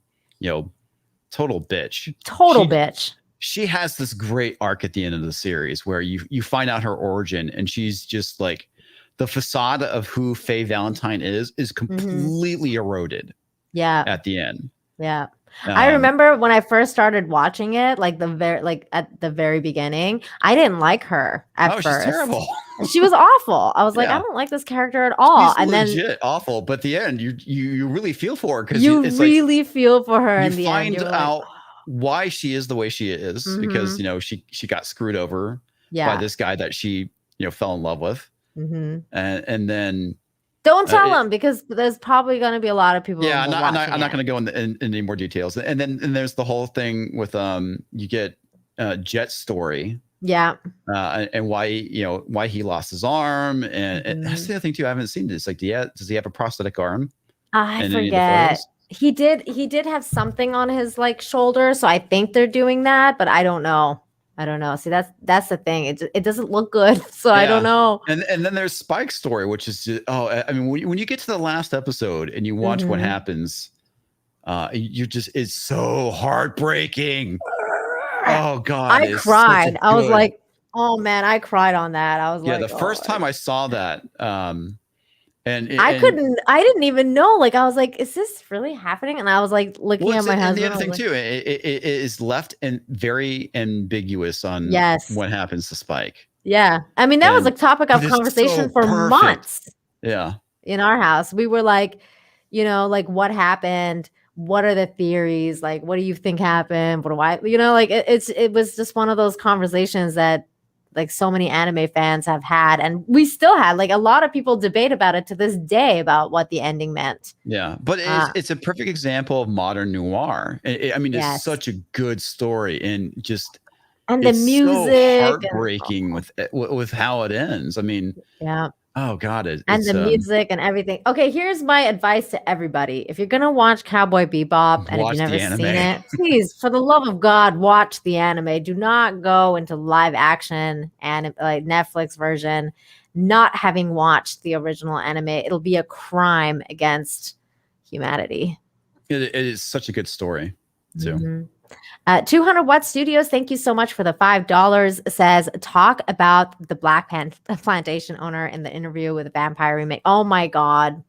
S4: total bitch.
S3: Bitch.
S4: She has this great arc at the end of the series where you find out her origin, and she's just like the facade of who Faye Valentine is completely eroded.
S3: Yeah.
S4: At the end.
S3: Yeah. I remember when I first started watching it, like at the very beginning, I didn't like her at first.
S4: She's terrible.
S3: She was awful. I was like, I don't like this character at all.
S4: She's legit awful. But at the end, you really feel for her because
S3: you really feel for her in the end.
S4: You find out why she is the way she is because she got screwed over by this guy that she fell in love with, and then.
S3: Don't tell them because there's probably going to be a lot of people.
S4: Yeah, I'm not going to go in any more details. And then there's the whole thing with you get Jet's story.
S3: Yeah.
S4: And why he lost his arm, and that's the other thing too. I haven't seen this. Like, does he have a prosthetic arm?
S3: I forget. He did have something on his like shoulder, so I think they're doing that, but I don't know. See, that's the thing. It doesn't look good, so I don't know.
S4: And then there's Spike's story, which is just, I mean, when you get to the last episode and you watch what happens, it's so heartbreaking. Oh God,
S3: I cried. I was like, oh man, I cried on that. I was like,
S4: the first time I saw that,
S3: I didn't even know. Like, I was like, is this really happening? And I was like looking at my husband.
S4: And the other thing too, it is left and very ambiguous on what happens to Spike.
S3: Yeah. I mean, that was a topic of conversation for months.
S4: Yeah.
S3: In our house. We were like, like what happened? What are the theories? Like, what do you think happened? What do I, like it was just one of those conversations that like so many anime fans have had, and we still had like a lot of people debate about it to this day about what the ending meant.
S4: Yeah, but it's a perfect example of modern noir. I mean, it's such a good story, and
S3: the music,
S4: so heartbreaking with how it ends. I mean, oh God,
S3: and the music and everything. Okay, here's my advice to everybody: if you're gonna watch Cowboy Bebop and if you've never seen it, please, for the love of God, watch the anime. Do not go into live action and like Netflix version, not having watched the original anime. It'll be a crime against humanity.
S4: It is such a good story too.
S3: 200 Watt Studios, thank you so much for the $5. Says, talk about the Black Plantation owner in the interview with the Vampire remake. Oh my God.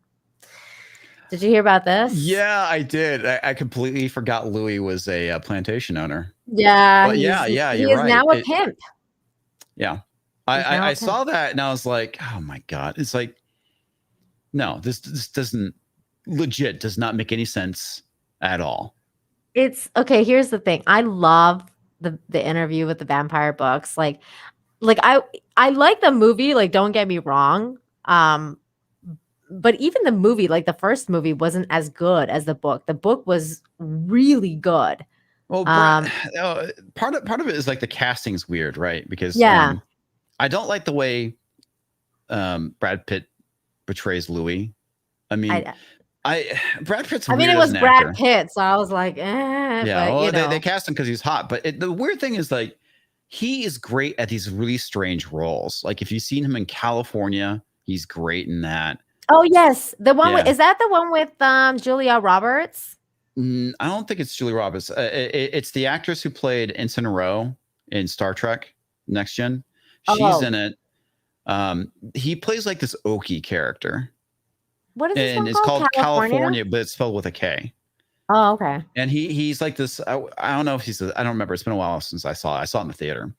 S3: Did you hear about this?
S4: Yeah, I did. I completely forgot Louis was a plantation owner.
S3: Yeah.
S4: But you're right.
S3: He is now a pimp.
S4: Yeah. I saw that and I was like, oh my God. It's like, no, this does not make any sense at all.
S3: It's okay. Here's the thing. I love the interview with the vampire books. Like I like the movie. Like, don't get me wrong. But even the movie, like the first movie, wasn't as good as the book. The book was really good.
S4: Well, part of it is like the casting's weird, right? Because I don't like the way Brad Pitt portrays Louis. I mean. Brad Pitt's weird.
S3: I mean, it was Brad Pitt, so I was like,
S4: yeah. Well, they cast him because he's hot, but the weird thing is like he is great at these really strange roles. Like if you've seen him in California, he's great in that.
S3: Oh yes, the one is that the one with Julia Roberts?
S4: I don't think it's Julia Roberts. It's the actress who played Ensign Rowe in Star Trek Next Gen. She's in it. He plays like this oaky character.
S3: What is this
S4: and it's called California, but it's spelled with a K.
S3: Oh, okay.
S4: And he's like this. I don't know if I don't remember. It's been a while since I saw it. I saw it in the theater.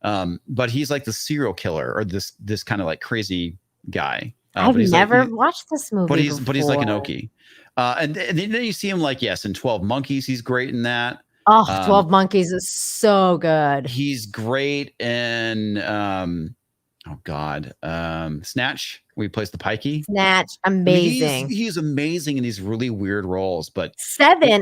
S4: But he's like the serial killer or this kind of like crazy guy.
S3: I've never watched this movie
S4: but he's like an Okie. And then you see him like, yes, in 12 Monkeys, he's great in that.
S3: Oh, 12 Monkeys is so good.
S4: He's great in Snatch, where he plays the pikey.
S3: Snatch, amazing.
S4: I mean, he's amazing in these really weird roles. But
S3: Seven,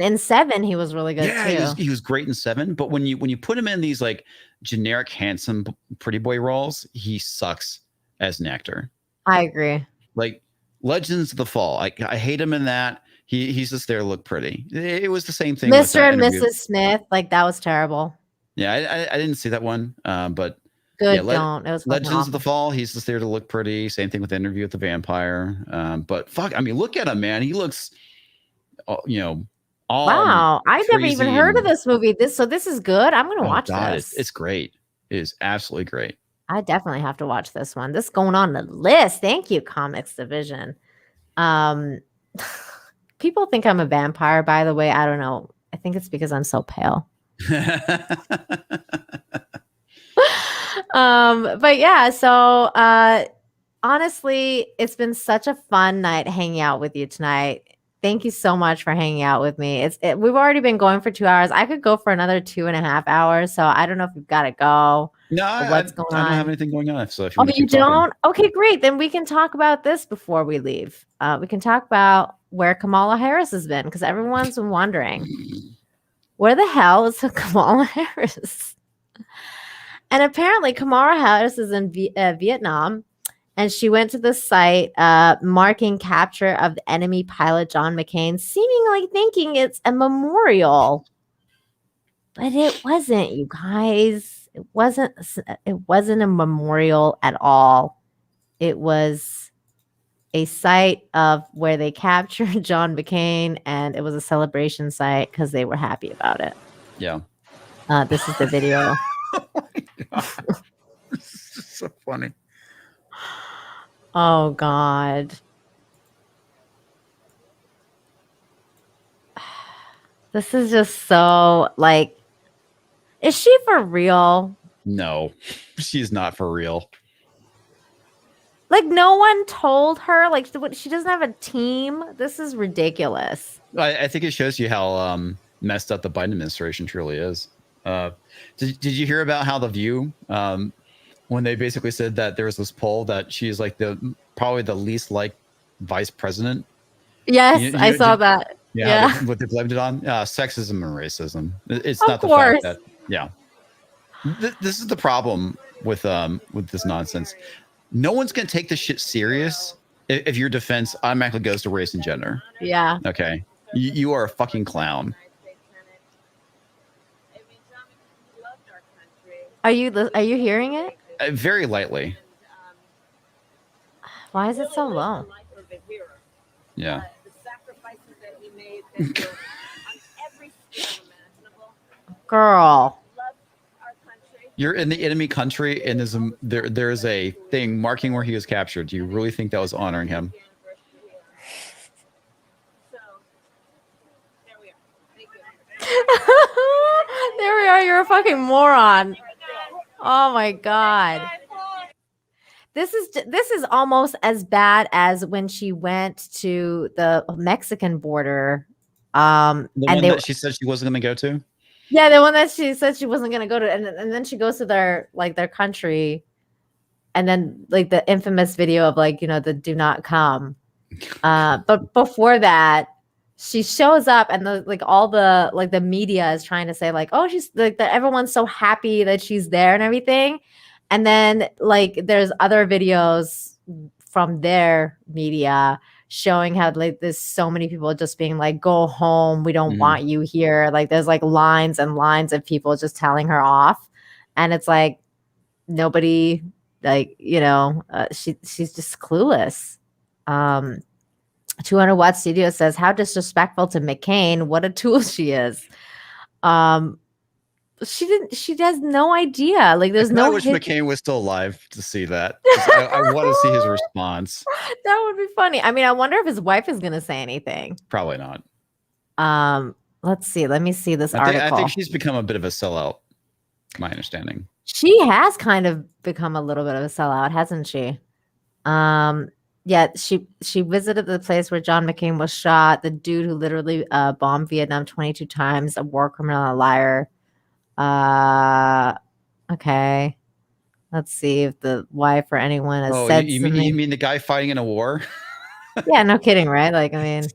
S3: he was really good too.
S4: He was great in Seven. But when you put him in these like generic, handsome, pretty boy roles, he sucks as an actor.
S3: I agree.
S4: Like Legends of the Fall, I hate him in that. He's just there to look pretty. It was the same thing.
S3: Mr. and Mrs. Smith, like that was terrible.
S4: Yeah, I didn't see that one, but
S3: good.
S4: Yeah,
S3: Don't. It was
S4: Legends of the Fall. He's just there to look pretty. Same thing with Interview with the Vampire. But fuck, I mean, look at him, man. He looks, all
S3: wow. I've never even heard of this movie. This is good. I'm gonna watch this.
S4: It's great. It is absolutely great.
S3: I definitely have to watch this one. This is going on the list. Thank you, Comics Division. People think I'm a vampire, by the way. I don't know. I think it's because I'm so pale. But yeah, so honestly, it's been such a fun night hanging out with you tonight. Thank you so much for hanging out with me. We've already been going for 2 hours. I could go for another 2.5 hours. So I don't know if you've got to go.
S4: No, I don't have anything going on. So if
S3: you don't? Okay, great. Then we can talk about this before we leave. We can talk about where Kamala Harris has been, because everyone's been wondering, where the hell is Kamala Harris? And apparently Kamala Harris is in Vietnam, and she went to the site marking capture of the enemy pilot John McCain, seemingly thinking it's a memorial. But it wasn't, you guys. It wasn't a memorial at all. It was a site of where they captured John McCain, and it was a celebration site because they were happy about it.
S4: Yeah.
S3: This is the video.
S4: Oh my God. This is so funny.
S3: Oh God. This is just so like, is she for real?
S4: No, she's not for real.
S3: Like, no one told her, like, she doesn't have a team. This is ridiculous.
S4: I think it shows you how messed up the Biden administration truly is. Did you hear about how The View, when they basically said that there was this poll that she's like probably the least liked vice president?
S3: Yes, I saw that.
S4: Yeah. What they blamed it on? Sexism and racism. It's not the fact that, yeah. This is the problem with this nonsense. No one's going to take this shit serious if your defense automatically goes to race and gender.
S3: Yeah.
S4: Okay. You are a fucking clown.
S3: Are you hearing it?
S4: Very lightly.
S3: Why is it so low?
S4: Yeah.
S3: Girl.
S4: You're in the enemy country, and there's a thing marking where he was captured. Do you really think that was honoring him?
S3: There we are. You're a fucking moron. Oh my God. This is almost as bad as when she went to the Mexican border.
S4: That she said she wasn't going to go to?
S3: Yeah, the one that she said she wasn't going to go to. And then she goes to their country. And then like the infamous video of like, the do not come. But before that, she shows up and all the media is trying to say like, oh, she's like everyone's so happy that she's there and everything. And then like there's other videos from their media showing how like there's so many people just being like, go home, we don't want you here. Like there's like lines and lines of people just telling her off. And it's like nobody she's just clueless. 200 Watt Studio says, how disrespectful to McCain. What a tool she is. She has no idea. Like there's no.
S4: I wish McCain was still alive to see that. I want to see his response.
S3: That would be funny. I mean, I wonder if his wife is going to say anything.
S4: Probably not.
S3: Let's see. Let me see this article.
S4: I think she's become a bit of a sellout. My understanding.
S3: She has kind of become a little bit of a sellout, hasn't she? Yeah, she visited the place where John McCain was shot. The dude who literally bombed Vietnam 22 times, a war criminal, a liar. Okay. Let's see if the wife or anyone has said
S4: you
S3: something.
S4: mean the guy fighting in a war?
S3: Yeah, no kidding, right? Like, I mean,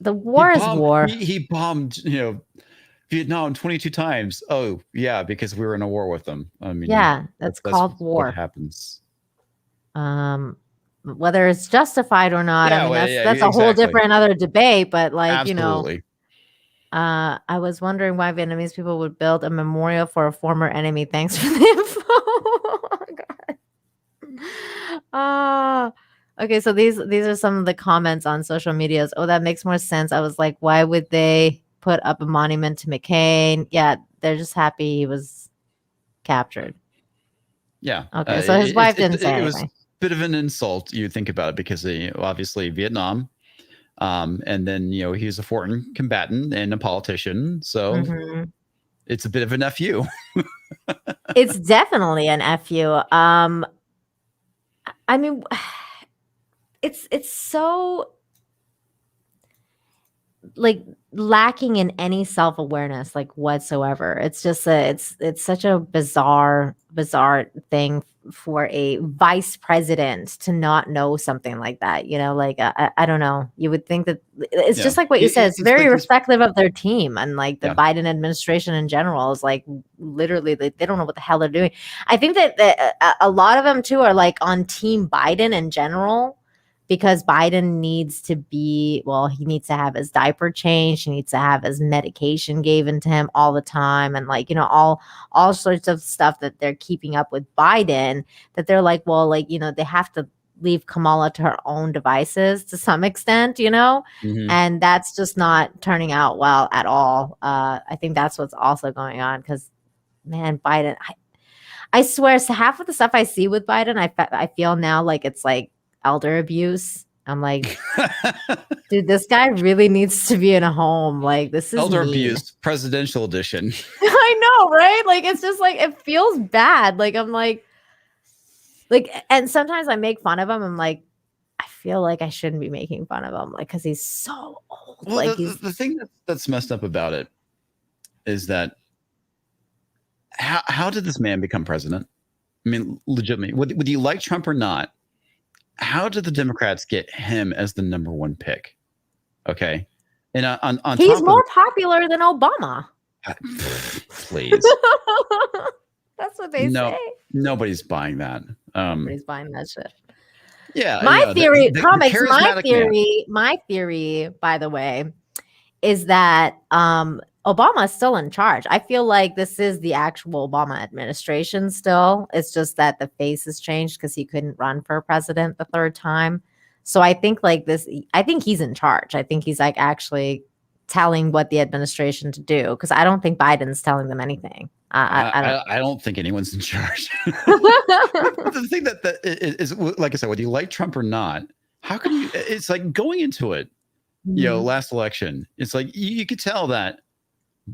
S3: the war is war.
S4: He bombed, Vietnam 22 times. Oh, yeah, because we were in a war with them. I mean,
S3: yeah, that's called war.
S4: What happens?
S3: Whether it's justified or not, I mean, that's a whole different other debate. But like,
S4: absolutely.
S3: I was wondering why Vietnamese people would build a memorial for a former enemy. Thanks for the info. Oh, God. Okay, so these are some of the comments on social medias. Oh, that makes more sense. I was like, why would they put up a monument to McCain? Yeah, they're just happy he was captured.
S4: Yeah.
S3: Okay, so his wife didn't say anything. It was a
S4: bit of an insult, you think about it, because obviously Vietnam, and then he was a foreign combatant and a politician, so it's a bit of an FU.
S3: It's definitely an FU. I mean, it's so like lacking in any self-awareness, like whatsoever. It's just it's such a bizarre thing for a vice president to not know something like that. Like I don't know. You would think that it's just like what you said. It's very respectful of their team, and like the Biden administration in general is like literally they don't know what the hell they're doing. I think that a lot of them too are like on Team Biden in general. Because Biden needs to he needs to have his diaper changed. He needs to have his medication given to him all the time. And like, all sorts of stuff that they're keeping up with Biden, that they're like, they have to leave Kamala to her own devices to some extent, and that's just not turning out well at all. I think that's what's also going on because, man, Biden, I swear, so half of the stuff I see with Biden, I feel now like it's like, elder abuse. I'm like, dude, this guy really needs to be in a home. Like, this is
S4: elder
S3: mean.
S4: Abuse presidential edition.
S3: I know, right? Like, it's just like it feels bad. Like, I'm like, and sometimes I make fun of him. I'm like, I feel like I shouldn't be making fun of him, like, because he's so old.
S4: Well, like, the thing that's messed up about it is that how did this man become president? I mean, legitimately, would you like Trump or not? How did the Democrats get him as the number one pick? Okay. And on
S3: he's more popular than Obama.
S4: Please.
S3: That's what they say.
S4: Nobody's buying that.
S3: Nobody's buying that shit.
S4: Yeah.
S3: My theory, Comix, my theory, by the way, is that Obama is still in charge. I feel like this is the actual Obama administration still. It's just that the face has changed because he couldn't run for president the third time. So I think I think he's in charge. I think he's like actually telling what the administration to do because I don't think Biden's telling them anything. I
S4: don't think anyone's in charge. The thing that is, like I said, whether you like Trump or not, how can you, it's like going into it, last election, it's like you could tell that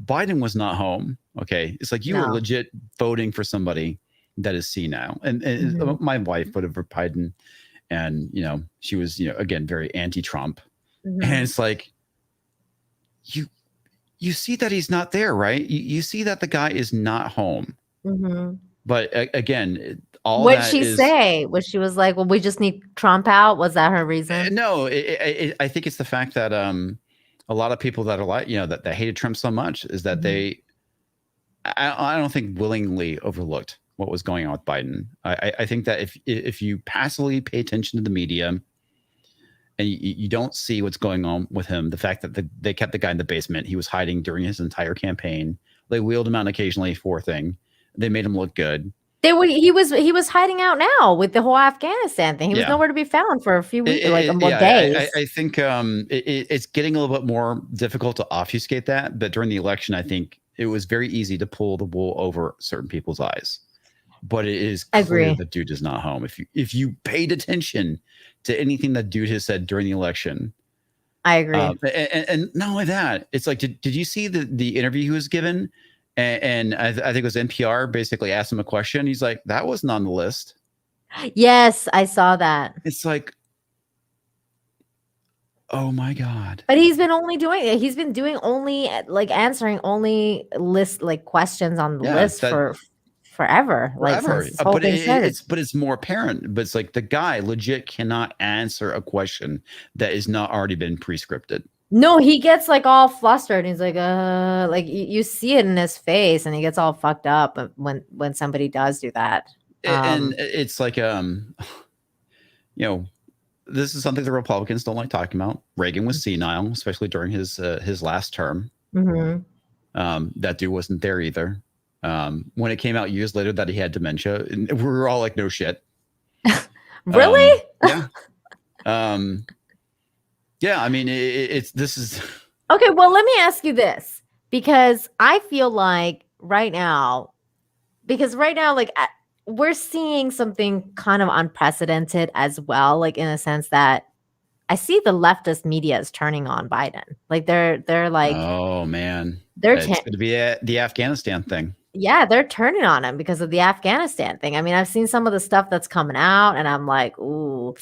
S4: Biden was not home. Okay. It's like you were legit voting for somebody that is senile. And my wife voted for Biden and, she was, again, very anti-Trump. And it's like, you see that he's not there, right? You see that the guy is not home. But again,
S3: what did she say? Was she was like, well, we just need Trump out? Was that her reason?
S4: No, I think it's the fact that, a lot of people that are like, that hated Trump so much is that I don't think willingly overlooked what was going on with Biden. I think that if you passively pay attention to the media and you don't see what's going on with him, the fact that they kept the guy in the basement, he was hiding during his entire campaign. They wheeled him out occasionally for thing. They made him look good.
S3: He was hiding out now with the whole Afghanistan thing. He was nowhere to be found for a few weeks, days.
S4: I think it's getting a little bit more difficult to obfuscate that. But during the election, I think it was very easy to pull the wool over certain people's eyes. But it is clear that dude is not home. If you paid attention to anything that dude has said during the election,
S3: I agree.
S4: And not only that, it's like, did you see the interview he was given? And I think it was NPR basically asked him a question. He's like, that wasn't on the list.
S3: Yes, I saw that.
S4: It's like, oh my God.
S3: But he's been doing only like answering only list like questions on the list for forever. Like since this whole thing started.
S4: But it's more apparent. But it's like the guy legit cannot answer a question that is not already been pre-scripted.
S3: No, he gets like all flustered. He's like you see it in his face, and he gets all fucked up when somebody does do that.
S4: And it's like this is something the Republicans don't like talking about. Reagan was senile, especially during his last term.
S3: Mm-hmm.
S4: That dude wasn't there either. When it came out years later that he had dementia, and we were all like, no shit.
S3: Really?
S4: Yeah. Yeah, I mean, this is
S3: okay. Well, let me ask you this, because I feel like right now, like we're seeing something kind of unprecedented as well, like in a sense that I see the leftist media is turning on Biden. Like they're like,
S4: oh man,
S3: it's
S4: going to be the Afghanistan thing.
S3: Yeah, they're turning on him because of the Afghanistan thing. I mean, I've seen some of the stuff that's coming out, and I'm like, ooh,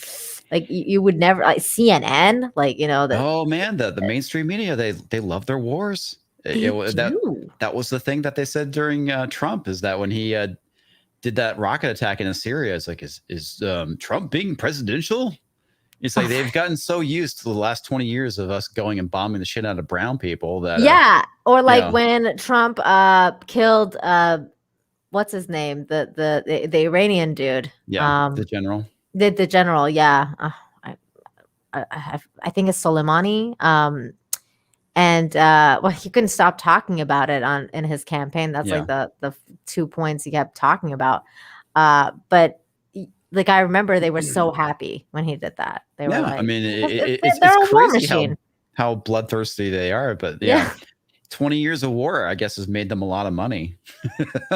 S3: like you would never like CNN, like
S4: oh man, the mainstream media they love their wars. That was the thing that they said during Trump, is that when he did that rocket attack in Syria, it's like, is Trump being presidential? It's like they've gotten so used to the last 20 years of us going and bombing the shit out of brown people that
S3: or like when Trump killed what's his name, the Iranian dude,
S4: the general,
S3: the general, I think it's Soleimani, and well, he couldn't stop talking about it in his campaign. That's like the 2 points he kept talking about, but like I remember they were so happy when he did that. They were like,
S4: I mean,
S3: it's
S4: a
S3: war machine.
S4: How bloodthirsty they are, but 20 years of war, I guess, has made them a lot of money.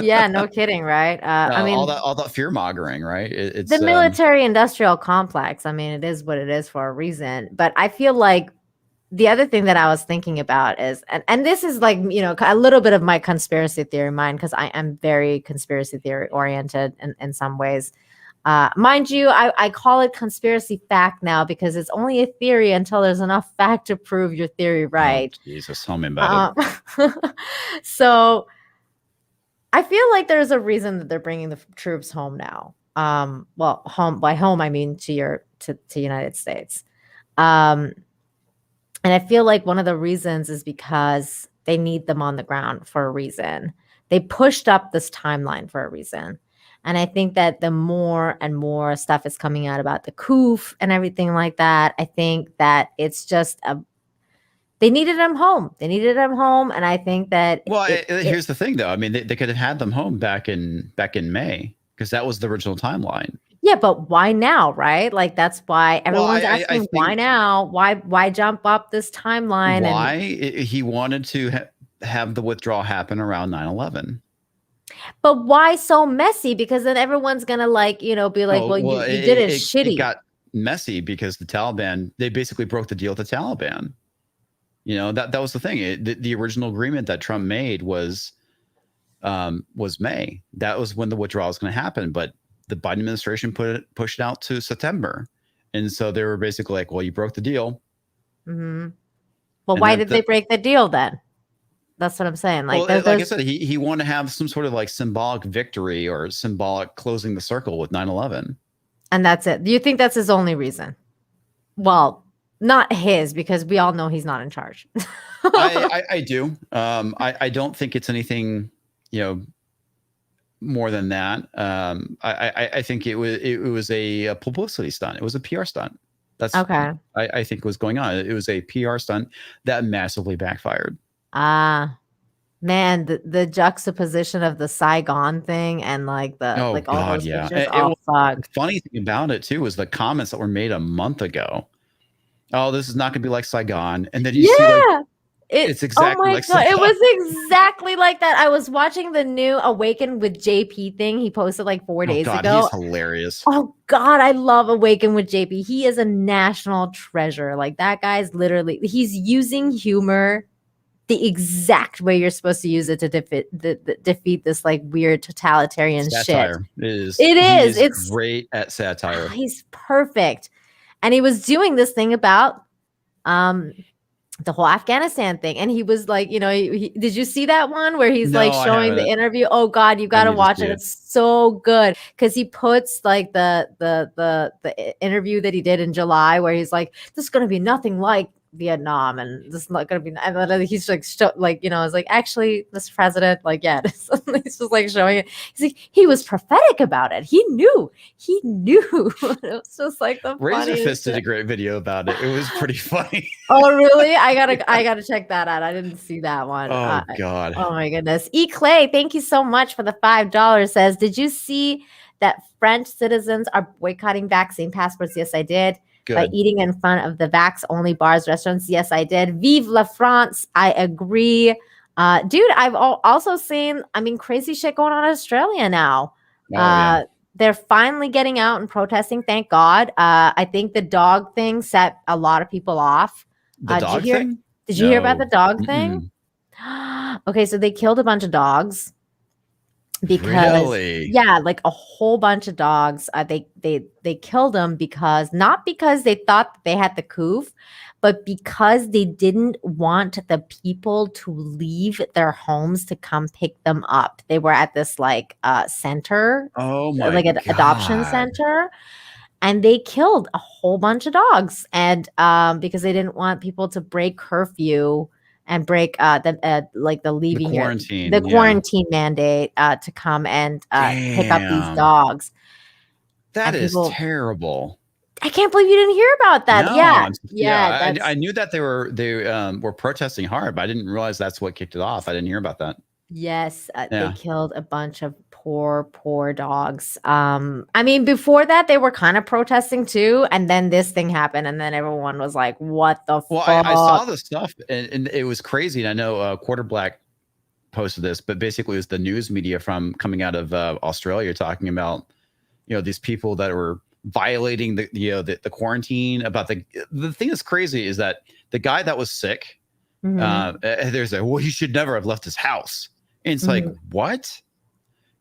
S3: Yeah, no kidding, right? I mean,
S4: all that fear mongering, right? It's
S3: the military industrial complex. I mean, it is what it is for a reason. But I feel like the other thing that I was thinking about is, and this is like, a little bit of my conspiracy theory mind, because I am very conspiracy theory oriented in some ways. Mind you, I call it conspiracy fact now, because it's only a theory until there's enough fact to prove your theory right.
S4: Oh, Jesus, tell me about
S3: it. So I feel like there's a reason that they're bringing the troops home now. Well, by home I mean to United States. And I feel like one of the reasons is because they need them on the ground for a reason. They pushed up this timeline for a reason. And I think that the more and more stuff is coming out about the Coof and everything like that, I think that it's just they needed them home. They needed them home, and I think that.
S4: Well, here's the thing, though. I mean, they could have had them home back in May, because that was the original timeline.
S3: Yeah, but why now, right? Like that's why everyone's asking why now? Why jump up this timeline?
S4: Why he wanted to have the withdrawal happen around 9/11.
S3: But why so messy? Because then everyone's gonna be like, well, you did it shitty.
S4: It got messy because the Taliban, they basically broke the deal with the Taliban. That was the thing. The original agreement that Trump made was May. That was when the withdrawal was going to happen. But the Biden administration pushed it out to September, and so they were basically like, well, you broke the deal.
S3: Mm-hmm. Well, why did they break the deal then? That's what I'm saying. Like
S4: I said, he wanted to have some sort of like symbolic victory or symbolic closing the circle with 9/11.
S3: And that's it. Do you think that's his only reason? Well, not his, because we all know he's not in charge.
S4: I do. I don't think it's anything, more than that. I think it was a publicity stunt. It was a PR stunt. That's okay. I think was going on. It was a PR stunt that massively backfired.
S3: Man, the juxtaposition of the Saigon thing and like the all those pictures.
S4: Funny thing about it too was the comments that were made a month ago. Oh, this is not going to be like Saigon, and then you see it's exactly like Saigon.
S3: It was exactly like that. I was watching the new Awaken with JP thing he posted like 4 days ago.
S4: He's hilarious.
S3: Oh God, I love Awaken with JP. He is a national treasure. Like that guy's literally, he's using humor the exact way you're supposed to use it to defeat this like weird totalitarian
S4: Satire
S3: shit.
S4: It's great at satire.
S3: He's perfect. And he was doing this thing about the whole Afghanistan thing. And he was like, you know, did you see that one where he's like showing the interview? Oh God, you got to watch it. It's so good. Cause he puts like the interview that he did in July where he's like, this is going to be nothing like Vietnam, and this is not going to be, and he's like, you know, it's like, actually, Mr. President, like, yeah, he's just like showing it. He's like, he was prophetic about it. He knew. It was just like the
S4: Razor Fist did a great video about it. It was pretty funny.
S3: Oh, really? I gotta check that out. I didn't see that one.
S4: Oh God.
S3: Oh my goodness. E. Clay, thank you so much for the $5. Says, did you see that French citizens are boycotting vaccine passports? Yes, I did. Good. By eating in front of the vax-only bars, restaurants. Yes, I did. Vive la France. I agree. Dude, I've also seen, crazy shit going on in Australia now. Yeah. They're finally getting out and protesting, thank God. I think the dog thing set a lot of people off.
S4: The dog thing?
S3: Did you hear about the dog thing? Okay, so they killed a bunch of dogs. Because like a whole bunch of dogs, they killed them not because they thought that they had the Coof, but because they didn't want the people to leave their homes to come pick them up. They were at this like center, an adoption center, and they killed a whole bunch of dogs, and because they didn't want people to break curfew and break the quarantine mandate to come and pick up these dogs.
S4: That is terrible.
S3: I can't believe you didn't hear about that.
S4: No, I knew that they were protesting hard, but I didn't realize that's what kicked it off. I didn't hear about that.
S3: Yes, they killed a bunch of poor dogs. Before that, they were kind of protesting too, and then this thing happened, and then everyone was like, "What the fuck?"
S4: I saw the stuff, and it was crazy. And I know Quarter Black posted this, but basically, it was the news media from coming out of Australia talking about, you know, these people that were violating the quarantine. About the thing that's crazy is that the guy that was sick, there's he should never have left his house. And it's like, what?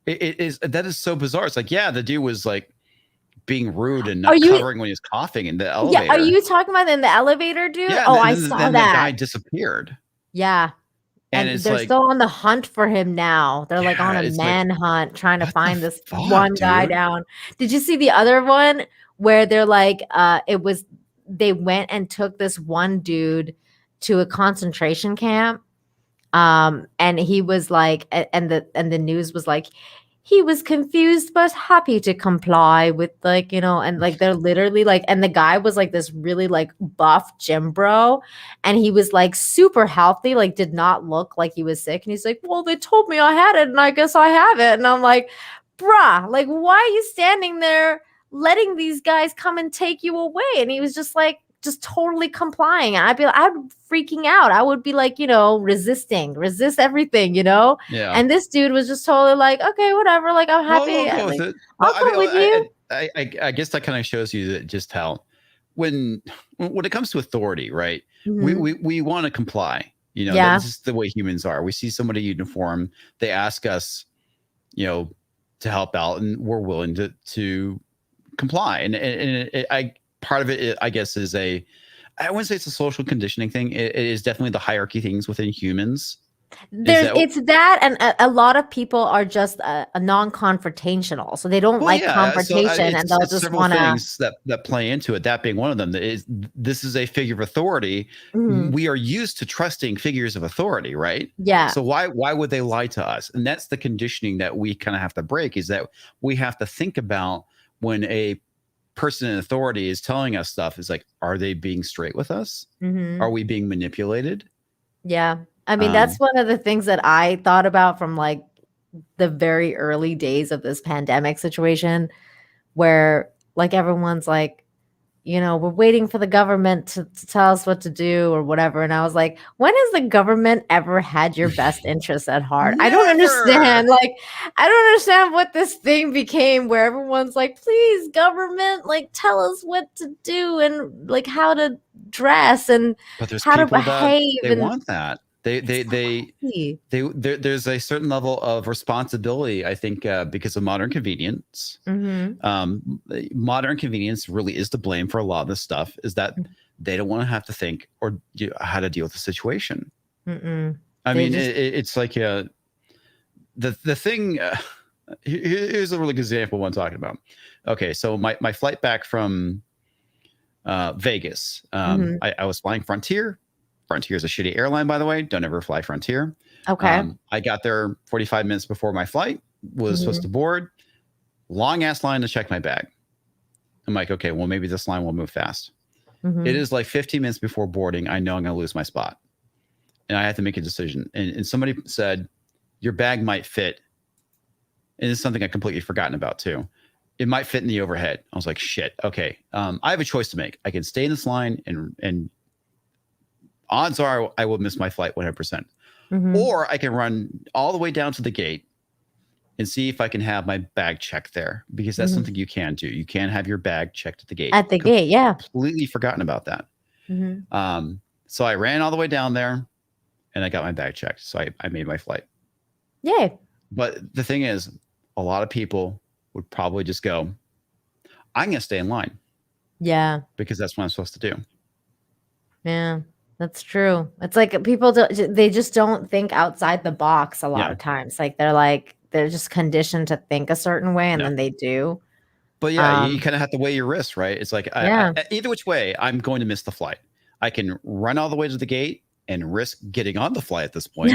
S4: That is so bizarre. It's like, the dude was like being rude and not covering when he was coughing in the elevator.
S3: Yeah, are you talking about in the elevator, dude?
S4: Yeah,
S3: I saw that.
S4: The guy disappeared.
S3: Yeah. And they're still on the hunt for him now. They're like on a manhunt trying to find this one guy down. Did you see the other one where they're like, they went and took this one dude to a concentration camp? And he was like, and the news was like, he was confused but happy to comply with, like, you know, and like they're literally like, and the guy was like this really like buff gym bro, and he was like super healthy, like did not look like he was sick, and he's like, well, they told me I had it and I guess I have it. And I'm like, bruh, like, why are you standing there letting these guys come and take you away? And he was just like, just totally complying. And I'd freaking out. I would be like, you know, resist everything, you know?
S4: Yeah.
S3: And this dude was just totally like, okay, whatever. Like, I'm happy. I'll come with you.
S4: I guess that kind of shows you that just how when it comes to authority, right? We want to comply. You know, that's just the way humans are. We see somebody uniform, they ask us, you know, to help out, and we're willing to comply. And part of it, I guess, is I wouldn't say it's a social conditioning thing. It is definitely the hierarchy things within humans.
S3: It's that, and a lot of people are just non-confrontational, so they don't like confrontation, and they'll just want to.
S4: Things that play into it. That being one of them. This is a figure of authority. We are used to trusting figures of authority, right?
S3: Yeah.
S4: So why would they lie to us? And that's the conditioning that we kind of have to break. Is that we have to think about when a person in authority is telling us stuff, is like, are they being straight with us? Are we being manipulated?
S3: Yeah. I mean, that's one of the things that I thought about from like the very early days of this pandemic situation, where like everyone's like, you know, we're waiting for the government to tell us what to do or whatever. And I was like, when has the government ever had your best interests at heart? I don't understand. Like, I don't understand what this thing became where everyone's like, please, government, like, tell us what to do and like how to dress and how to behave.
S4: They want that. There's a certain level of responsibility, I think, because of modern convenience. Modern convenience really is to blame for a lot of this stuff, is that they don't want to have to think or how to deal with the situation. It's like the thing. Here's a really good example of what I'm talking about. Okay, so my flight back from Vegas, I was flying Frontier. Frontier is a shitty airline, by the way. Don't ever fly Frontier.
S3: Okay.
S4: I got there 45 minutes before my flight was supposed to board. Long ass line to check my bag. I'm like, okay, well, maybe this line will move fast. It is like 15 minutes before boarding. I know I'm going to lose my spot. And I had to make a decision. And somebody said, your bag might fit. And it's something I completely forgotten about too. It might fit in the overhead. I was like, shit. Okay. I have a choice to make. I can stay in this line and odds are I will miss my flight 100%. Or I can run all the way down to the gate and see if I can have my bag checked there, because that's something you can do. You can have your bag checked at the gate.
S3: At the gate, yeah.
S4: Completely forgotten about that. So I ran all the way down there and I got my bag checked. So I made my flight.
S3: Yay.
S4: But the thing is, a lot of people would probably just go, I'm going to stay in line.
S3: Yeah.
S4: Because that's what I'm supposed to do.
S3: Yeah, that's true. It's like people they just don't think outside the box a lot of times. Like they're just conditioned to think a certain way, and then they do.
S4: But you kind of have to weigh your risks, right? It's like either which way, I'm going to miss the flight. I can run all the way to the gate and risk getting on the flight at this point.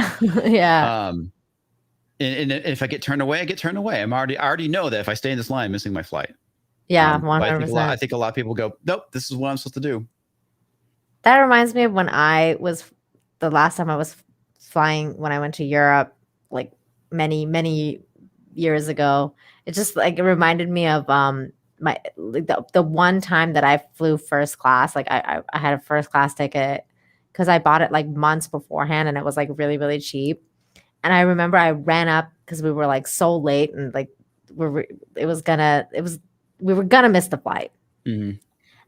S4: And if I get turned away, I get turned away. I already know that if I stay in this line, I'm missing my flight.
S3: Yeah, 100%.
S4: I think a lot of people go, nope, this is what I'm supposed to do.
S3: That reminds me of when the last time I was flying, when I went to Europe, like many years ago. It just like it reminded me of the one time that I flew first class. Like I had a first class ticket because I bought it like months beforehand, and it was like really, really cheap. And I remember I ran up because we were like so late, and like we were gonna miss the flight. And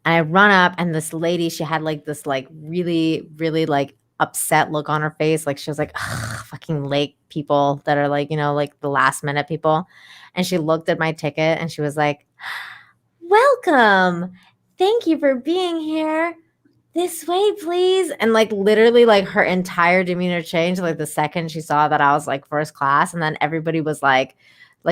S3: I run up, and this lady, she had like this like really, really like upset look on her face. Like she was like, fucking late people that are like, like the last minute people. And she looked at my ticket and she was like, welcome. Thank you for being here. This way, please. And like literally like her entire demeanor changed like the second she saw that I was like first class. And then everybody was like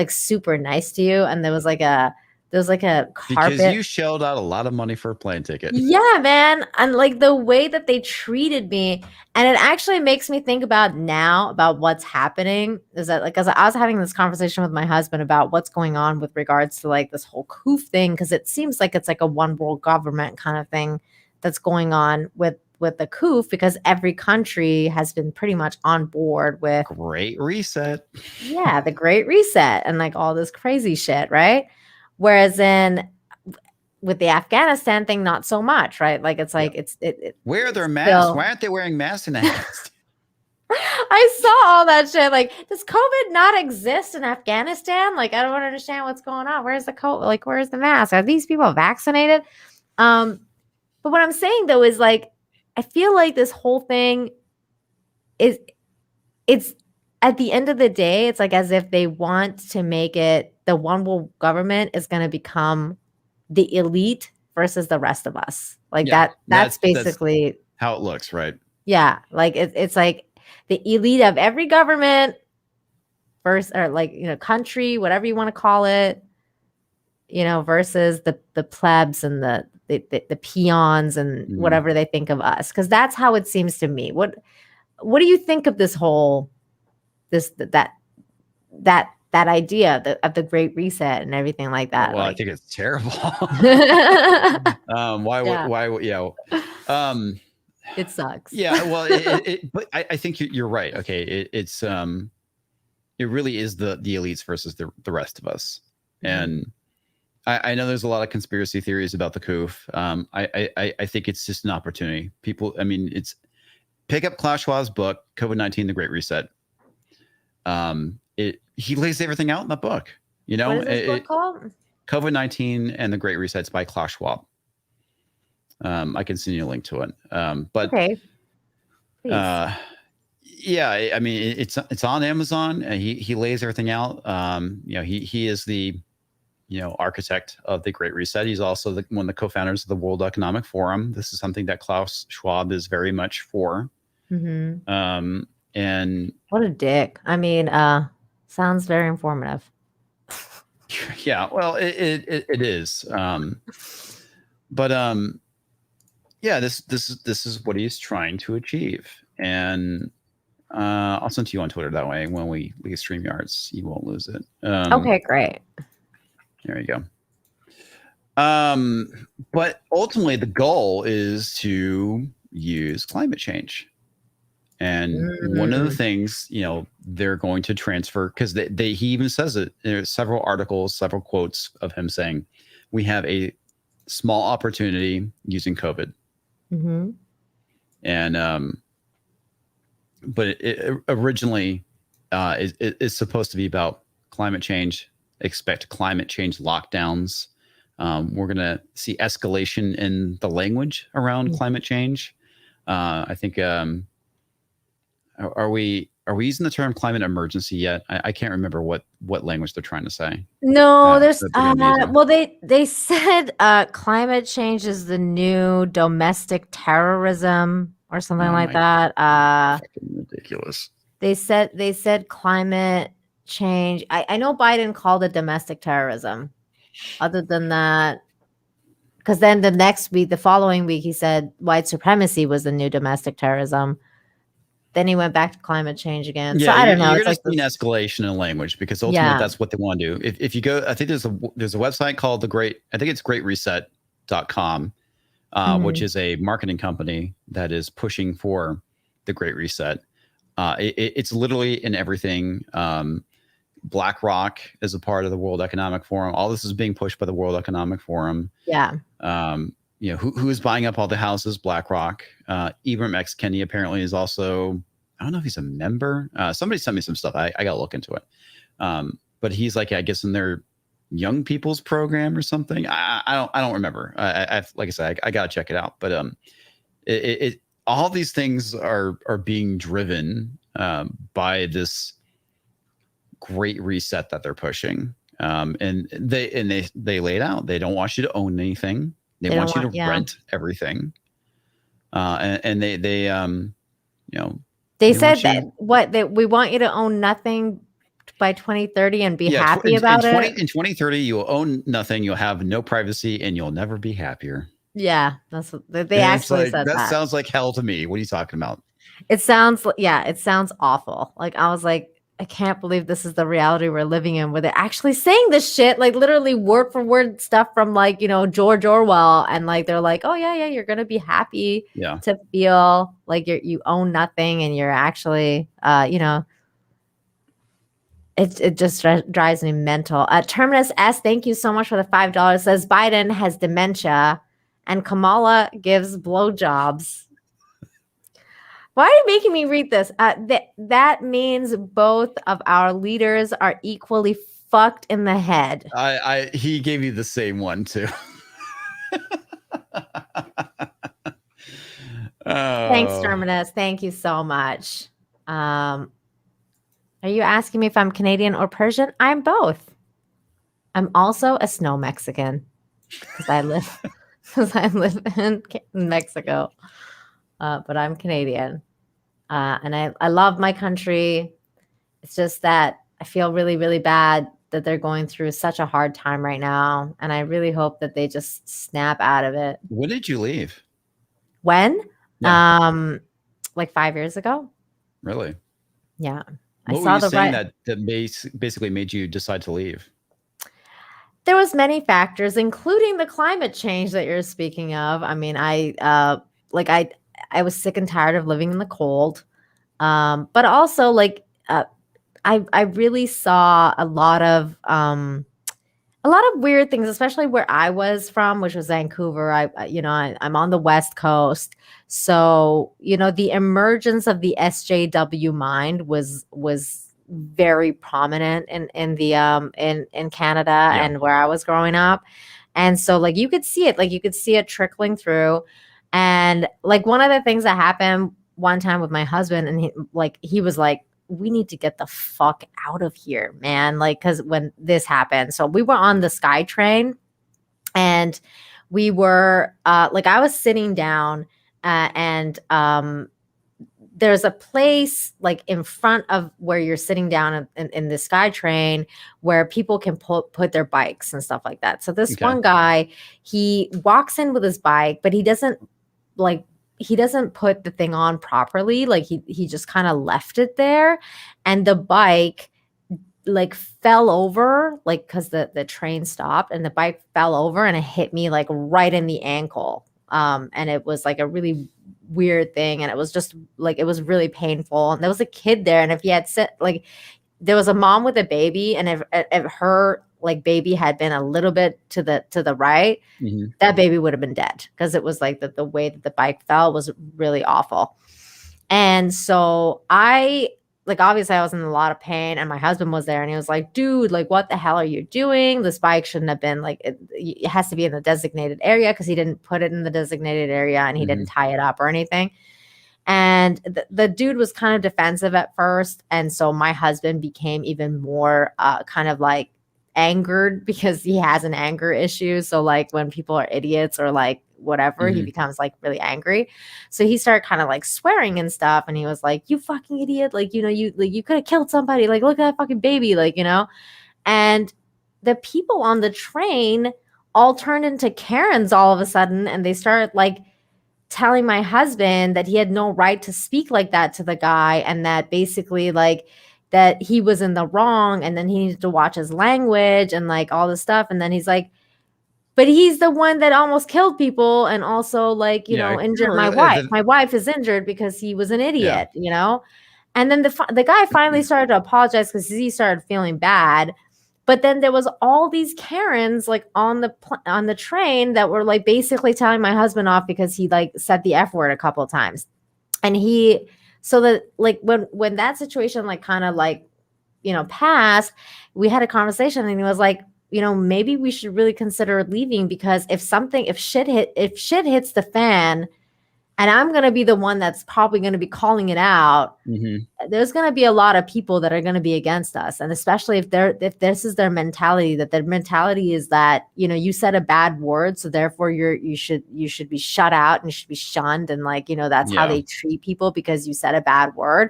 S3: super nice to you. And there was like a carpet.
S4: Because you shelled out a lot of money for a plane ticket.
S3: Yeah, man. And like the way that they treated me. And it actually makes me think about now about what's happening is that like, as I was having this conversation with my husband about what's going on with regards to like this whole Coof thing, because it seems like it's like a one world government kind of thing that's going on with the Coof, because every country has been pretty much on board with
S4: Great Reset.
S3: Yeah, the Great Reset and like all this crazy shit, right? Whereas with the Afghanistan thing, not so much, right? Like it's like it.
S4: Where are their masks? Why aren't they wearing masks in Afghanistan?
S3: I saw all that shit. Like, does COVID not exist in Afghanistan? Like, I don't understand what's going on. Where's the COVID? Like, where's the mask? Are these people vaccinated? But what I'm saying though is like, I feel like this whole thing it's at the end of the day, it's like as if they want to make it the one world government is going to become the elite versus the rest of us. Like that's basically
S4: that's how it looks, right?
S3: Yeah. Like it's like the elite of every government versus, or like, country, whatever you want to call it, versus the plebs and the peons and whatever they think of us. Cause that's how it seems to me. What do you think of this whole, that idea of the Great Reset and everything like that?
S4: Well, I think it's terrible.
S3: It sucks.
S4: Yeah, well, but I think you're right. Okay, it really is the elites versus the rest of us. And I know there's a lot of conspiracy theories about the Coof. I think it's just an opportunity. People, it's pick up Klaus Schwab's book, COVID-19: The Great Reset. He lays everything out in the book.
S3: What is this book called?
S4: COVID-19 and the Great Resets by Klaus Schwab. I can send you a link to it. But
S3: okay.
S4: Yeah, I mean, it's on Amazon. He lays everything out. He is the architect of the Great Reset. He's also one of the co-founders of the World Economic Forum. This is something that Klaus Schwab is very much for.
S3: Mm-hmm.
S4: And
S3: what a dick. I mean, sounds very informative.
S4: Yeah, well, it is. Yeah, this is what he's trying to achieve, and I'll send to you on Twitter. That way, when we leave StreamYards, you won't lose it.
S3: Okay, great.
S4: There you go. But ultimately, the goal is to use climate change. And one of the things, they're going to transfer, because he even says it. There's several articles, several quotes of him saying, we have a small opportunity using COVID.
S3: Mm-hmm.
S4: And, but it originally is supposed to be about climate change. Expect climate change lockdowns. We're going to see escalation in the language around climate change. I think, are we using the term climate emergency yet? I can't remember what language they're trying to say.
S3: No, there's well, they said climate change is the new domestic terrorism or something like that.
S4: Fucking ridiculous.
S3: They said climate change. I know Biden called it domestic terrorism. Other than that, because then the following week, he said white supremacy was the new domestic terrorism. Then he went back to climate change again.
S4: Yeah,
S3: so I don't know.
S4: You're just seeing escalation in language, because ultimately that's what they want to do. If you go, I think there's a website called it's greatreset.com, which is a marketing company that is pushing for the Great Reset. It's literally in everything. BlackRock is a part of the World Economic Forum. All this is being pushed by the World Economic Forum.
S3: Yeah.
S4: Who is buying up all the houses? BlackRock. Ibram X. Kendi apparently is also, I don't know if he's a member. Somebody sent me some stuff. I got to look into it. But he's like, I guess in their young people's program or something. I don't remember. Like I said, I got to check it out. But all these things are being driven by this Great Reset that they're pushing. And they lay it out. They don't want you to own anything. They want you to rent everything. And they said
S3: that we want you to own nothing by 2030 and be happy about it.
S4: In 2030, you'll own nothing. You'll have no privacy, and you'll never be happier.
S3: Yeah, that's what they actually said.
S4: That sounds like hell to me. What are you talking about?
S3: It sounds awful. Like, I was like, I can't believe this is the reality we're living in, where they're actually saying this shit, like literally word for word stuff from George Orwell, and like they're like, oh yeah, you're gonna be happy to feel like you own nothing, and you're actually it just drives me mental. Terminus S, thank you so much for the $5. Says Biden has dementia and Kamala gives blowjobs. Why are you making me read this? That means both of our leaders are equally fucked in the head.
S4: He gave you the same one too.
S3: Thanks, Terminus. Thank you so much. Are you asking me if I'm Canadian or Persian? I'm both. I'm also a snow Mexican because I live in Mexico. But I'm Canadian, and I love my country. It's just that I feel really, really bad that they're going through such a hard time right now, and I really hope that they just snap out of it.
S4: When did you leave?
S3: When? Yeah. Like 5 years ago.
S4: Really?
S3: Yeah.
S4: What were you saying that basically made you decide to leave?
S3: There was many factors, including the climate change that you're speaking of. I mean, I was sick and tired of living in the cold. But also I really saw a lot of weird things, especially where I was from, which was Vancouver. I'm on the West Coast. So, the emergence of the SJW mind was very prominent in Canada and where I was growing up. And so you could see it, trickling through. And one of the things that happened one time with my husband, and he was like, we need to get the fuck out of here, man. Like, because when this happened, so we were on the SkyTrain, and we were like, I was sitting down, and there's a place like in front of where you're sitting down in the SkyTrain where people can put their bikes and stuff like that. So this one guy, he walks in with his bike, but he doesn't put the thing on properly. Like he just kind of left it there, and the bike like fell over, like because the train stopped, and the bike fell over and it hit me like right in the ankle. And it was like a really weird thing, and it was just like, it was really painful. And there was a kid there, and if he had said, like, there was a mom with a baby, and if her like baby had been a little bit to the right, that baby would have been dead, because it was like the way that the bike fell was really awful. And so obviously I was in a lot of pain, and my husband was there, and he was like, dude, like, what the hell are you doing? This bike shouldn't have been like, it has to be in the designated area, because he didn't put it in the designated area, and he didn't tie it up or anything. And the dude was kind of defensive at first. And so my husband became even more kind of like angered, because he has an anger issue. So like when people are idiots or like whatever, he becomes like really angry. So he started kind of like swearing and stuff, and he was like, you fucking idiot, like, you could have killed somebody, like, look at that fucking baby, like, and the people on the train all turned into Karens all of a sudden, and they started like telling my husband that he had no right to speak like that to the guy, and that basically like that he was in the wrong, and then he needed to watch his language and like all this stuff. And then he's like, but he's the one that almost killed people, and also like, injured my wife. My wife is injured because he was an idiot, And then the guy finally started to apologize, because he started feeling bad. But then there was all these Karens like on the train that were like basically telling my husband off, because he like said the F word a couple of times. And so that like when that situation like kind of like, passed, we had a conversation, and he was like, maybe we should really consider leaving, because if shit hits the fan, and I'm going to be the one that's probably going to be calling it out, there's going to be a lot of people that are going to be against us. And especially if this is their mentality, that their mentality is that, you said a bad word, so therefore you should be shut out, and you should be shunned. And like, that's how they treat people, because you said a bad word.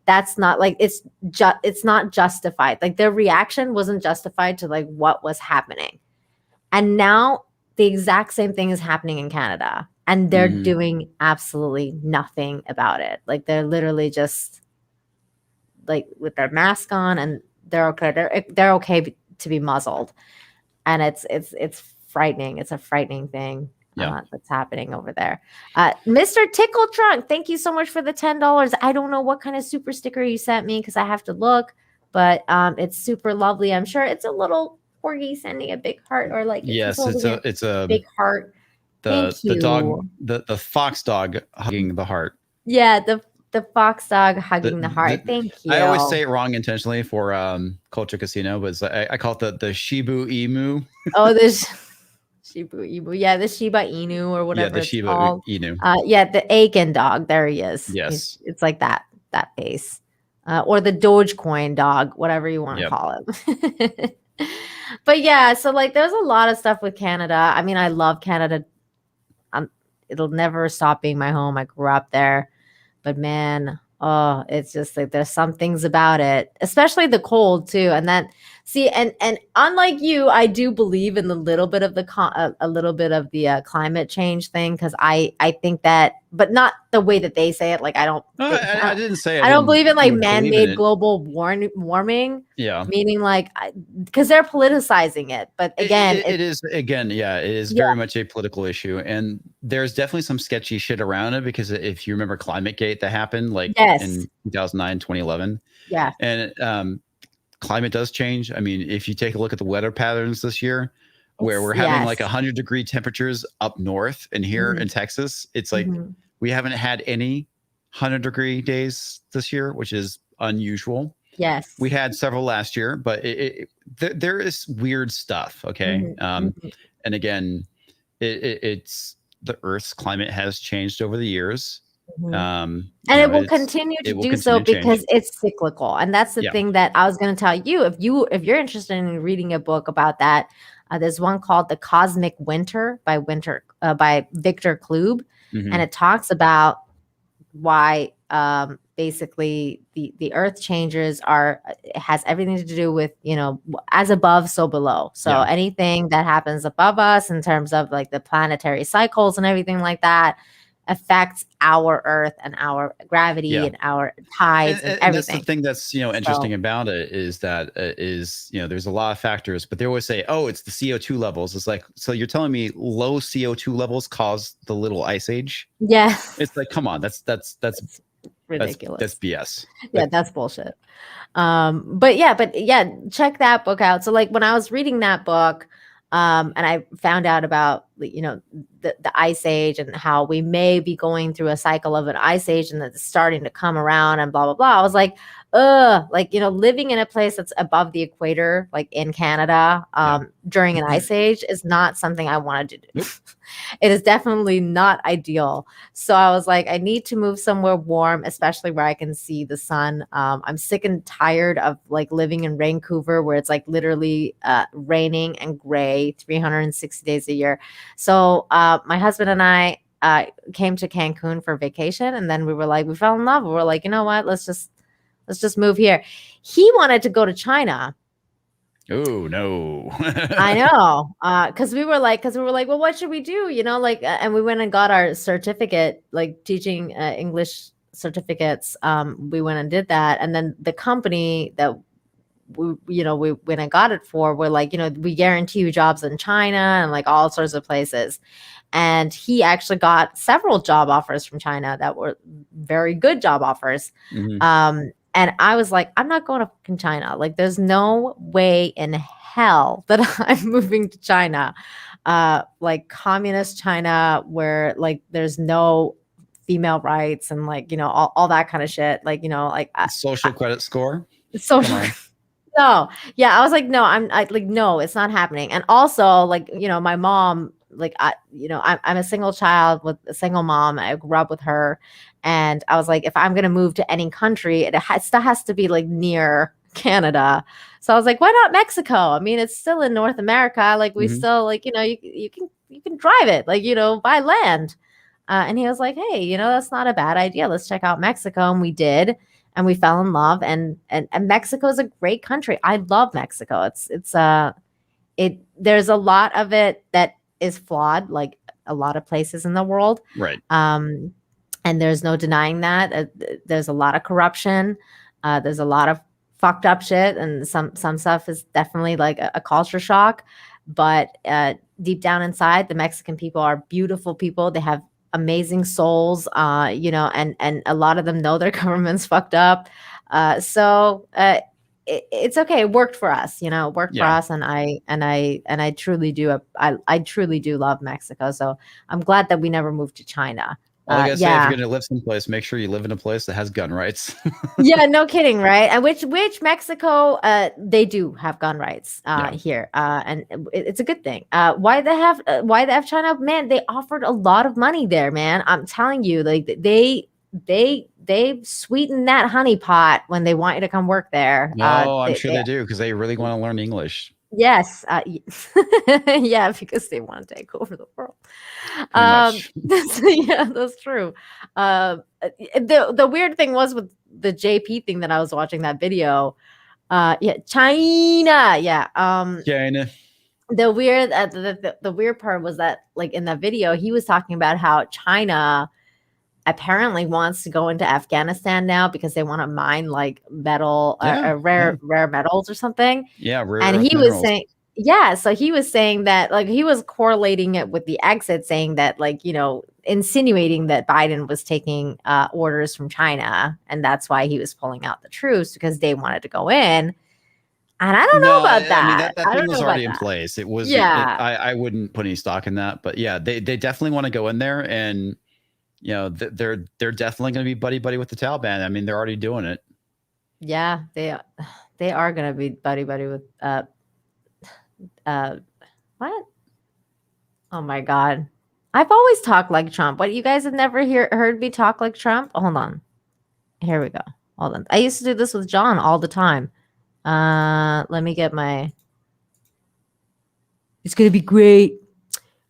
S3: That's not like, it's not justified. Like their reaction wasn't justified to like what was happening. And now the exact same thing is happening in Canada, and they're doing absolutely nothing about it. Like they're literally just like with their mask on, and they're okay. They're okay to be muzzled. And it's frightening. It's a frightening thing. That's happening over there. Mr. Tickle Trunk, thank you so much for the $10. I don't know what kind of super sticker you sent me, because I have to look, but it's super lovely. I'm sure it's a little corgi sending a big heart, or like
S4: it's a
S3: big heart.
S4: The dog, the fox dog hugging the heart.
S3: Yeah, the fox dog hugging the heart. Thank you.
S4: I always say it wrong intentionally for Culture Casino, but I call it the Shibu Inu.
S3: Oh, this. Shiba Inu. Yeah, the Shiba Inu or whatever.
S4: Yeah, the Shiba Inu.
S3: The Aiken dog. There he is.
S4: Yes.
S3: It's like that face. Or the Dogecoin dog, whatever you want to call him. But yeah, so like there's a lot of stuff with Canada. I mean, I love Canada. It'll never stop being my home. I grew up there. But man, it's just like there's some things about it, especially the cold too. And that and unlike you, I do believe in a little bit of the climate change thing, because I think that, but not the way that they say it. Like I didn't say it. I don't believe in like man-made global warming.
S4: Yeah,
S3: meaning like because they're politicizing it. But again,
S4: it is very much a political issue, and there's definitely some sketchy shit around it, because if you remember ClimateGate that happened like in 2009, 2011.
S3: Yeah,
S4: and climate does change. I mean, if you take a look at the weather patterns this year, where we're having like 100-degree temperatures up north, and here in Texas, it's like we haven't had any 100-degree days this year, which is unusual.
S3: Yes,
S4: we had several last year, but there is weird stuff. Okay, and again, it's the Earth's climate has changed over the years.
S3: And it will continue to do so because it's cyclical. And that's the thing that I was going to tell you. If you're interested in reading a book about that, there's one called The Cosmic Winter by Victor Klube. And it talks about why basically the earth changes it has everything to do with, as above, so below. So anything that happens above us in terms of like the planetary cycles and everything like that affects our earth and our gravity and our tides and everything.
S4: That's the thing that's interesting about it is that there's a lot of factors, but they always say, oh, it's the CO2 levels. It's like, so you're telling me low CO2 levels caused the little ice age?
S3: Yeah.
S4: It's like, come on, that's
S3: ridiculous.
S4: That's BS.
S3: Yeah, that's bullshit. But check that book out. So like when I was reading that book, and I found out about the ice age and how we may be going through a cycle of an ice age and that's starting to come around and blah blah blah. I was like, living in a place that's above the equator, like in Canada, during an ice age is not something I wanted to do. It is definitely not ideal. So I was like, I need to move somewhere warm, especially where I can see the sun. I'm sick and tired of like living in Vancouver where it's like literally raining and gray 360 days a year. So my husband and I came to Cancun for vacation, and then we fell in love. We were like, you know what? Let's just move here. He wanted to go to China.
S4: Oh no.
S3: I know. Cause we were like, well, what should we do? And we went and got our certificate, like teaching English certificates. We went and did that. And then the company that we went and got it for, we're like, we guarantee you jobs in China and like all sorts of places. And he actually got several job offers from China that were very good job offers. And I was like, I'm not going to fucking China. Like, there's no way in hell that I'm moving to China, like communist China, where like there's no female rights and like all that kind of shit. Like
S4: social credit score.
S3: Social. No, yeah, I was like, no, it's not happening. And also, like my mom, like I'm a single child with a single mom. I grew up with her. And I was like, if I'm going to move to any country, it still has to be like near Canada. So I was like, why not Mexico? I mean, it's still in North America. Like we still like, you can drive it, like, by land. And he was like, hey, that's not a bad idea. Let's check out Mexico. And we did. And we fell in love. And Mexico is a great country. I love Mexico. There's a lot of it that is flawed, like a lot of places in the world.
S4: Right.
S3: And there's no denying that. There's a lot of corruption. There's a lot of fucked up shit. And some stuff is definitely like a culture shock. But deep down inside, the Mexican people are beautiful people. They have amazing souls, and a lot of them know their government's fucked up. So it's okay. It worked for us, for us. And I truly do. I truly do love Mexico. So I'm glad that we never moved to China.
S4: All I gotta say, if you're gonna live someplace, make sure you live in a place that has gun rights.
S3: Yeah, no kidding, right? And which Mexico, they do have gun rights here, and it's a good thing. Why they have China? Man, they offered a lot of money there, man. I'm telling you, like they sweeten that honey pot when they want you to come work there.
S4: No, I'm sure they do because they really want to learn English.
S3: Yes. Yeah, because they want to take over the world. That's true. The weird thing was with the JP thing that I was watching that video. China. Yeah.
S4: China.
S3: The weird the weird part was that like in that video, he was talking about how China apparently wants to go into Afghanistan now because they want to mine like metal, rare metals or something.
S4: Yeah, rare.
S3: And he
S4: minerals.
S3: was saying, so he was saying that like he was correlating it with the exit, saying that like insinuating that Biden was taking orders from China, and that's why he was pulling out the troops because they wanted to go in. And I don't know about that.
S4: I mean, that thing was already in place. It was. Yeah. I wouldn't put any stock in that, but yeah, they definitely want to go in there and. They're definitely going to be buddy with the Taliban. I mean, they're already doing it.
S3: Yeah, they are going to be buddy with what? Oh my God, I've always talked like Trump. What, you guys have never heard me talk like Trump? Hold on. Here we go. Hold on. I used to do this with John all the time. Let me get my. It's gonna be great.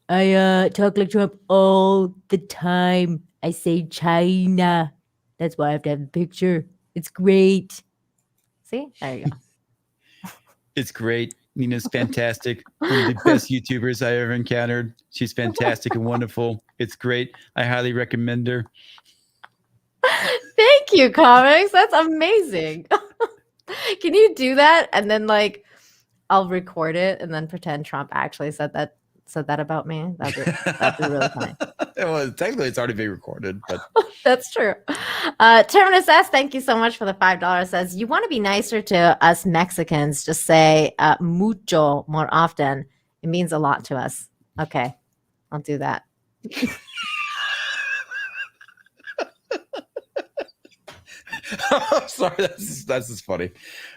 S3: I talk like Trump all the time. I say China. That's why I have to have the picture. It's great. See? There you go.
S4: It's great. Nina's fantastic. One of the best YouTubers I ever encountered. She's fantastic and wonderful. It's great. I highly recommend her.
S3: Thank you, Comix. That's amazing. Can you do that? And then like I'll record it and then pretend Trump actually said that about me. That'd be really funny.
S4: Well, technically it's already being recorded, but
S3: that's true. Terminus S, thank you so much for the $5. Says, you want to be nicer to us Mexicans, just say mucho more often. It means a lot to us. Okay, I'll do that.
S4: Sorry, that's just funny.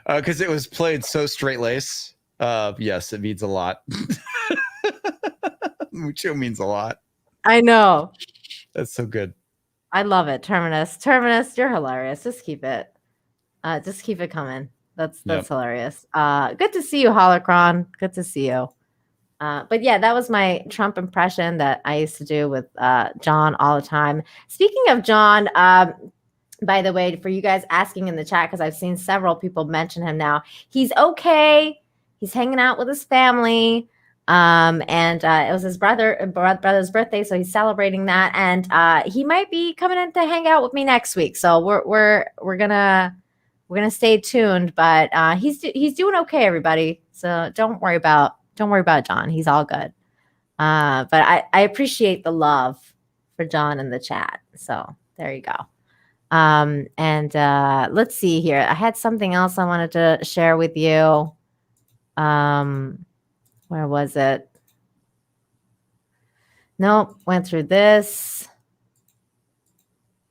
S4: Because it was played so straight lace. Yes, it means a lot. Mucho means a lot.
S3: I know.
S4: That's so good.
S3: I love it. Terminus, you're hilarious. Just keep it coming. That's hilarious. Good to see you, Holocron. Good to see you. But yeah, that was my Trump impression that I used to do with John all the time. Speaking of John, by the way, for you guys asking in the chat, because I've seen several people mention him now, he's okay. He's hanging out with his family. And it was his brother's birthday, so he's celebrating that, and he might be coming in to hang out with me next week. So we're gonna stay tuned, but he's doing okay, everybody. So don't worry about John. He's all good. But I appreciate the love for John in the chat. So there you go. And let's see here. I had something else I wanted to share with you. Where was it? Nope, went through this.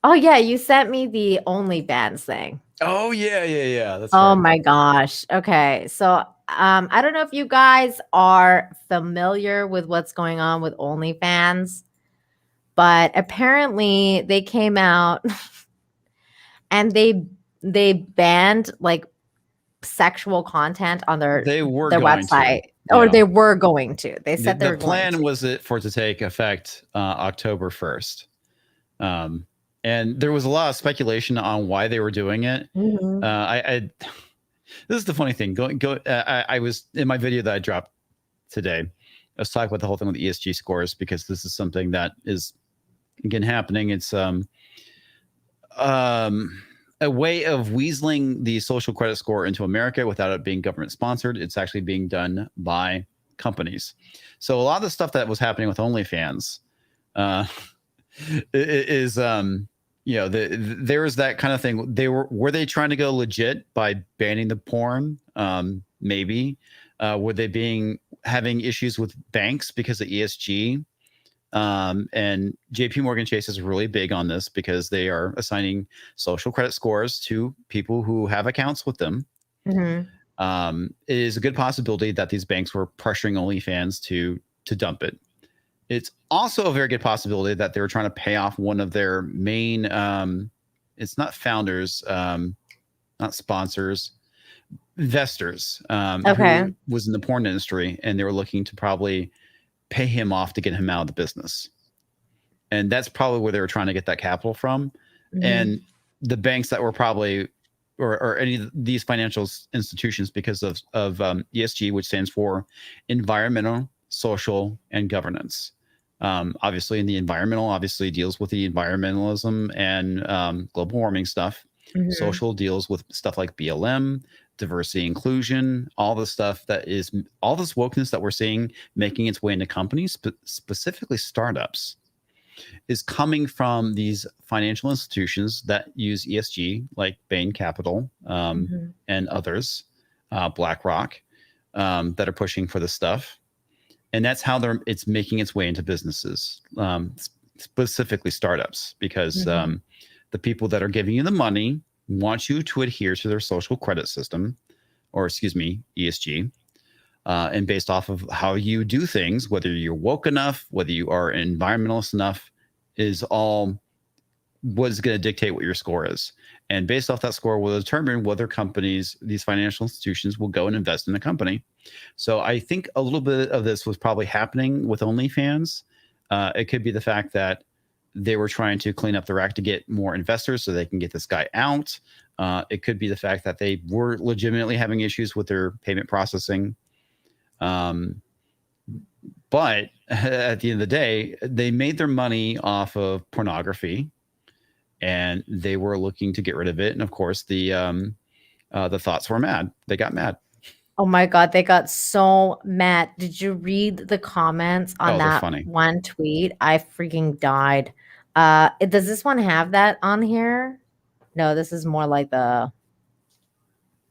S3: Oh yeah, you sent me the OnlyFans thing.
S4: Oh yeah. That's
S3: right. My gosh. Okay, so I don't know if you guys are familiar with what's going on with OnlyFans, but apparently they came out and they banned like sexual content on their website. Or they were going to. They said
S4: the plan was for it to take effect October 1st. And there was a lot of speculation on why they were doing it. Mm-hmm. This is the funny thing. I was in my video that I dropped today. I was talking about the whole thing with the ESG scores, because this is something that is again happening. It's a way of weaseling the social credit score into America without it being government sponsored. It's actually being done by companies. So a lot of the stuff that was happening with OnlyFans is, there was that kind of thing. Were they trying to go legit by banning the porn? Maybe. Were they having issues with banks because of ESG? And JP Morgan Chase is really big on this because they are assigning social credit scores to people who have accounts with them. Mm-hmm. It is a good possibility that these banks were pressuring OnlyFans to dump it. It's also a very good possibility that they were trying to pay off one of their main, it's not founders, not sponsors, investors, who was in the porn industry, and they were looking to probably pay him off to get him out of the business. And that's probably where they were trying to get that capital from. Mm-hmm. And the banks that were probably, or any of these financial institutions, because of ESG, which stands for environmental, social, and governance. Obviously, in the environmental, obviously deals with the environmentalism and global warming stuff. Mm-hmm. Social deals with stuff like BLM, diversity, inclusion, all the stuff that is, all this wokeness that we're seeing making its way into companies, specifically startups, is coming from these financial institutions that use ESG, like Bain Capital and others, BlackRock, that are pushing for this stuff. And that's how it's making its way into businesses, specifically startups, because the people that are giving you the money want you to adhere to their social credit system, or ESG, and based off of how you do things, whether you're woke enough, whether you are environmentalist enough, is all what's going to dictate what your score is. And based off that score will determine whether companies, these financial institutions, will go and invest in the company. So I think a little bit of this was probably happening with OnlyFans. It could be the fact that they were trying to clean up their act to get more investors so they can get this guy out. It could be the fact that they were legitimately having issues with their payment processing. But at the end of the day, they made their money off of pornography, and they were looking to get rid of it. And of course, the thoughts were mad. They got mad.
S3: Oh my God, they got so mad. Did you read the comments on that one tweet? I freaking died. Does this one have that on here? No, this is more like the...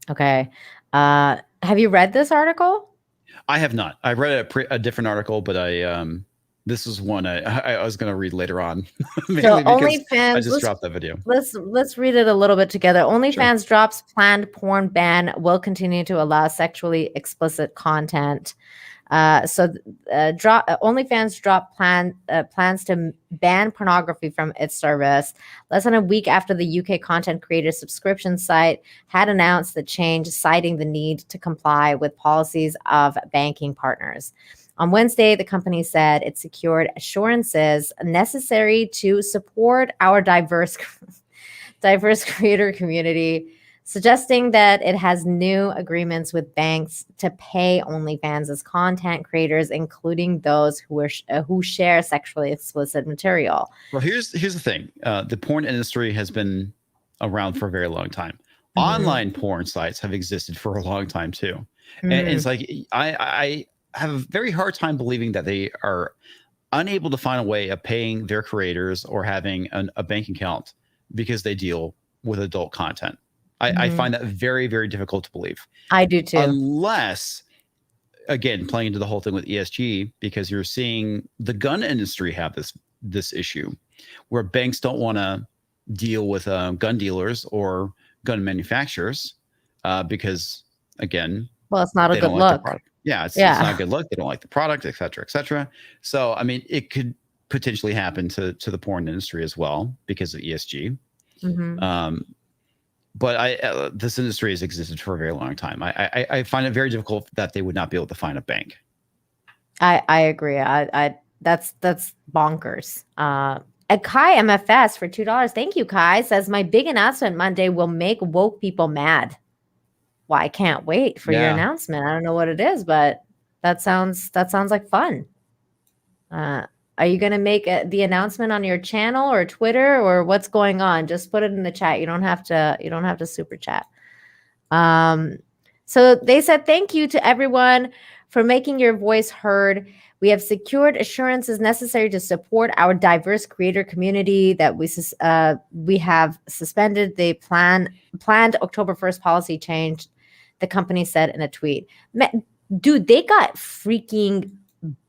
S3: Okay. Have you read this article?
S4: I have not. I read a different article, but this is one I was going to read later on.
S3: So OnlyFans,
S4: I just dropped that video.
S3: Let's read it a little bit together. OnlyFans drops planned porn ban, will continue to allow sexually explicit content. OnlyFans dropped plans to ban pornography from its service less than a week after the UK content creator subscription site had announced the change, citing the need to comply with policies of banking partners. On Wednesday, the company said it secured assurances necessary to support our diverse creator community, suggesting that it has new agreements with banks to pay OnlyFans as content creators, including those who share sexually explicit material.
S4: Well, here's the thing: the porn industry has been around for a very long time. Online porn sites have existed for a long time too, and it's like I have a very hard time believing that they are unable to find a way of paying their creators or having a bank account because they deal with adult content. I find that very, very difficult to believe.
S3: I do too.
S4: Unless, again, playing into the whole thing with ESG, because you're seeing the gun industry have this issue where banks don't want to deal with gun dealers or gun manufacturers because, again,
S3: well, it's not a good look.
S4: Yeah, it's not a good look. They don't like the product, et cetera, et cetera. So, I mean, it could potentially happen to the porn industry as well because of ESG. But this industry has existed for a very long time. I find it very difficult that they would not be able to find a bank.
S3: I agree. That's bonkers. At Kai MFS for $2. Thank you, Kai. Says my big announcement Monday will make woke people mad. Well, I can't wait for your announcement. I don't know what it is, but that sounds like fun. Are you going to make the announcement on your channel or Twitter or what's going on? Just put it in the chat. You don't have to super chat. So they said, thank you to everyone for making your voice heard. We have secured assurances necessary to support our diverse creator community that we have suspended the planned October 1st policy change, the company said in a tweet. Dude, they got freaking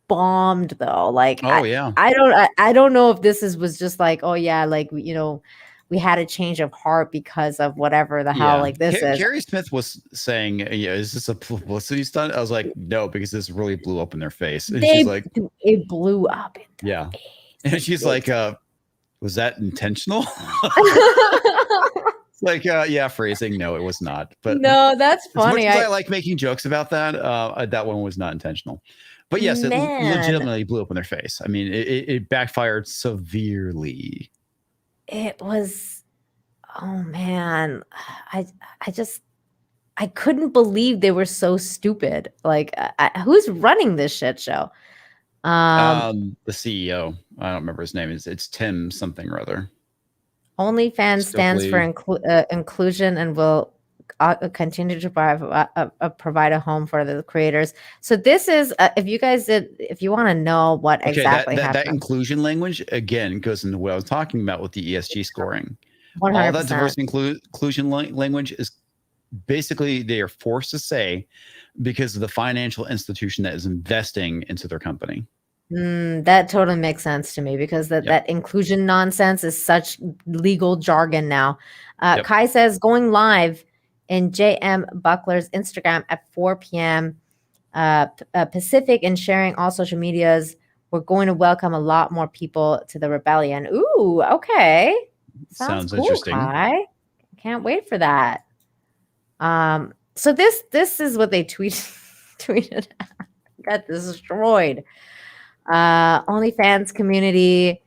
S3: bombed though. Like, I don't know if this was just like, oh yeah, like, you know, we had a change of heart because of whatever the hell like this is.
S4: Gary Smith was saying, is this a publicity stunt? I was like, no, because this really blew up in their face. And she's like,
S3: it blew up in their face.
S4: And she's like, was that intentional? Like, phrasing. No, it was not. But
S3: no, that's funny.
S4: As much as I like making jokes about that, that one was not intentional. But yes, it legitimately blew up in their face. I mean, it backfired severely.
S3: It was, oh man, I couldn't believe they were so stupid. Like, who's running this shit show?
S4: The CEO. I don't remember his name. It's Tim something or other.
S3: OnlyFans stands for inclusion and will continue to provide a home for the creators. So this is, if you want to know what exactly happened.
S4: That inclusion language, again, goes into what I was talking about with the ESG scoring.
S3: 100%.
S4: All that diversity inclusion language is basically they are forced to say because of the financial institution that is investing into their company.
S3: That totally makes sense to me because that inclusion nonsense is such legal jargon now. Kai says going live in JM Buckler's Instagram at 4 p.m. Pacific and sharing all social medias. We're going to welcome a lot more people to the rebellion. Ooh, okay. Sounds cool,
S4: interesting.
S3: Kai. Can't wait for that. So this is what they tweeted. Got destroyed. OnlyFans community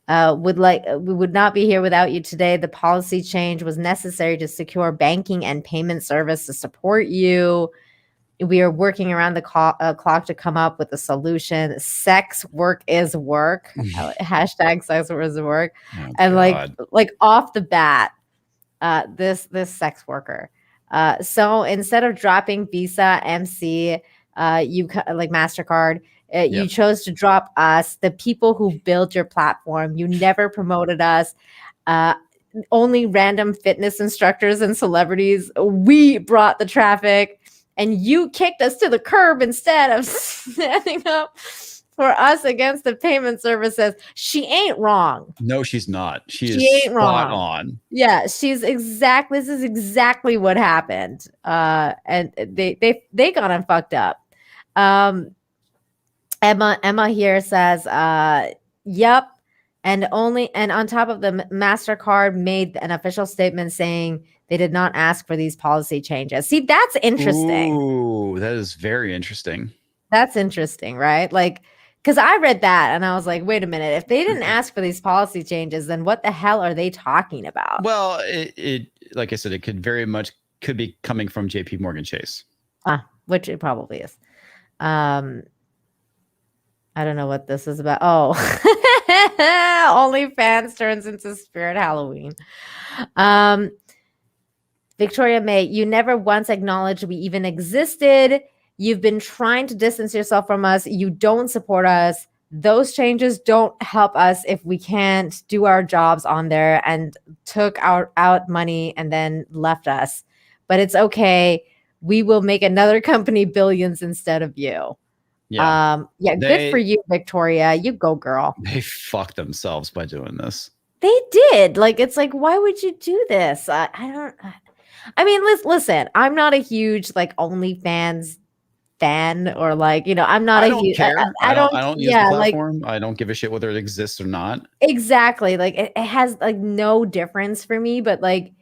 S3: we would not be here without you today. The policy change was necessary to secure banking and payment service to support you. We are working around the clock to come up with a solution. Sex work is work. Hashtag sex work is work. Oh, and God. like off the bat, this sex worker. So instead of dropping Visa, MC, you like MasterCard, you chose to drop us, the people who built your platform. You never promoted us. Only random fitness instructors and celebrities. We brought the traffic, and you kicked us to the curb instead of standing up for us against the payment services. She ain't wrong.
S4: No, she's not. She is
S3: ain't
S4: spot
S3: wrong.
S4: On.
S3: Yeah, this is exactly what happened. And they got him fucked up. Emma here says, yep. And on top of the MasterCard made an official statement saying they did not ask for these policy changes. See, that's interesting.
S4: Ooh, that is very interesting.
S3: That's interesting, right? Like, because I read that and I was like, wait a minute. If they didn't ask for these policy changes, then what the hell are they talking about?
S4: Well, it like I said, it could be coming from JP Morgan Chase.
S3: Which it probably is. I don't know what this is about. Oh, OnlyFans turns into Spirit Halloween. Victoria May, you never once acknowledged we even existed. You've been trying to distance yourself from us. You don't support us. Those changes don't help us if we can't do our jobs on there, and took out money and then left us. But it's okay. We will make another company billions instead of you. Yeah. Good for you, Victoria. You go, girl.
S4: They fucked themselves by doing this.
S3: They did. Like, it's like, why would you do this? I mean, listen, I'm not a huge like OnlyFans fan, or like, I'm not a huge. I don't use the platform.
S4: Like, I don't give a shit whether it exists or not.
S3: Exactly. Like, it has like no difference for me, but like,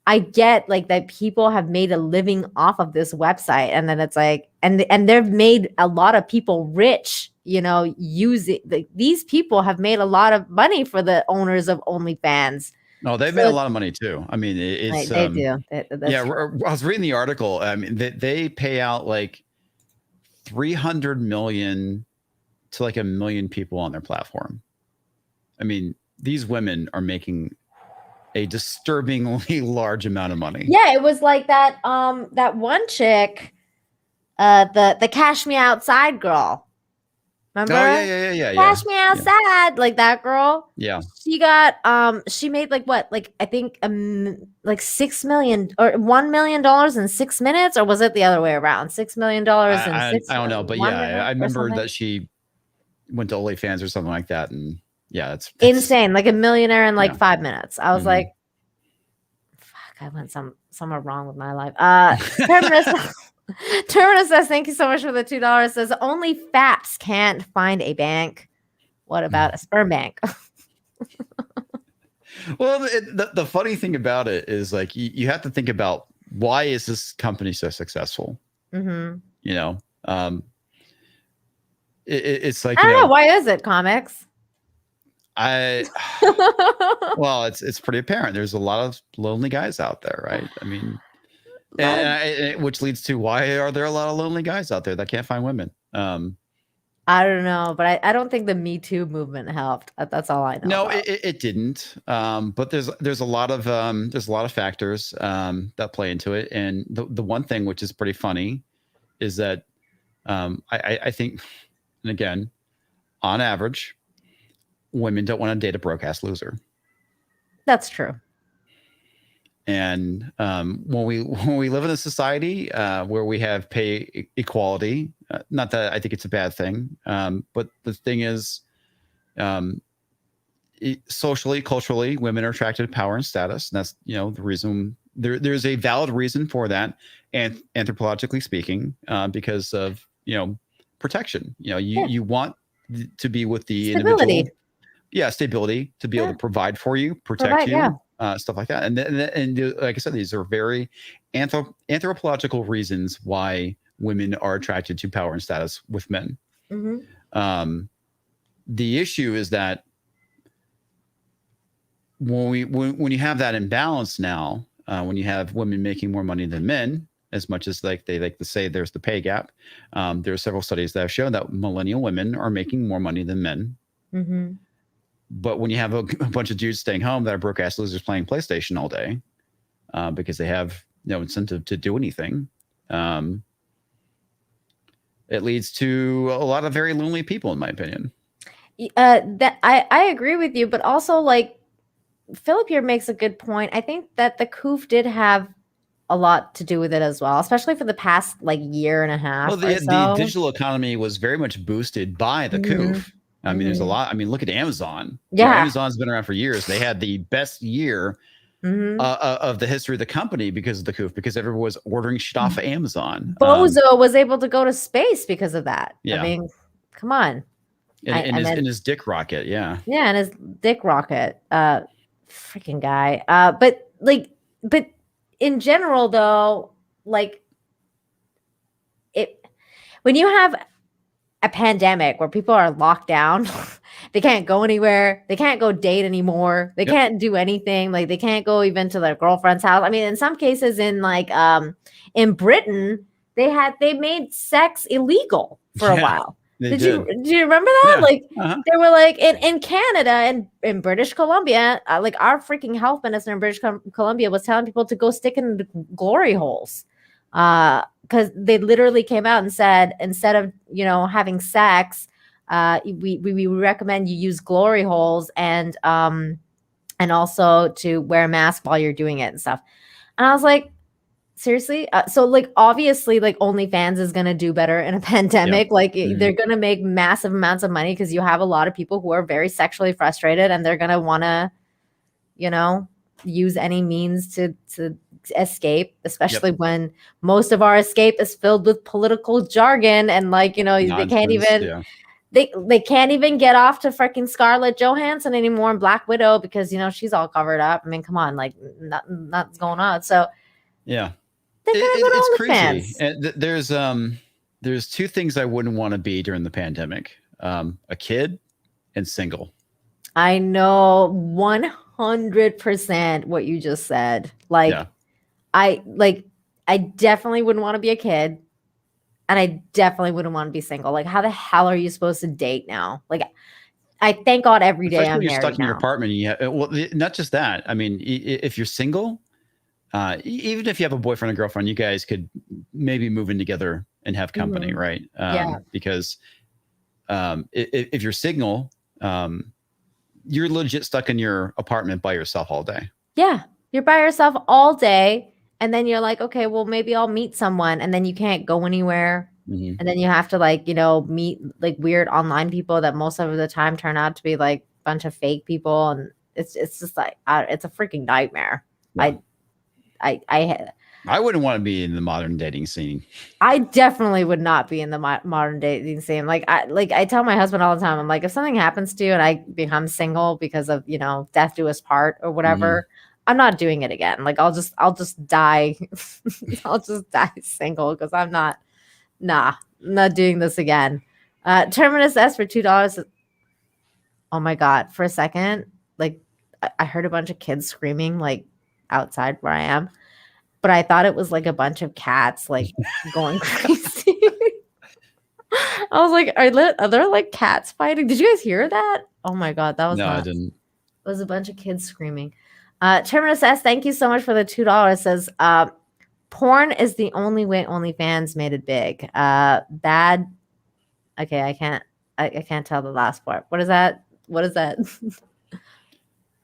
S3: I get like that people have made a living off of this website, and then it's like, and they've made a lot of people rich, using these people have made a lot of money for the owners of OnlyFans.
S4: No, they've made a lot of money too. I mean, it's
S3: they do.
S4: I was reading the article. I mean, they pay out like 300 million to like 1 million people on their platform. I mean, these women are making a disturbingly large amount of money.
S3: Yeah, it was like that one chick, the Cash Me Outside girl. Remember?
S4: Oh yeah.
S3: Cash Me Outside, like that girl.
S4: Yeah.
S3: She got she made like what? Like I think like $6 million or $1 million in 6 minutes, or was it the other way around? $6 million in 6
S4: I don't know, but yeah, I remember that she went to OnlyFans or something like that, and yeah, that's
S3: insane. Like a millionaire in like 5 minutes. I was like, fuck, I went somewhere wrong with my life. Terminus says, thank you so much for the $2. Says only FAPs can't find a bank. What about a sperm bank?
S4: Well, the funny thing about it is like you have to think about, why is this company so successful? Mm-hmm. It's like,
S3: I don't know, why is it, Comix?
S4: Well, it's pretty apparent. There's a lot of lonely guys out there, right? I mean, which leads to, why are there a lot of lonely guys out there that can't find women?
S3: I don't know, but I don't think the Me Too movement helped. That's all I know.
S4: No, it didn't. But there's a lot of factors that play into it, and the one thing which is pretty funny is that I think, and again, on average, women don't want to date a broke-ass loser.
S3: That's true.
S4: And when we live in a society where we have pay equality, not that I think it's a bad thing, but the thing is, socially, culturally, women are attracted to power and status, and that's the reason there's a valid reason for that, and anthropologically speaking, because of protection. You want to be with the
S3: Stability.
S4: individual. Yeah, stability, to be able to provide for you, protect you, stuff like that. And like I said, these are very anthropological reasons why women are attracted to power and status with men.
S3: Mm-hmm.
S4: The issue is that when you have that imbalance now, when you have women making more money than men, as much as they like to say there's the pay gap, there are several studies that have shown that millennial women are making more money than men.
S3: Mm-hmm.
S4: But when you have a bunch of dudes staying home that are broke ass losers playing PlayStation all day, because they have no incentive to do anything, it leads to a lot of very lonely people, in my opinion.
S3: That I agree with you, but also like Philip here makes a good point. I think that the Coof did have a lot to do with it as well, especially for the past like year and a half.
S4: Well, the digital economy was very much boosted by the Coof. I mean, there's a lot. I mean, look at Amazon.
S3: Yeah.
S4: Amazon's been around for years. They had the best year of the history of the company because of the Coof, because everyone was ordering shit off of Amazon.
S3: Bozo was able to go to space because of that.
S4: Yeah.
S3: I mean, come on.
S4: In his dick rocket, yeah.
S3: Yeah, and his dick rocket. Freaking guy. But in general, though, like when you have a pandemic where people are locked down, they can't go anywhere, they can't go date anymore, they can't do anything, like they can't go even to their girlfriend's house. I mean, in some cases in in Britain, they made sex illegal for a while. Did you remember that?
S4: Yeah.
S3: Like they were like in Canada and in British Columbia, like our freaking health minister in British Columbia was telling people to go stick in the glory holes. Because they literally came out and said, instead of having sex, we recommend you use glory holes and also to wear a mask while you're doing it and stuff. And I was like, seriously? So like obviously like OnlyFans is gonna do better in a pandemic. Yep. Like they're gonna make massive amounts of money because you have a lot of people who are very sexually frustrated and they're gonna wanna, use any means to escape, especially when most of our escape is filled with political jargon and like they can't even they can't even get off to freaking Scarlett Johansson anymore in Black Widow because she's all covered up. I mean, come on, like nothing's going on. So
S4: yeah,
S3: it's crazy.
S4: And there's two things I wouldn't want to be during the pandemic: a kid and single.
S3: I know 100% what you just said. Like, I definitely wouldn't want to be a kid, and I definitely wouldn't want to be single. Like, how the hell are you supposed to date now? Like, I thank God every day I'm
S4: married. You're stuck in
S3: now.
S4: your apartment. Well, not just that. I mean, if you're single, even if you have a boyfriend or girlfriend, you guys could maybe move in together and have company, right? Because if you're single, you're legit stuck in your apartment by yourself all day.
S3: Yeah, you're by yourself all day, and then you're like, okay, well, maybe I'll meet someone, and then you can't go anywhere, and then you have to meet like weird online people that most of the time turn out to be like a bunch of fake people, and it's just like it's a freaking nightmare. Yeah.
S4: I wouldn't want to be in the modern dating scene.
S3: I definitely would not be in the modern dating scene. I tell my husband all the time, I'm like, if something happens to you and I become single because of, death do us part or whatever, I'm not doing it again. Like, I'll just die. I'll just die single because I'm not doing this again. Terminus S for $2. Oh my God. For a second, like I heard a bunch of kids screaming like outside where I am. But I thought it was like a bunch of cats like going crazy. I was like, are there like cats fighting? Did you guys hear that? Oh my God, that was nuts.
S4: I didn't.
S3: It was a bunch of kids screaming. Terminus S, thank you so much for the $2. Says porn is the only way OnlyFans made it big. Bad. Okay, I can't tell the last part. What is that?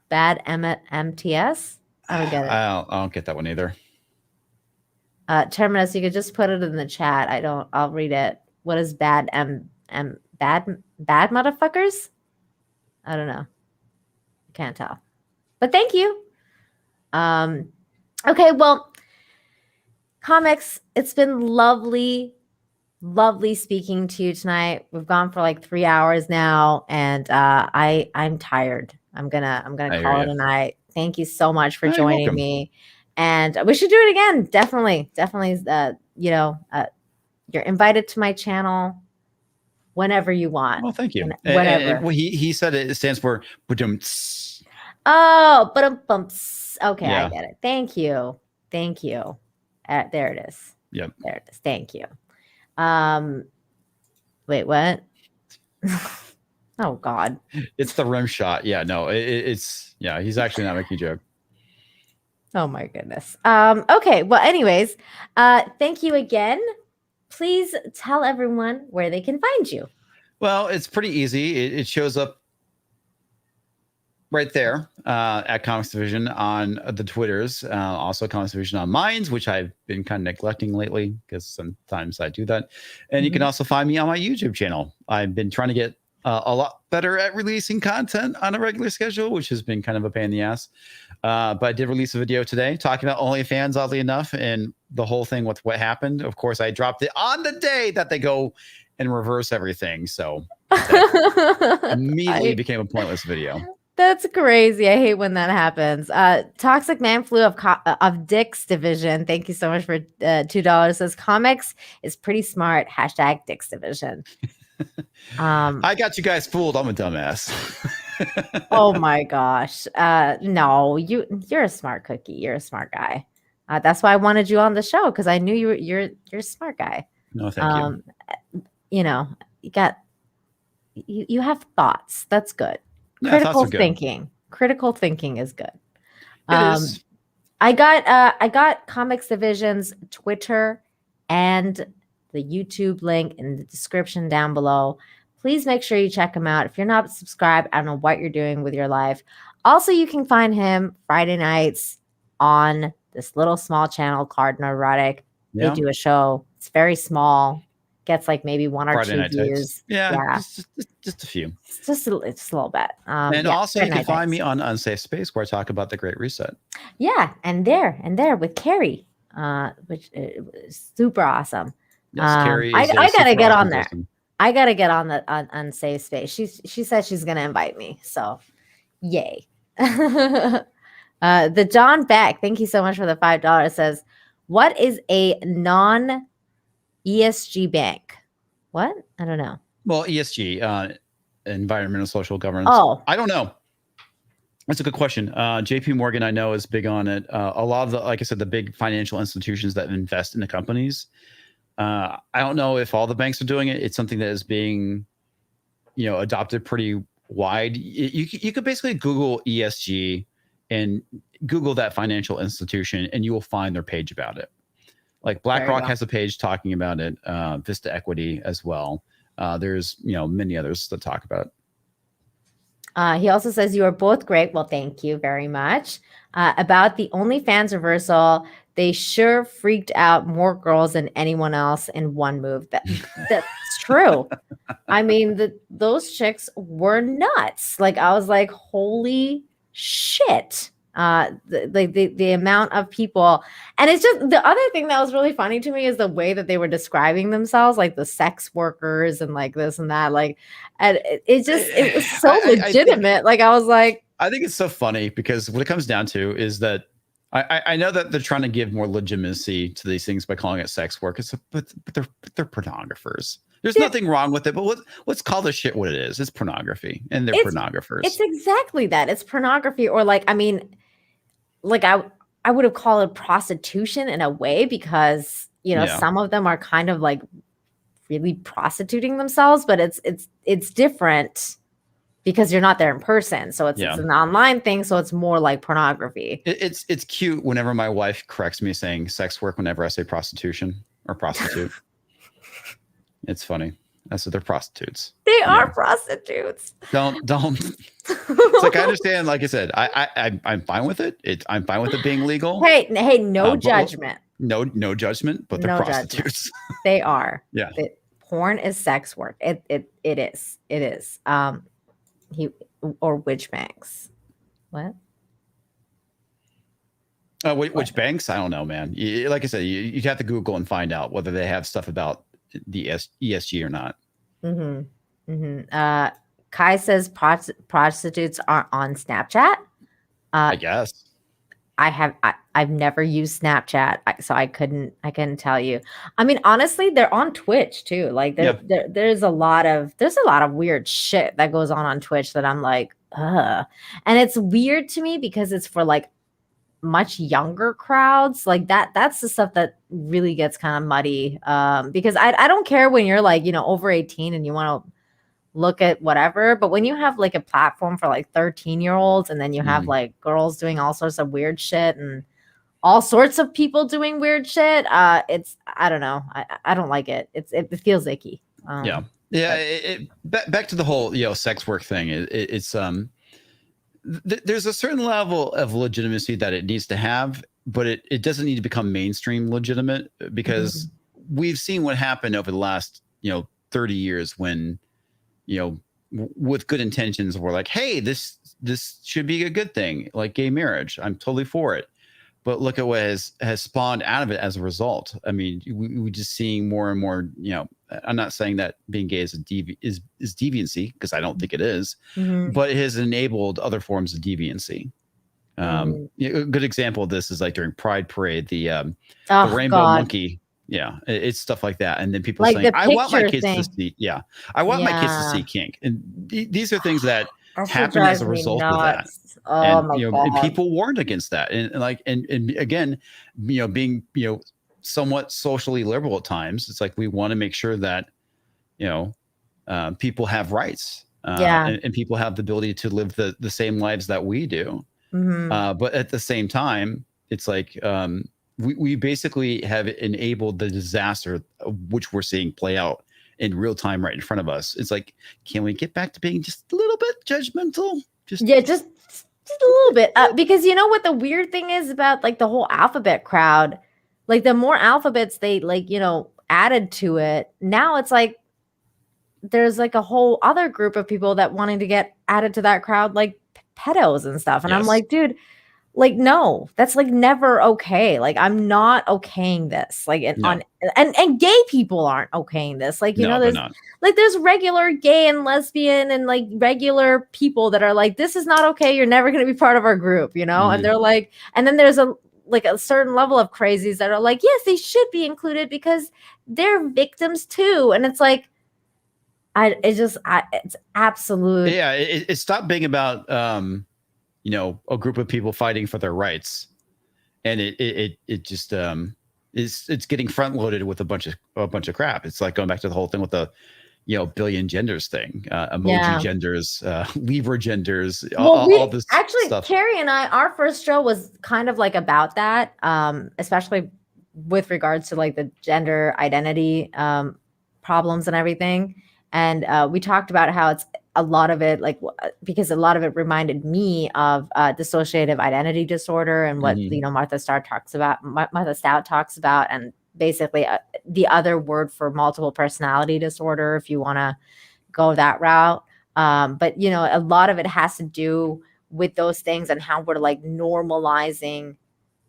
S3: Bad MTS? I don't get it.
S4: I don't get that one either.
S3: Terminus, you could just put it in the chat. I'll read it. What is bad bad motherfuckers? I don't know. I can't tell. But thank you. Okay, well, Comix, it's been lovely speaking to you tonight. We've gone for like 3 hours now, and I'm tired. I'm gonna call it a night. Thank you so much for joining me, and we should do it again. Definitely. You're invited to my channel whenever you want.
S4: Well, thank you.
S3: Whatever.
S4: Well, he said it stands for.
S3: Oh, but okay,
S4: Yeah.
S3: I get it. Thank you. There it is.
S4: Yep.
S3: There it is. Thank you. Wait, what? Oh God.
S4: It's the rim shot. Yeah, no, it's he's actually not making a joke.
S3: Oh my goodness. Okay. Well, anyways, thank you again. Please tell everyone where they can find you.
S4: Well, it's pretty easy. It shows up right there at Comics Division on the Twitters. Also Comics Division on Minds, which I've been kind of neglecting lately because sometimes I do that. And you can also find me on my YouTube channel. I've been trying to get a lot better at releasing content on a regular schedule, which has been kind of a pain in the ass. But I did release a video today talking about OnlyFans, oddly enough, and the whole thing with what happened. Of course, I dropped it on the day that they go and reverse everything. So immediately became a pointless video.
S3: That's crazy. I hate when that happens. Toxic Man Flew of Dick's Division. Thank you so much for $2. Says Comix is pretty smart. # Dick's Division.
S4: I got you guys fooled. I'm a dumbass.
S3: Oh my gosh. No, you're a smart cookie. You're a smart guy. That's why I wanted you on the show, because I knew you're a smart guy.
S4: No, thank you.
S3: You know, you have thoughts. That's good.
S4: Yeah,
S3: Critical
S4: good.
S3: thinking. Critical thinking is good.
S4: It is.
S3: I got Comics Division's Twitter and the YouTube link in the description down below. Please make sure you check him out. If you're not subscribed, I don't know what you're doing with your life. Also, you can find him Friday nights on this little small channel called Neurotic.
S4: Yeah.
S3: They do a show. It's very small. Gets like maybe 1 or
S4: Friday
S3: 2 views.
S4: Yeah. Just a few.
S3: It's just a little bit.
S4: And also you can find me on Unsafe Space, where I talk about the Great Reset.
S3: Yeah, and there with Carrie, which is super awesome.
S4: Yes, Carrie.
S3: I gotta get on there.
S4: Person.
S3: I gotta get on the Unsafe Space. She said she's gonna invite me, so yay. The John Beck, thank you so much for the $5. Says, what is a non-ESG bank? What? I don't know.
S4: Well, ESG, environmental social governance.
S3: Oh,
S4: I don't know. That's a good question. JP Morgan, I know, is big on it. A lot of the, like I said, the big financial institutions that invest in the companies. I don't know if all the banks are doing it. It's something that is being, adopted pretty wide. You could basically Google ESG and Google that financial institution, and you will find their page about it. Like BlackRock has a page talking about it. Vista Equity as well. There's many others that talk about it.
S3: He also says you are both great. Well, thank you very much. About the OnlyFans reversal, they sure freaked out more girls than anyone else in one move. That's true. I mean, those chicks were nuts. Like, I was like, holy shit. The amount of people, and it's just the other thing that was really funny to me is the way that they were describing themselves, like the sex workers and like this and that, like, and it was so legitimate. I was like,
S4: I think it's so funny because what it comes down to is that I know that they're trying to give more legitimacy to these things by calling it sex work, but they're pornographers. There's nothing wrong with it, but let's call this shit what it is. It's pornography, and they're pornographers.
S3: It's exactly that. It's pornography, or I would have called it prostitution in a way, because some of them are kind of like really prostituting themselves, but it's different because you're not there in person. So it's an online thing. So it's more like pornography.
S4: It's cute whenever my wife corrects me saying sex work whenever I say prostitution or prostitute. It's funny. That's what they're prostitutes.
S3: They are prostitutes.
S4: Don't. It's like, I understand. Like I said, I'm fine with it. I'm fine with it being legal.
S3: Hey, no judgment.
S4: No judgment. But they're prostitutes.
S3: Judgment. They are.
S4: Yeah.
S3: Porn is sex work. It is. It is. Or witch banks. What?
S4: Which banks? I don't know, man. Like I said, you'd have to Google and find out whether they have stuff about the ESG or not.
S3: Kai says prostitutes are on Snapchat.
S4: I guess.
S3: I've never used Snapchat, so I couldn't tell you. I mean, honestly, they're on Twitch too. Like there's a lot of weird shit that goes on Twitch that I'm like, ugh. And it's weird to me because it's for like much younger crowds. Like that's the stuff that really gets kind of muddy. Because I don't care when you're like, over 18 and you want to look at whatever, but when you have like a platform for like 13-year-olds and then you have like girls doing all sorts of weird shit and all sorts of people doing weird shit, it's, I don't know, I don't like it. It feels icky.
S4: Back to the whole sex work thing. It's there's a certain level of legitimacy that it needs to have, but it doesn't need to become mainstream legitimate, because we've seen what happened over the last 30 years when with good intentions, we're like, hey, this should be a good thing, like gay marriage. I'm totally for it. But look at what has spawned out of it as a result. I mean, we're just seeing more and more, I'm not saying that being gay is deviancy, because I don't think it is, but it has enabled other forms of deviancy. A good example of this is like during Pride Parade, the rainbow monkey. Yeah, it's stuff like that. And then people like saying, I want my kids to see. Yeah, I want my kids to see kink. And these are things that happen as a result of that. And and people warned against that. And again, being somewhat socially liberal at times, it's like we want to make sure that people have rights. And people have the ability to live the same lives that we do. But at the same time, it's like we basically have enabled the disaster which we're seeing play out in real time right in front of us. It's like, can we get back to being just a little bit judgmental? Just a
S3: little bit. Because you know what the weird thing is about like the whole alphabet crowd, like the more alphabets they added to it, now it's like there's like a whole other group of people that wanting to get added to that crowd, like pedos and stuff. And I'm like, dude, like, no, that's like never okay. Like, I'm not okaying this. Like, and gay people aren't okaying this. Like, there's regular gay and lesbian and like regular people that are like, this is not okay. You're never going to be part of our group, and they're like, and then there's a certain level of crazies that are like, yes, they should be included because they're victims too. And it's like, it's absolute.
S4: Yeah. It stopped being about, a group of people fighting for their rights, and it just it's getting front loaded with a bunch of crap. It's like going back to the whole thing with the billion genders thing, emoji genders, Libra genders, all this
S3: actually
S4: stuff.
S3: Carrie and I, our first show was kind of like about that, especially with regards to like the gender identity problems and everything. And we talked about how it's a lot of it, like, because a lot of it reminded me of dissociative identity disorder and what, Martha Stout talks about, and basically the other word for multiple personality disorder, if you want to go that route. But, a lot of it has to do with those things and how we're like normalizing,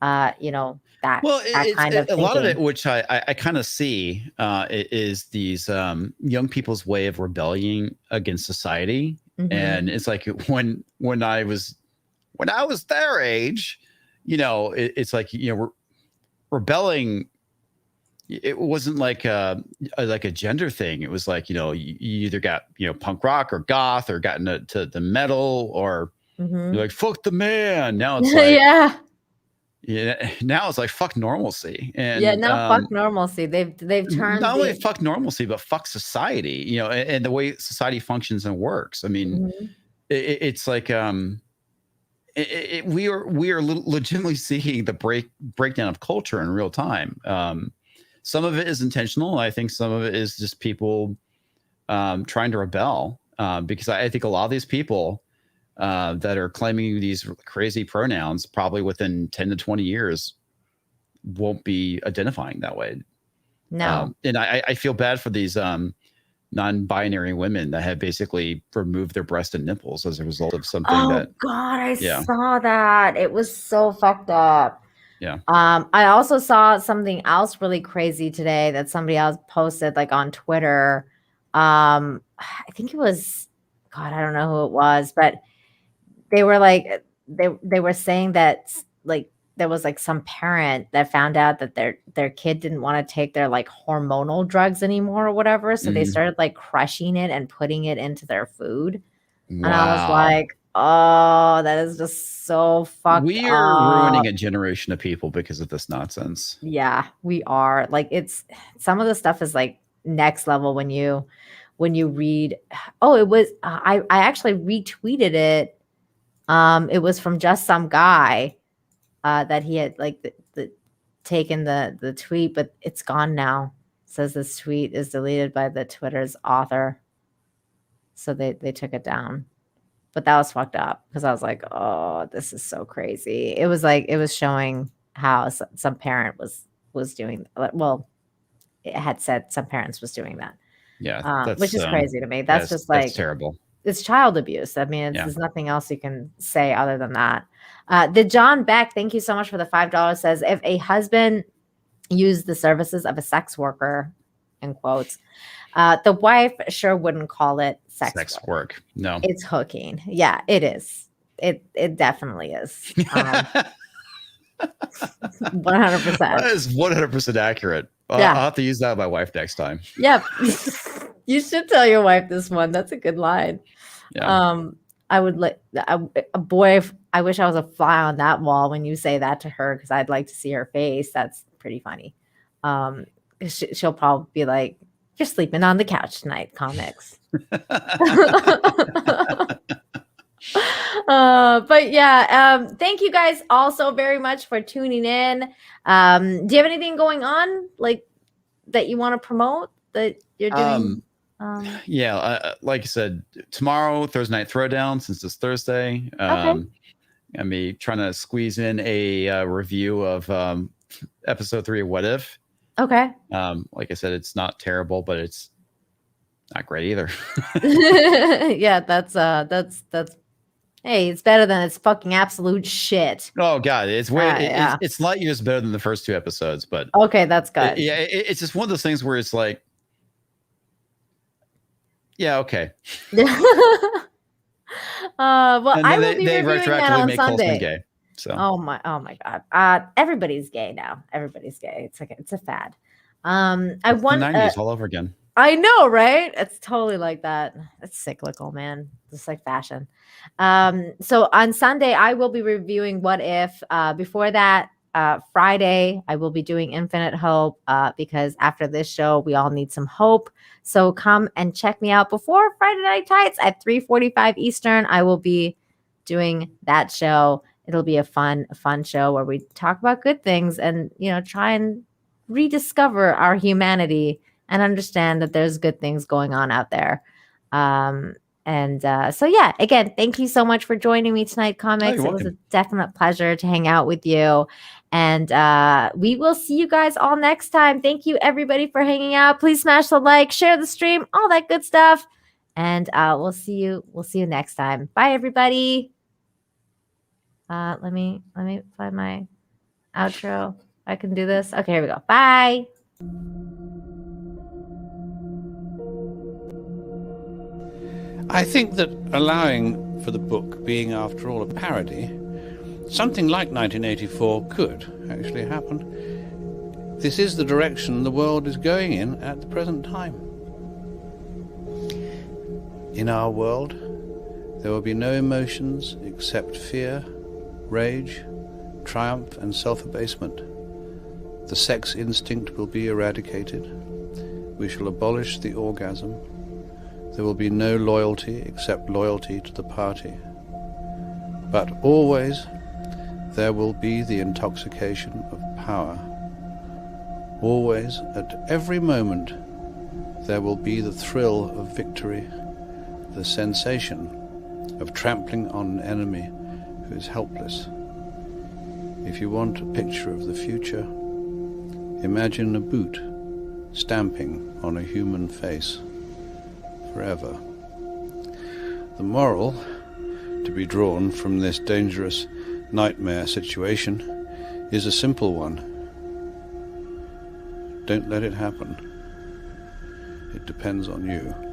S3: that kind of thinking.
S4: A lot of it, which I kind of see, is these young people's way of rebelling against society. And it's like when I was their age, it's like, rebelling. It wasn't like a gender thing. It was like, you either got, punk rock or goth or got into the metal, or you're like, fuck the man. Now it's like, Yeah, now it's like fuck normalcy, and
S3: fuck normalcy. They've turned
S4: not only fuck normalcy, but fuck society. And the way society functions and works. I mean, it's like we are legitimately seeing the breakdown of culture in real time. Some of it is intentional. I think some of it is just people trying to rebel, because I think a lot of these people that are claiming these crazy pronouns probably within 10 to 20 years won't be identifying that way.
S3: No.
S4: And I feel bad for these non-binary women that have basically removed their breast and nipples as a result of something
S3: God, I saw that. It was so fucked up.
S4: Yeah.
S3: I also saw something else really crazy today that somebody else posted like on Twitter. I think it was, God, I don't know who it was, but they were like, they were saying that like there was like some parent that found out that their kid didn't want to take their like hormonal drugs anymore or whatever. So they started like crushing it and putting it into their food. Wow. And I was like, oh, that is just so fucked up.
S4: We are ruining a generation of people because of this nonsense.
S3: Yeah, we are. Like it's some of the stuff is like next level when you read. Oh, it was I actually retweeted it. It was from just some guy that he had like taken the tweet, but it's gone now. It says this tweet is deleted by the Twitter's author. So they took it down. But that was fucked up because I was like, oh, this is so crazy. It was like, it was showing how some parent was doing, well, it had said some parents was doing that.
S4: Yeah.
S3: Which is crazy to me. That's just like,
S4: that's terrible.
S3: It's child abuse. I mean, there's nothing else you can say other than that. The John Beck, thank you so much for the $5, says, if a husband used the services of a sex worker, in quotes, the wife sure wouldn't call it sex work.
S4: No,
S3: it's hooking. Yeah, it is. It definitely is. 100%.
S4: That is 100% accurate. I'll have to use that with my wife next time.
S3: Yep. You should tell your wife this one. That's a good line.
S4: Yeah.
S3: I would like boy. I wish I was a fly on that wall when you say that to her, because I'd like to see her face. That's pretty funny. She'll probably be like, "You're sleeping on the couch tonight, Comix." But yeah, thank you guys all so very much for tuning in. Do you have anything going on like that you want to promote that you're doing?
S4: Like I said, tomorrow, Thursday Night Throwdown, since it's Thursday. I'm trying to squeeze in a review of episode 3 of What If.
S3: Okay.
S4: Like I said, it's not terrible, but it's not great either.
S3: Yeah, that's hey, it's better than it's fucking absolute shit.
S4: Oh god, it's it's light years better than the first 2 episodes, but
S3: okay, that's good.
S4: It's just one of those things where it's like, yeah, okay.
S3: Well, I will be reviewing that on Sunday.
S4: Gay, so.
S3: Oh my god. Everybody's gay now. Everybody's gay. It's a fad. I want
S4: the 90s all over again.
S3: I know, right? It's totally like that. It's cyclical, man. Just like fashion. So on Sunday, I will be reviewing What If. Before that, Friday, I will be doing Infinite Hope because after this show, we all need some hope. So come and check me out before Friday Night Tights at 3:45 Eastern. I will be doing that show. It'll be a fun show where we talk about good things and, try and rediscover our humanity and understand that there's good things going on out there. So yeah, again, thank you so much for joining me tonight, Comix. It was a definite pleasure to hang out with you. And we will see you guys all next time. Thank you, everybody, for hanging out. Please smash the like, share the stream, all that good stuff. And we'll see you next time. Bye, everybody. Let me find my outro. I can do this. Okay, here we go. Bye.
S8: I think that allowing for the book being, after all, a parody, something like 1984 could actually happen. This is the direction the world is going in at the present time. In our world, there will be no emotions except fear, rage, triumph, and self-abasement. The sex instinct will be eradicated. We shall abolish the orgasm. There will be no loyalty except loyalty to the party. But always there will be the intoxication of power. Always, at every moment, there will be the thrill of victory, the sensation of trampling on an enemy who is helpless. If you want a picture of the future, imagine a boot stamping on a human face forever. The moral to be drawn from this dangerous nightmare situation is a simple one. Don't let it happen. It depends on you.